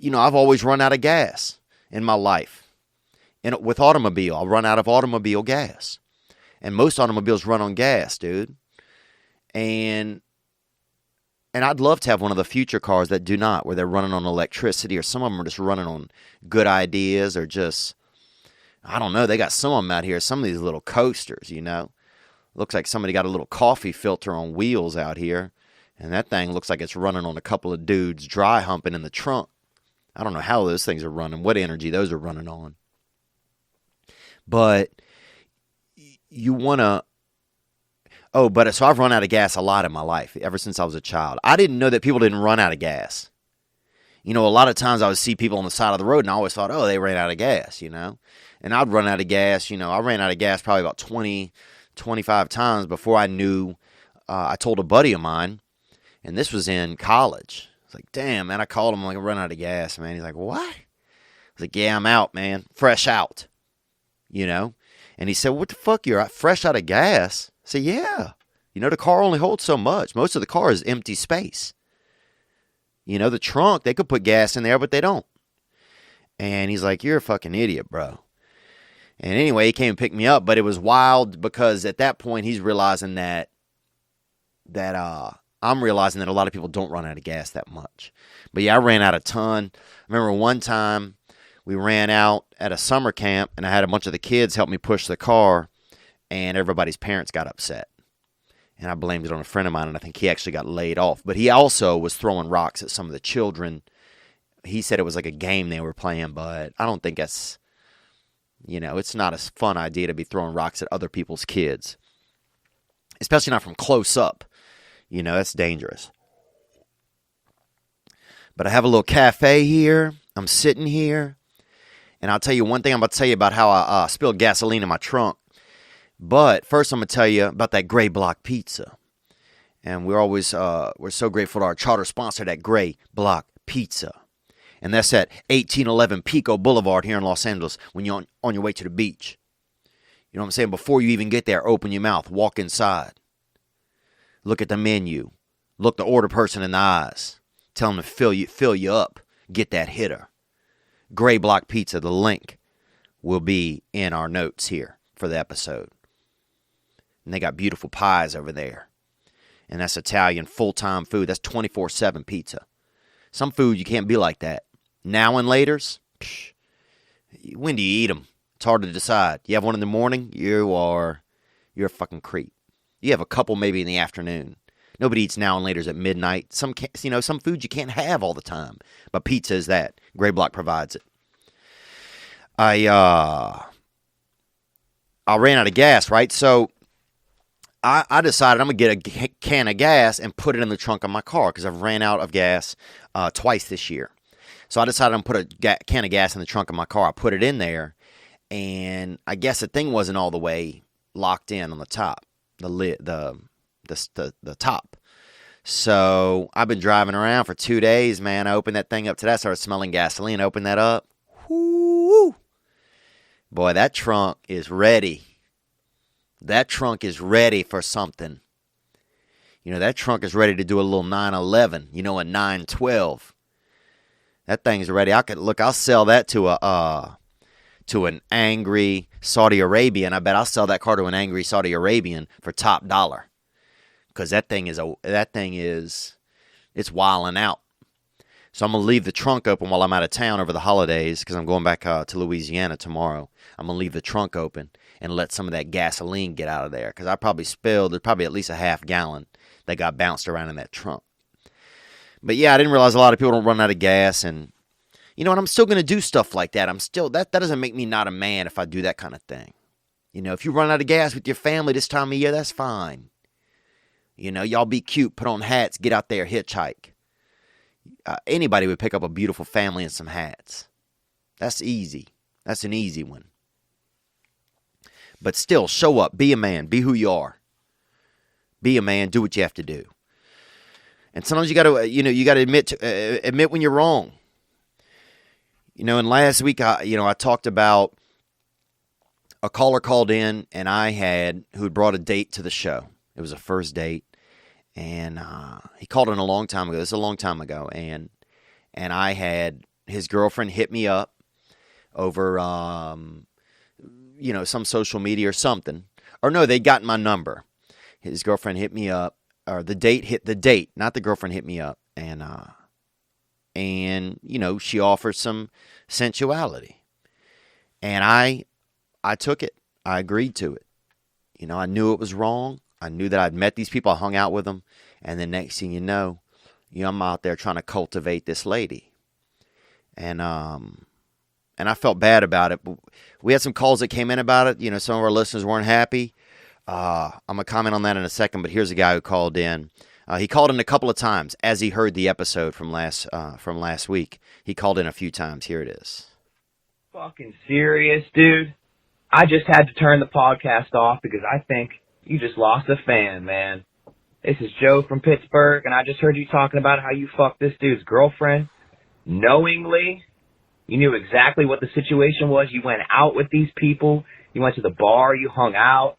always run out of gas in my life. And with automobile, I'll run out of automobile gas. And most automobiles run on gas, dude. And I'd love to have one of the future cars that do not, where they're running on electricity, or some of them are just running on good ideas, or just, I don't know, they got some of them out here, some of these little coasters, Looks like somebody got a little coffee filter on wheels out here, and that thing looks like it's running on a couple of dudes dry humping in the trunk. I don't know how those things are running, what energy those are running on. But you want to... so I've run out of gas a lot in my life, ever since I was a child. I didn't know that people didn't run out of gas. A lot of times I would see people on the side of the road, and I always thought, they ran out of gas, And I'd run out of gas, I ran out of gas probably about 20, 25 times before I knew. I told a buddy of mine, and this was in college. I was like, damn, man, I called him, I'm like, I run out of gas, man. He's like, what? I was like, yeah, I'm out, man. Fresh out, And he said, what the fuck, you're fresh out of gas? I said, yeah. The car only holds so much. Most of the car is empty space. The trunk, they could put gas in there, but they don't. And he's like, you're a fucking idiot, bro. And anyway, he came and picked me up, but it was wild because at that point he's realizing that I'm realizing that a lot of people don't run out of gas that much. But yeah, I ran out a ton. I remember one time we ran out at a summer camp, and I had a bunch of the kids help me push the car, and everybody's parents got upset. And I blamed it on a friend of mine, and I think he actually got laid off. But he also was throwing rocks at some of the children. He said it was like a game they were playing, but I don't think that's, it's not a fun idea to be throwing rocks at other people's kids. Especially not from close up. That's dangerous. But I have a little cafe here. I'm sitting here. And I'll tell you one thing I'm about to tell you about how I spilled gasoline in my trunk. But first I'm going to tell you about that Gray Block Pizza. And we're so grateful to our charter sponsor, that Gray Block Pizza. And that's at 1811 Pico Boulevard here in Los Angeles when you're on your way to the beach. You know what I'm saying? Before you even get there, open your mouth, walk inside. Look at the menu. Look the order person in the eyes. Tell them to fill you up. Get that hitter. Gray Block Pizza, the link will be in our notes here for the episode. And they got beautiful pies over there. And that's Italian full-time food. That's 24/7 pizza. Some food you can't be like that. Now and laters, when do you eat them? It's hard to decide. You have one in the morning, you're a fucking creep. You have a couple maybe in the afternoon. Nobody eats now and laters at midnight. Some food you can't have all the time. But pizza is that. Gray Block provides it. I ran out of gas, right? So I decided I'm going to get a can of gas and put it in the trunk of my car because I've ran out of gas twice this year. So I decided I'm going to put a can of gas in the trunk of my car. I put it in there, and I guess the thing wasn't all the way locked in on the top, the lid, the top. So I've been driving around for 2 days, man. I opened that thing up today. I started smelling gasoline. Opened that up. Whoo! Boy, that trunk is ready. That trunk is ready for something. You know, that trunk is ready to do a little 911. You know, a 912. That thing's ready. I'll sell that to an angry Saudi Arabian. I bet I'll sell that car to an angry Saudi Arabian for top dollar. Because that thing is it's wilding out. So I'm going to leave the trunk open while I'm out of town over the holidays because I'm going back to Louisiana tomorrow. I'm going to leave the trunk open and let some of that gasoline get out of there because there's probably at least a half gallon that got bounced around in that trunk. But yeah, I didn't realize a lot of people don't run out of gas, and you know, and I'm still going to do stuff like that. That doesn't make me not a man if I do that kind of thing. You know, if you run out of gas with your family this time of year, that's fine. You know, y'all be cute, put on hats, get out there, hitchhike. Anybody would pick up a beautiful family and some hats. That's easy. That's an easy one. But still, show up, be a man, be who you are. Be a man, do what you have to do. And sometimes you got to, admit when you're wrong. You know, and last week, I talked about a caller called in, and who had brought a date to the show. It was a first date, and he called in a long time ago. This is a long time ago, and I had his girlfriend hit me up over, some social media or something. Or no, they'd gotten my number. His girlfriend hit me up, or the date, not the girlfriend hit me up, and she offered some sensuality, and I took it. I agreed to it. You know, I knew it was wrong. I knew that I'd met these people, I hung out with them, and the next thing you know, I'm out there trying to cultivate this lady, and I felt bad about it. But we had some calls that came in about it. You know, some of our listeners weren't happy. I'm going to comment on that in a second, but here's a guy who called in. He called in a couple of times as he heard the episode from last week. He called in a few times. Here it is. Fucking serious, dude. I just had to turn the podcast off because I think you just lost a fan, man. This is Joe from Pittsburgh, and I just heard you talking about how you fucked this dude's girlfriend knowingly. You knew exactly what the situation was. You went out with these people. You went to the bar. You hung out.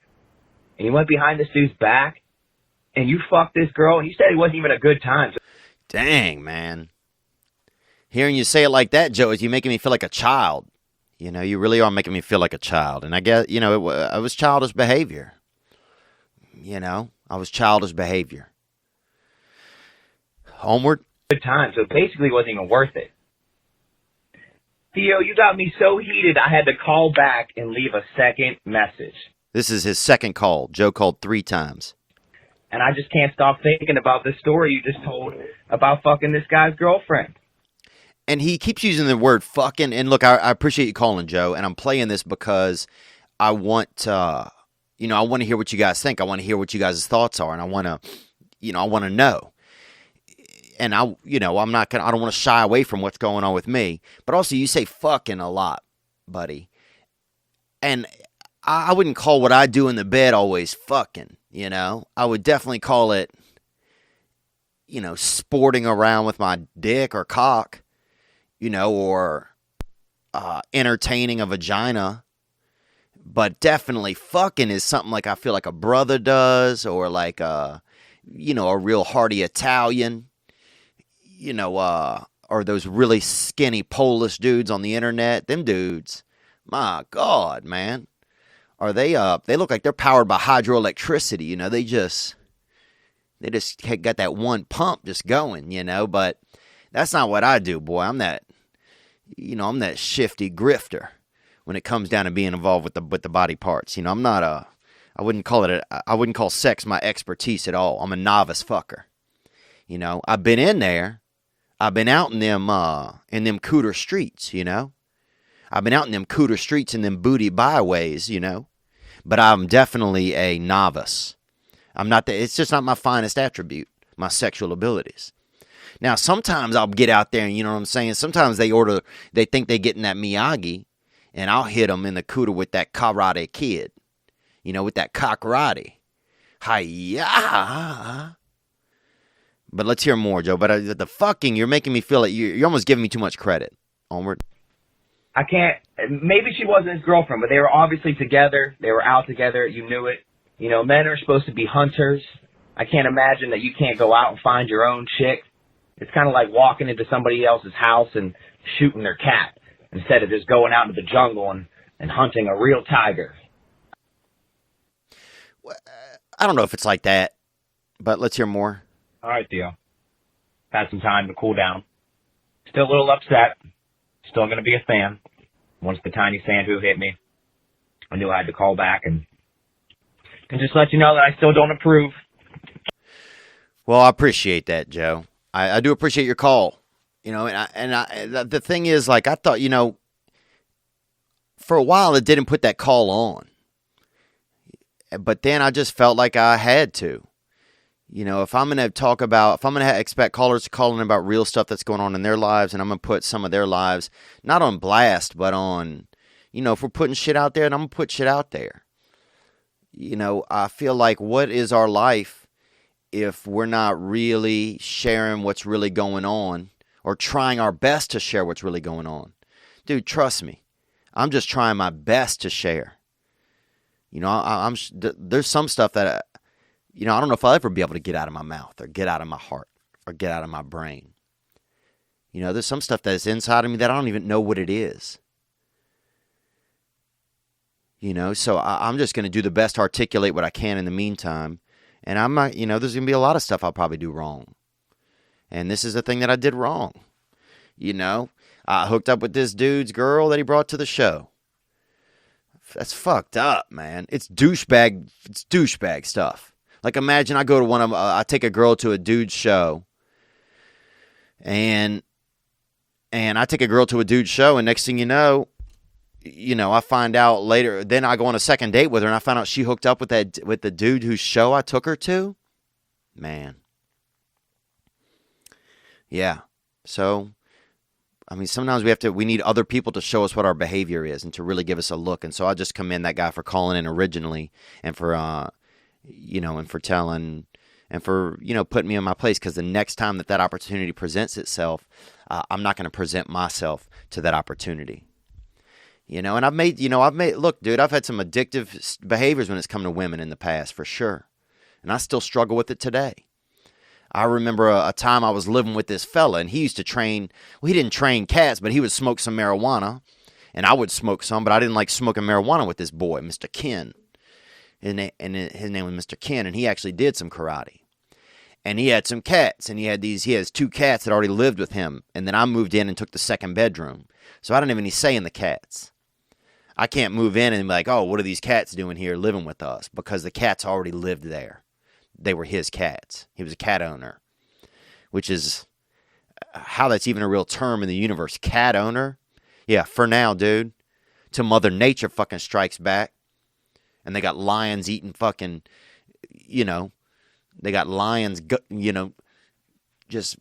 And you went behind this dude's back, and you fucked this girl, and you said it wasn't even a good time. Dang, man. Hearing you say it like that, Joe, is you making me feel like a child. You know, you really are making me feel like a child. And I guess, it was childish behavior. You know, I was childish behavior. Homeward. Good time, so basically it wasn't even worth it. Theo, you got me so heated I had to call back and leave a second message. This is his second call. Joe called 3 times. And I just can't stop thinking about the story you just told about fucking this guy's girlfriend. And he keeps using the word fucking. And look, I appreciate you calling, Joe. And I'm playing this because I want I want to hear what you guys think. I want to hear what you guys' thoughts are. And I want to know. And I don't want to shy away from what's going on with me. But also, you say fucking a lot, buddy. And I wouldn't call what I do in the bed always fucking, you know. I would definitely call it, sporting around with my dick or cock, or entertaining a vagina. But definitely fucking is something like I feel like a brother does, or like a real hearty Italian, or those really skinny Polish dudes on the internet. Them dudes, my God, man. They look like they're powered by hydroelectricity, they just got that one pump just going, but that's not what I do, boy. I'm that shifty grifter when it comes down to being involved with the body parts. I'm not I wouldn't call sex my expertise at all. I'm a novice fucker. I've been in there. I've been out in them cooter streets, I've been out in them cooter streets and them booty byways, you know. But I'm definitely a novice. It's just not my finest attribute, my sexual abilities. Now, sometimes I'll get out there and, you know what I'm saying? Sometimes they think they getting that Miyagi, and I'll hit them in the cooter with that Karate Kid. You know, with that karate. Hi-ya! But let's hear more, Joe. But the fucking, you're making me feel like you're almost giving me too much credit. Onward. I can't, maybe she wasn't his girlfriend, but they were obviously together. They were out together. You knew it. You know, men are supposed to be hunters. I can't imagine that you can't go out and find your own chick. It's kind of like walking into somebody else's house and shooting their cat instead of just going out into the jungle and hunting a real tiger. I don't know if it's like that, but let's hear more. All right, Theo. Had some time to cool down. Still a little upset. Still going to be a fan. Once the tiny sand who hit me, I knew I had to call back and just let you know that I still don't approve. Well, I appreciate that, Joe. I do appreciate your call. You know, and the thing is, like, I thought, you know, for a while it didn't put that call on. But then I just felt like I had to. You know, if I'm going to expect callers to call in about real stuff that's going on in their lives, and I'm going to put some of their lives, not on blast, but on, you know, if we're putting shit out there, then I'm going to put shit out there. You know, I feel like, what is our life if we're not really sharing what's really going on, or trying our best to share what's really going on? Dude, trust me. I'm just trying my best to share. You know, there's some stuff that, you know, I don't know if I'll ever be able to get out of my mouth or get out of my heart or get out of my brain. You know, there's some stuff that's inside of me that I don't even know what it is. You know, so I'm just going to do the best to articulate what I can in the meantime. And I'm not, you know, there's going to be a lot of stuff I'll probably do wrong. And this is the thing that I did wrong. You know, I hooked up with this dude's girl that he brought to the show. That's fucked up, man. It's douchebag stuff. Like, imagine I go to I take a girl to a dude's show, and I take a girl to a dude's show, and next thing you know, I find out later, then I go on a second date with her, and I find out she hooked up with the dude whose show I took her to. Man. Yeah. So, I mean, sometimes we need other people to show us what our behavior is and to really give us a look. And so I just commend that guy for calling in originally and for, and for telling and for, putting me in my place. Because the next time that opportunity presents itself, I'm not going to present myself to that opportunity. And look, dude, I've had some addictive behaviors when it's come to women in the past, for sure. And I still struggle with it today. I remember a time I was living with this fella, and he used to train, well, he didn't train cats, but he would smoke some marijuana, and I would smoke some, but I didn't like smoking marijuana with this boy, Mr. Ken. And his name was Mr. Ken, and he actually did some karate. And he had some cats, and he has 2 cats that already lived with him, and then I moved in and took the second bedroom. So I didn't have any say in the cats. I can't move in and be like, oh, what are these cats doing here living with us? Because the cats already lived there. They were his cats. He was a cat owner, which is how that's even a real term in the universe. Cat owner? Yeah, for now, dude. Till Mother Nature fucking strikes back. And they got lions eating fucking, they got lions, just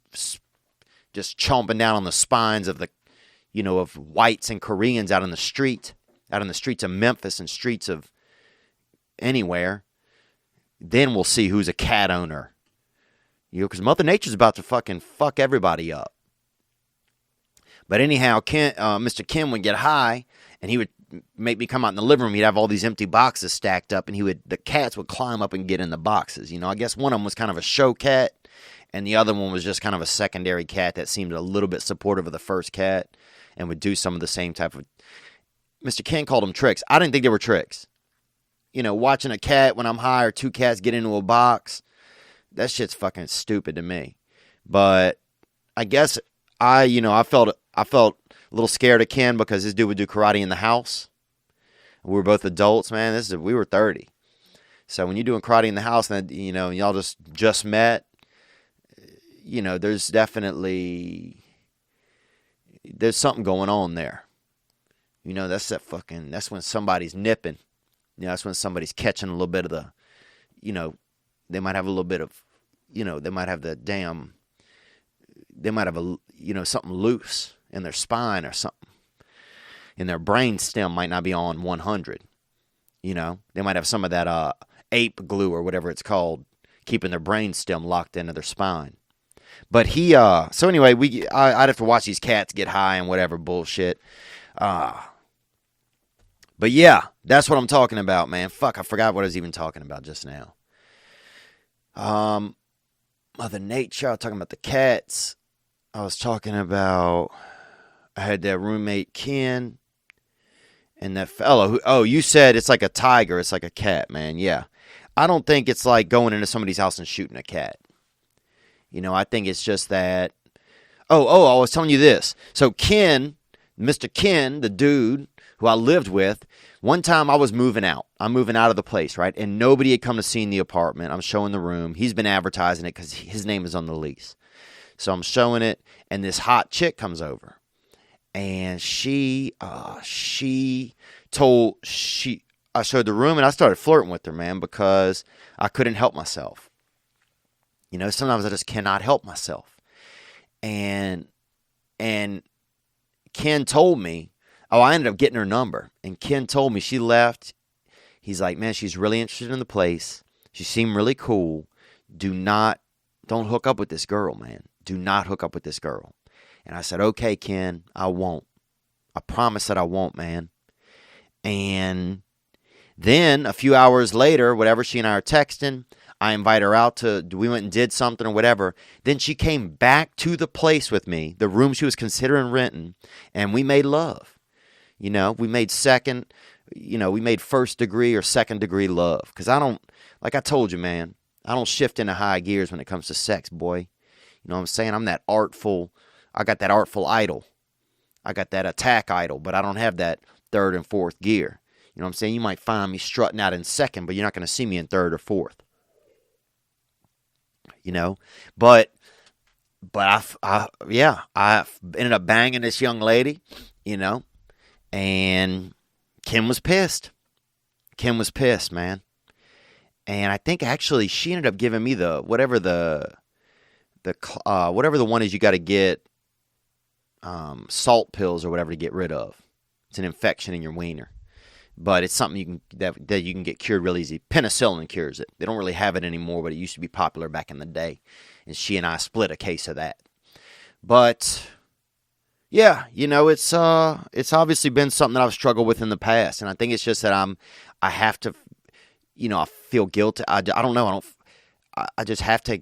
chomping down on the spines of of whites and Koreans out in the streets of Memphis and streets of anywhere. Then we'll see who's a cat owner. Because Mother Nature's about to fucking fuck everybody up. But anyhow, Mr. Kim would get high, and he would make me come out in the living room. He'd have all these empty boxes stacked up, and the cats would climb up and get in the boxes. I guess one of them was kind of a show cat, and the other one was just kind of a secondary cat that seemed a little bit supportive of the first cat and would do some of the same type of... Mr. Ken called them tricks. I didn't think they were tricks. Watching a cat when I'm high or 2 cats get into a box, that shit's fucking stupid to me. But I guess I felt a little scared of Ken because this dude would do karate in the house. We were both adults, man. We were 30. So when you're doing karate in the house and y'all just met, there's something going on there. You know, that's when somebody's nipping. You know, that's when somebody's catching a little bit of the, you know, they might have a little bit of, you know, they might have something loose in their spine or something. And their brain stem might not be on 100. You know, they might have some of that ape glue or whatever it's called, keeping their brain stem locked into their spine. But so anyway, I'd have to watch these cats get high and whatever bullshit. But yeah, that's what I'm talking about, man. Fuck, I forgot what I was even talking about just now. Mother Nature, I was talking about the cats. I was talking about, I had that roommate, Ken, and that fellow you said it's like a tiger, it's like a cat, man. Yeah. I don't think it's like going into somebody's house and shooting a cat. You know, I think it's just that, I was telling you this. So Ken, Mr. Ken, the dude who I lived with, one time I was moving out. I'm moving out of the place, right? And nobody had come to see the apartment. I'm showing the room. He's been advertising it because his name is on the lease. So I'm showing it, and this hot chick comes over. And I showed the room, and I started flirting with her, man, because I couldn't help myself. You know, sometimes I just cannot help myself. And Ken told me, I ended up getting her number. And Ken told me she left. He's like, man, she's really interested in the place. She seemed really cool. Don't hook up with this girl, man. Do not hook up with this girl. And I said, okay, Ken, I won't. I promise that I won't, man. And then a few hours later, whatever, she and I are texting. I invite her out we went and did something or whatever. Then she came back to the place with me, the room she was considering renting, and we made love. You know, we made first degree or second degree love. Because like I told you, man, I don't shift into high gears when it comes to sex, boy. You know what I'm saying? I got that artful idol. I got that attack idol, but I don't have that third and fourth gear. You know what I'm saying? You might find me strutting out in second, but you're not going to see me in third or fourth. You know, but I ended up banging this young lady, you know, and Kim was pissed. Kim was pissed, man. And I think actually she ended up giving me whatever the one is you got to get salt pills or whatever to get rid of. It's an infection in your wiener. But it's something that you can get cured real easy. Penicillin cures it. They don't really have it anymore, but it used to be popular back in the day. And she and I split a case of that. But yeah, you know, it's obviously been something that I've struggled with in the past, and I think it's just that I have to, you know, I feel guilty. I don't know. I just have to.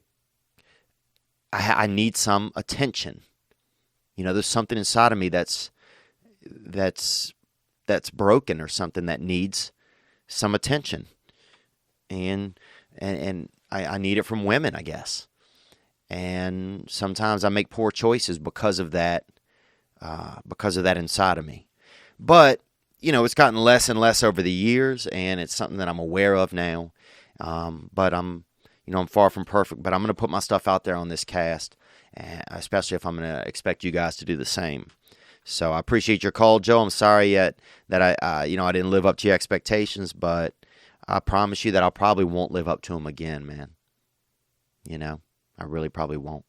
I need some attention. You know, there's something inside of me that's broken or something that needs some attention. And I need it from women, I guess. And sometimes I make poor choices because of that inside of me. But, you know, it's gotten less and less over the years, and it's something that I'm aware of now. But I'm far from perfect, but I'm going to put my stuff out there on this cast, especially if I'm going to expect you guys to do the same. So I appreciate your call, Joe. I'm sorry that I didn't live up to your expectations, but I promise you that I probably won't live up to them again, man. You know, I really probably won't.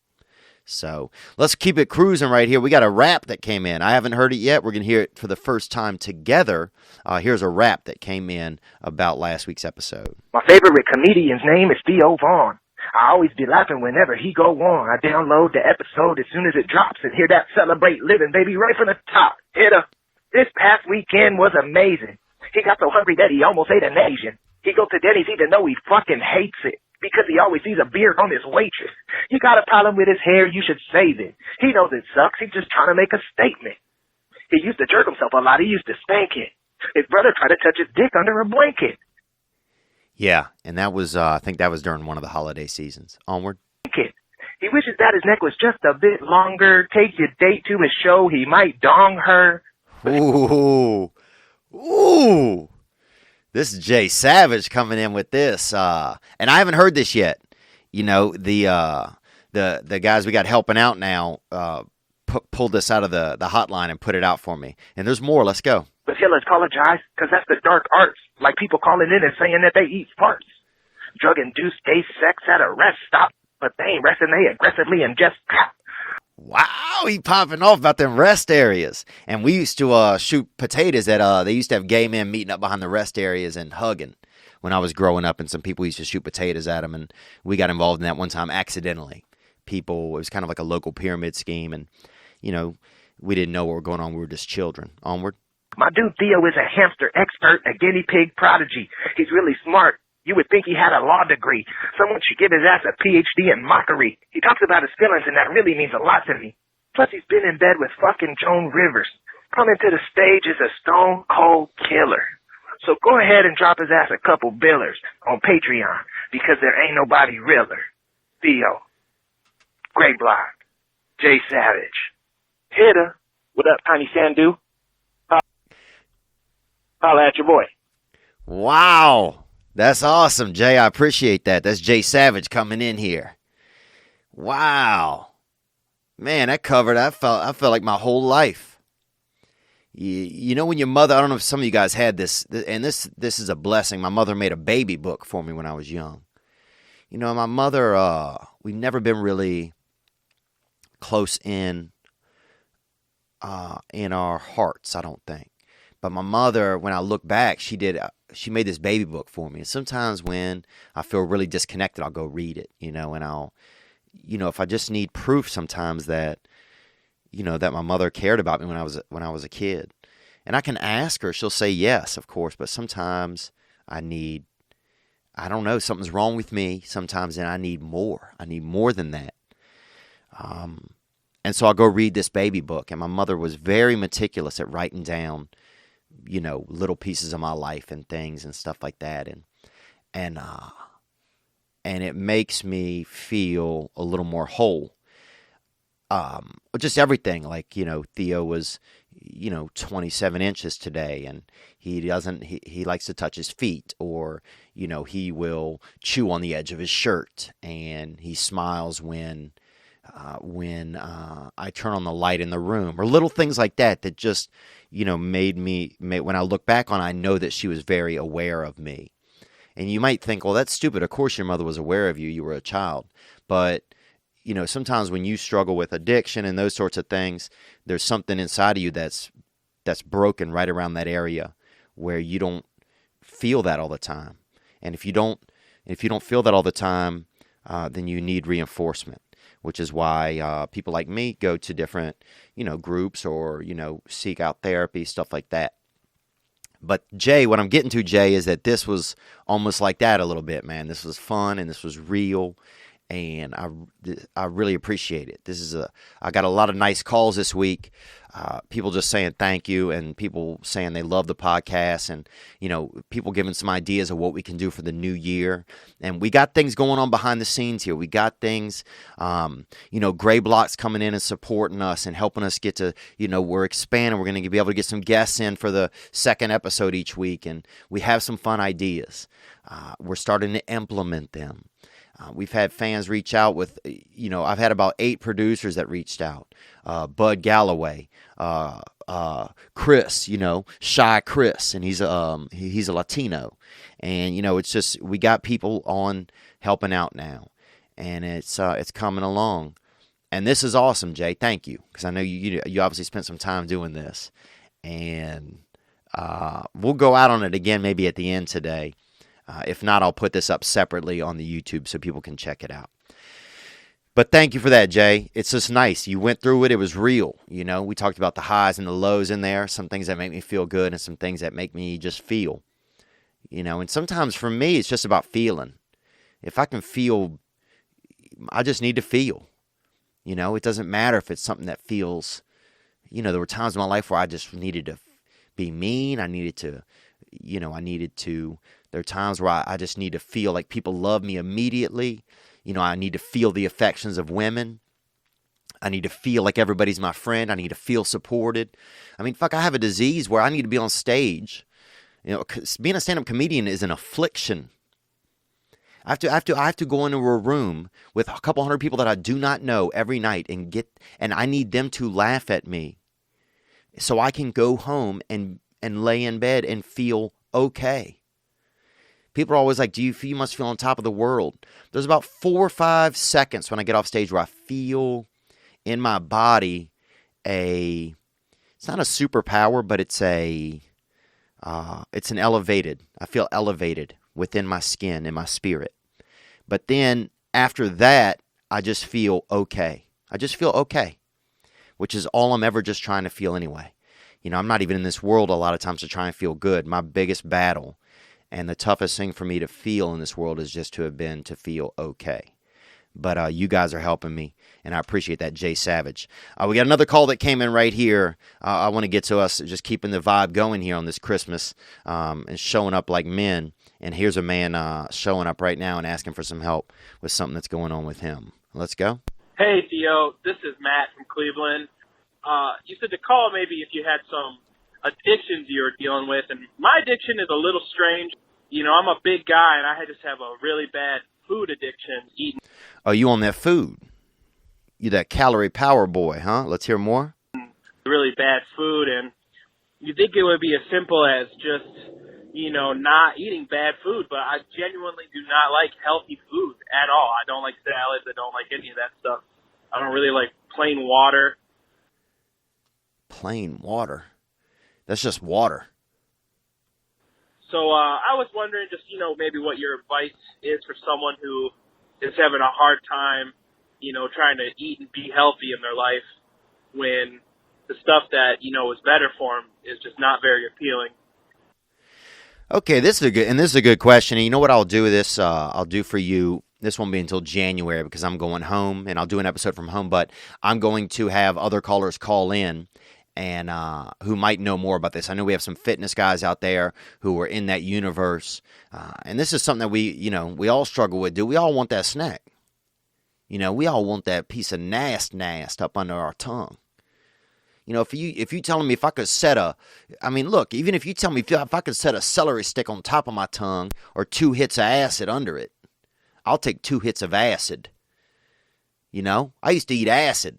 So let's keep it cruising right here. We got a rap that came in. I haven't heard it yet. We're going to hear it for the first time together. Here's a rap that came in about last week's episode. My favorite comedian's name is Theo Vaughn. I always be laughing whenever he go on. I download the episode as soon as it drops and hear that Celebrate Living, baby, right from the top. This past weekend was amazing. He got so hungry that he almost ate an Asian. He goes to Denny's even though he fucking hates it, because he always sees a beard on his waitress. You got a problem with his hair, you should save it. He knows it sucks, he's just trying to make a statement. He used to jerk himself a lot, he used to spank it. His brother tried to touch his dick under a blanket. Yeah, and that was, I think that was during one of the holiday seasons. Onward. He wishes that his neck was just a bit longer. Take your date to his show, he might dong her. Ooh. This is Jay Savage coming in with this. And I haven't heard this yet. You know, the guys we got helping out now pulled this out of the hotline and put it out for me. And there's more. Let's go. But he'll apologize, 'cause that's the dark arts, like people calling in and saying that they eat farts. Drug-induced gay sex at a rest stop, but they ain't resting, they aggressively ingest crap. Wow, he popping off about them rest areas. And we used to shoot potatoes at, they used to have gay men meeting up behind the rest areas and hugging when I was growing up, and some people used to shoot potatoes at them, and we got involved in that one time accidentally. It was kind of like a local pyramid scheme, and, you know, we didn't know what was going on. We were just children. Onward. My dude Theo is a hamster expert, a guinea pig prodigy. He's really smart. You would think he had a law degree. Someone should give his ass a PhD in mockery. He talks about his feelings, and that really means a lot to me. Plus, he's been in bed with fucking Joan Rivers. Coming to the stage is a stone cold killer. So go ahead and drop his ass a couple billers on Patreon, because there ain't nobody realer. Theo. Gray Block. Jay Savage. Hitter. What up, Tiny Sandu? Holla at your boy. Wow. That's awesome, Jay. I appreciate that. That's Jay Savage coming in here. Wow. Man, that covered, I felt like my whole life. You know when your mother, I don't know if some of you guys had this, and this is a blessing. My mother made a baby book for me when I was young. You know, my mother, we've never been really close in our hearts, I don't think. But my mother, when I look back, she made this baby book for me. And sometimes when I feel really disconnected, I'll go read it, you know, and I'll, you know, if I just need proof sometimes that, you know, that my mother cared about me when I was a kid. And I can ask her, she'll say yes, of course, but sometimes I don't know, something's wrong with me sometimes, and I need more. I need more than that. And so I'll go read this baby book, and my mother was very meticulous at writing down, you know, little pieces of my life and things and stuff like that. And it makes me feel a little more whole. Just everything, like, you know, Theo was, you know, 27 inches today, and he likes to touch his feet, or, you know, he will chew on the edge of his shirt, and he smiles when I turn on the light in the room, or little things like that just, you know, when I look back on it, I know that she was very aware of me. And you might think, well, that's stupid. Of course your mother was aware of you. You were a child. But, you know, sometimes when you struggle with addiction and those sorts of things, there's something inside of you that's broken right around that area where you don't feel that all the time. And if you don't feel that all the time, then you need reinforcement, which is why people like me go to different, you know, groups, or, you know, seek out therapy, stuff like that. But Jay, what I'm getting to, Jay, is that this was almost like that a little bit, man. This was fun, and this was real, and I really appreciate it. I got a lot of nice calls this week. People just saying thank you, and people saying they love the podcast, and, you know, people giving some ideas of what we can do for the new year. And we got things going on behind the scenes here. We got things, you know, Gray Block's coming in and supporting us and helping us get to, you know, we're expanding. We're going to be able to get some guests in for the second episode each week, and we have some fun ideas. We're starting to implement them. We've had fans reach out with, you know, I've had about 8 producers that reached out. Bud Galloway, Chris, you know, Shy Chris, and he's a Latino. And, you know, it's just, we got people on helping out now, and it's coming along. And this is awesome, Jay. Thank you, because I know you obviously spent some time doing this. And we'll go out on it again maybe at the end today. If not, I'll put this up separately on the YouTube so people can check it out. But thank you for that, Jay. It's just nice. You went through it. It was real. You know, we talked about the highs and the lows in there, some things that make me feel good and some things that make me just feel. You know, and sometimes for me, it's just about feeling. If I can feel, I just need to feel. You know, it doesn't matter if it's something that feels, you know, there were times in my life where I just needed to be mean. I needed to, you know, there are times where I just need to feel like people love me immediately. You know, I need to feel the affections of women. I need to feel like everybody's my friend. I need to feel supported. I mean, fuck, I have a disease where I need to be on stage. You know, being a stand-up comedian is an affliction. I have to go into a room with a couple hundred people that I do not know every night and I need them to laugh at me so I can go home and and lay in bed and feel okay. People are always like, you must feel on top of the world. There's about 4 or 5 seconds when I get off stage where I feel in my body it's not a superpower, but it's an elevated, I feel elevated within my skin and my spirit. But then after that, I just feel okay. I just feel okay, which is all I'm ever just trying to feel anyway. I'm not even in this world a lot of times to try and feel good. My biggest battle and the toughest thing for me to feel in this world is just to have been to feel okay. But you guys are helping me, and I appreciate that, Jay Savage. We got another call that came in right here. I want to get to us just keeping the vibe going here on this Christmas and showing up like men. And here's a man showing up right now and asking for some help with something that's going on with him. Let's go. Hey, Theo. This is Matt from Cleveland. You said to call maybe if you had some addictions you were dealing with. And my addiction is a little strange. I'm a big guy, and I just have a really bad food addiction, eating. Oh, you on that food? You that calorie power boy, huh? Let's hear more. Really bad food, and you think it would be as simple as just, not eating bad food, but I genuinely do not like healthy food at all. I don't like salads. I don't like any of that stuff. I don't really like plain water. Plain water? That's just water. So I was wondering just, maybe what your advice is for someone who is having a hard time, trying to eat and be healthy in their life when the stuff that, is better for them is just not very appealing. Okay, this is a good question. And you know what I'll do with this? I'll do for you. This won't be until January because I'm going home, and I'll do an episode from home. But I'm going to have other callers call in and who might know more about this. I know we have some fitness guys out there who are in that universe. And this is something that we all struggle with. Do we all want that snack? We all want that piece of nast up under our tongue. If you telling me if I could even if you tell me if I could set a celery stick on top of my tongue or 2 hits of acid under it, I'll take 2 hits of acid. I used to eat acid.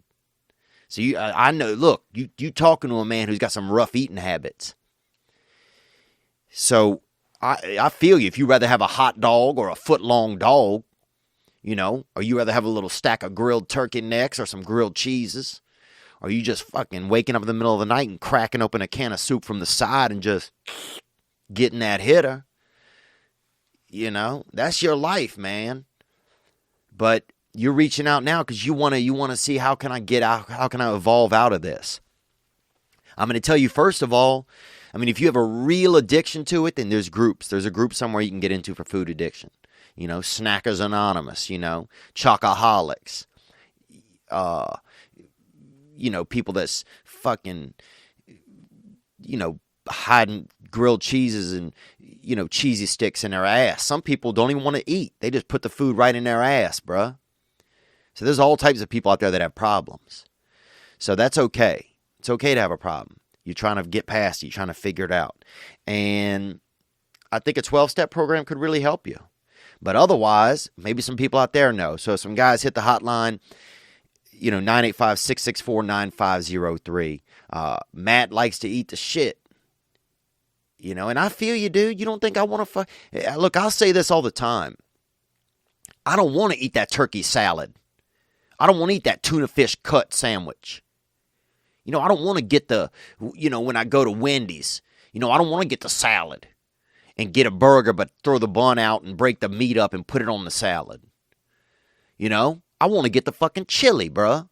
So I know, look, you talking to a man who's got some rough eating habits. So I feel you. If you'd rather have a hot dog or a foot-long dog, or you rather have a little stack of grilled turkey necks or some grilled cheeses, or you just fucking waking up in the middle of the night and cracking open a can of soup from the side and just getting that hitter, that's your life, man. But you're reaching out now because you want to see how can I get out, how can I evolve out of this. I'm going to tell you, first of all, if you have a real addiction to it, then there's groups. There's a group somewhere you can get into for food addiction. Snackers Anonymous, Chocoholics, people that's fucking, hiding grilled cheeses and, cheesy sticks in their ass. Some people don't even want to eat. They just put the food right in their ass, bruh. So there's all types of people out there that have problems. So that's okay. It's okay to have a problem. You're trying to get past it. You're trying to figure it out. And I think a 12-step program could really help you. But otherwise, maybe some people out there know. So some guys hit the hotline, 985-664-9503. Matt likes to eat the shit. And I feel you, dude. You don't think I want to Look, I'll say this all the time. I don't want to eat that turkey salad. I don't want to eat that tuna fish cut sandwich. I don't want to get when I go to Wendy's, I don't want to get the salad and get a burger, but throw the bun out and break the meat up and put it on the salad. I want to get the fucking chili, bruh.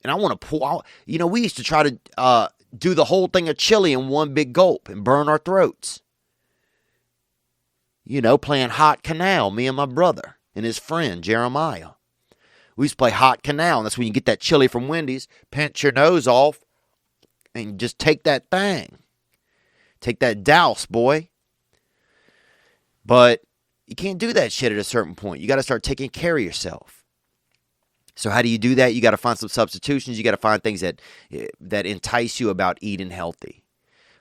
And I want to pour out, we used to try to do the whole thing of chili in one big gulp and burn our throats. Playing Hot Canal, me and my brother and his friend, Jeremiah. We used to play Hot Canal, and that's when you get that chili from Wendy's, pinch your nose off, and just take that thing. Take that douse, boy. But you can't do that shit at a certain point. You got to start taking care of yourself. So how do you do that? You got to find some substitutions. You got to find things that entice you about eating healthy.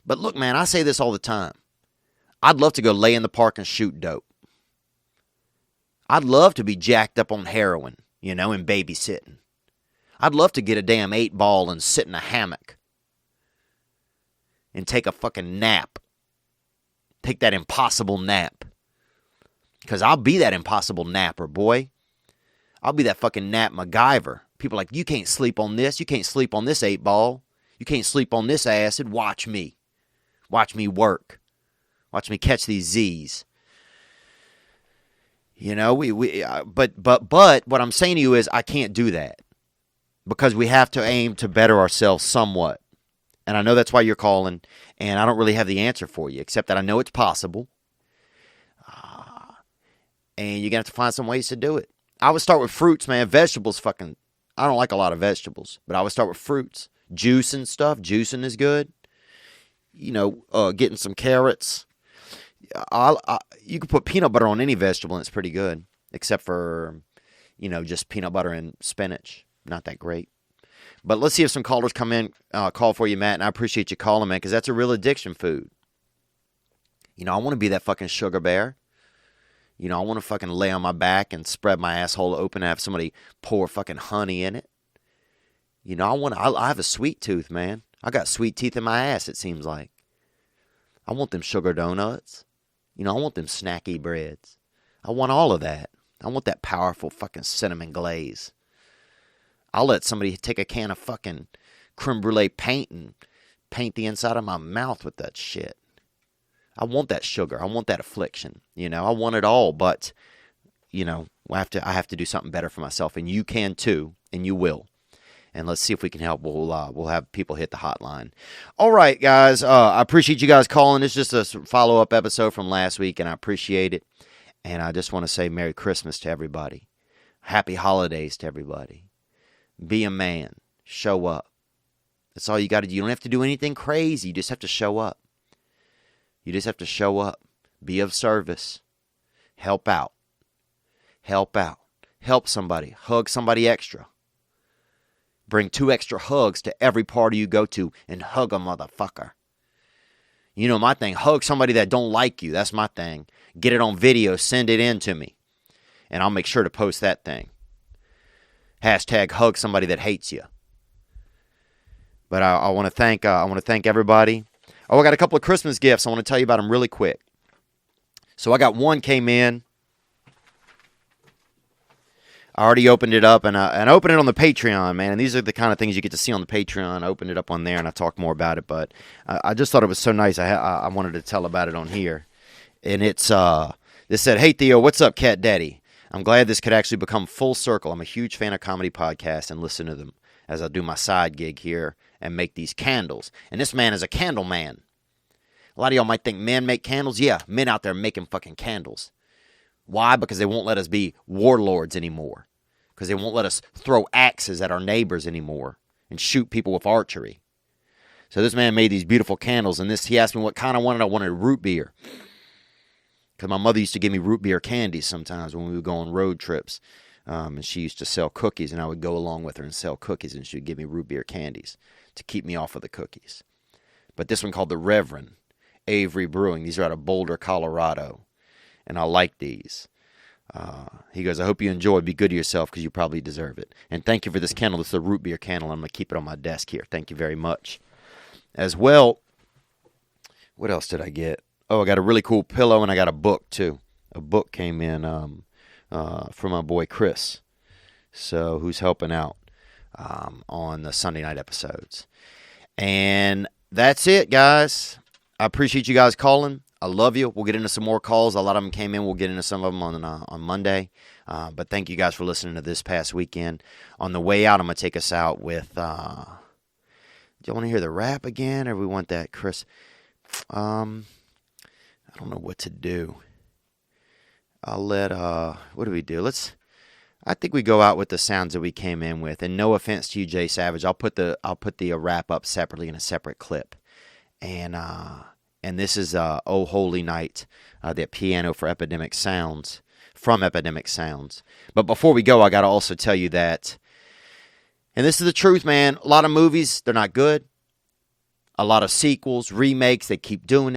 But look, man, I say this all the time. I'd love to go lay in the park and shoot dope. I'd love to be jacked up on heroin, and babysitting. I'd love to get a damn 8-ball and sit in a hammock and take a fucking nap. Take that impossible nap. Because I'll be that impossible napper, boy. I'll be that fucking nap MacGyver. People are like, you can't sleep on this. You can't sleep on this 8-ball. You can't sleep on this acid. Watch me. Watch me work. Watch me catch these Z's. You know, but what I'm saying to you is I can't do that. Because we have to aim to better ourselves somewhat. And I know that's why you're calling. And I don't really have the answer for you. Except that I know it's possible. And you're going to have to find some ways to do it. I would start with fruits, man. Vegetables fucking... I don't like a lot of vegetables. But I would start with fruits. Juice and stuff. Juicing is good. You know, getting some carrots. You can put peanut butter on any vegetable and it's pretty good. Except for, you know, just peanut butter and spinach. Not that great. But let's see if some callers come in, call for you, Matt. And I appreciate you calling, man, because that's a real addiction food. You know, I want to be that fucking sugar bear. You know, I want to fucking lay on my back and spread my asshole open and have somebody pour fucking honey in it. You know, I have a sweet tooth, man. I got sweet teeth in my ass, it seems like. I want them sugar donuts. You know, I want them snacky breads. I want all of that. I want that powerful fucking cinnamon glaze. I'll let somebody take a can of fucking creme brulee paint and paint the inside of my mouth with that shit. I want that sugar. I want that affliction. You know, I want it all, but, you know, I have to do something better for myself, and you can too, and you will. And let's see if we can help. We'll have people hit the hotline. All right, guys. I appreciate you guys calling. It's just a follow-up episode from last week, and I appreciate it. And I just want to say Merry Christmas to everybody. Happy holidays to everybody. Be a man. Show up. That's all you got to do. You don't have to do anything crazy. You just have to show up. You just have to show up. Be of service. Help out. Help out. Help somebody. Hug somebody extra. Bring 2 extra hugs to every party you go to and hug a motherfucker. You know my thing. Hug somebody that don't like you. That's my thing. Get it on video. Send it in to me. And I'll make sure to post that thing. Hashtag hug somebody that hates you. But I want to thank everybody. Oh, I got a couple of Christmas gifts. I want to tell you about them really quick. So I got one came in. I already opened it up, and I opened it on the Patreon, man. And these are the kind of things you get to see on the Patreon. I opened it up on there, and I talk more about it. But I just thought it was so nice. I wanted to tell about it on here. And it's this said, "Hey Theo, what's up, Cat Daddy? I'm glad this could actually become full circle. I'm a huge fan of comedy podcasts and listen to them as I do my side gig here and make these candles. And this man is a candle man. A lot of y'all might think men make candles. Yeah, men out there making fucking candles. Why? Because they won't let us be warlords anymore. Because they won't let us throw axes at our neighbors anymore and shoot people with archery. So this man made these beautiful candles, and he asked me what kind I wanted. I wanted root beer. Because my mother used to give me root beer candies sometimes when we would go on road trips. And she used to sell cookies, and I would go along with her and sell cookies, and she would give me root beer candies to keep me off of the cookies. But this one called the Reverend Avery Brewing. These are out of Boulder, Colorado. And I like these. He goes, I hope you enjoy. Be good to yourself because you probably deserve it. And thank you for this candle. This is a root beer candle. I'm going to keep it on my desk here. Thank you very much. As well, what else did I get? Oh, I got a really cool pillow, and I got a book, too. A book came in from my boy Chris, so who's helping out on the Sunday night episodes. And that's it, guys. I appreciate you guys calling. I love you. We'll get into some more calls. A lot of them came in. We'll get into some of them on Monday. But thank you guys for listening to this past weekend. On the way out, I'm going to take us out with, do you want to hear the rap again, or we want that, Chris? I don't know what to do. I'll let, what do we do? I think we go out with the sounds that we came in with. And no offense to you, Jay Savage. I'll put the wrap up separately in a separate clip. And this is Oh Holy Night, that piano for Epidemic Sounds, from Epidemic Sounds. But before we go, I got to also tell you that, and this is the truth, man, a lot of movies, they're not good. A lot of sequels, remakes, they keep doing it.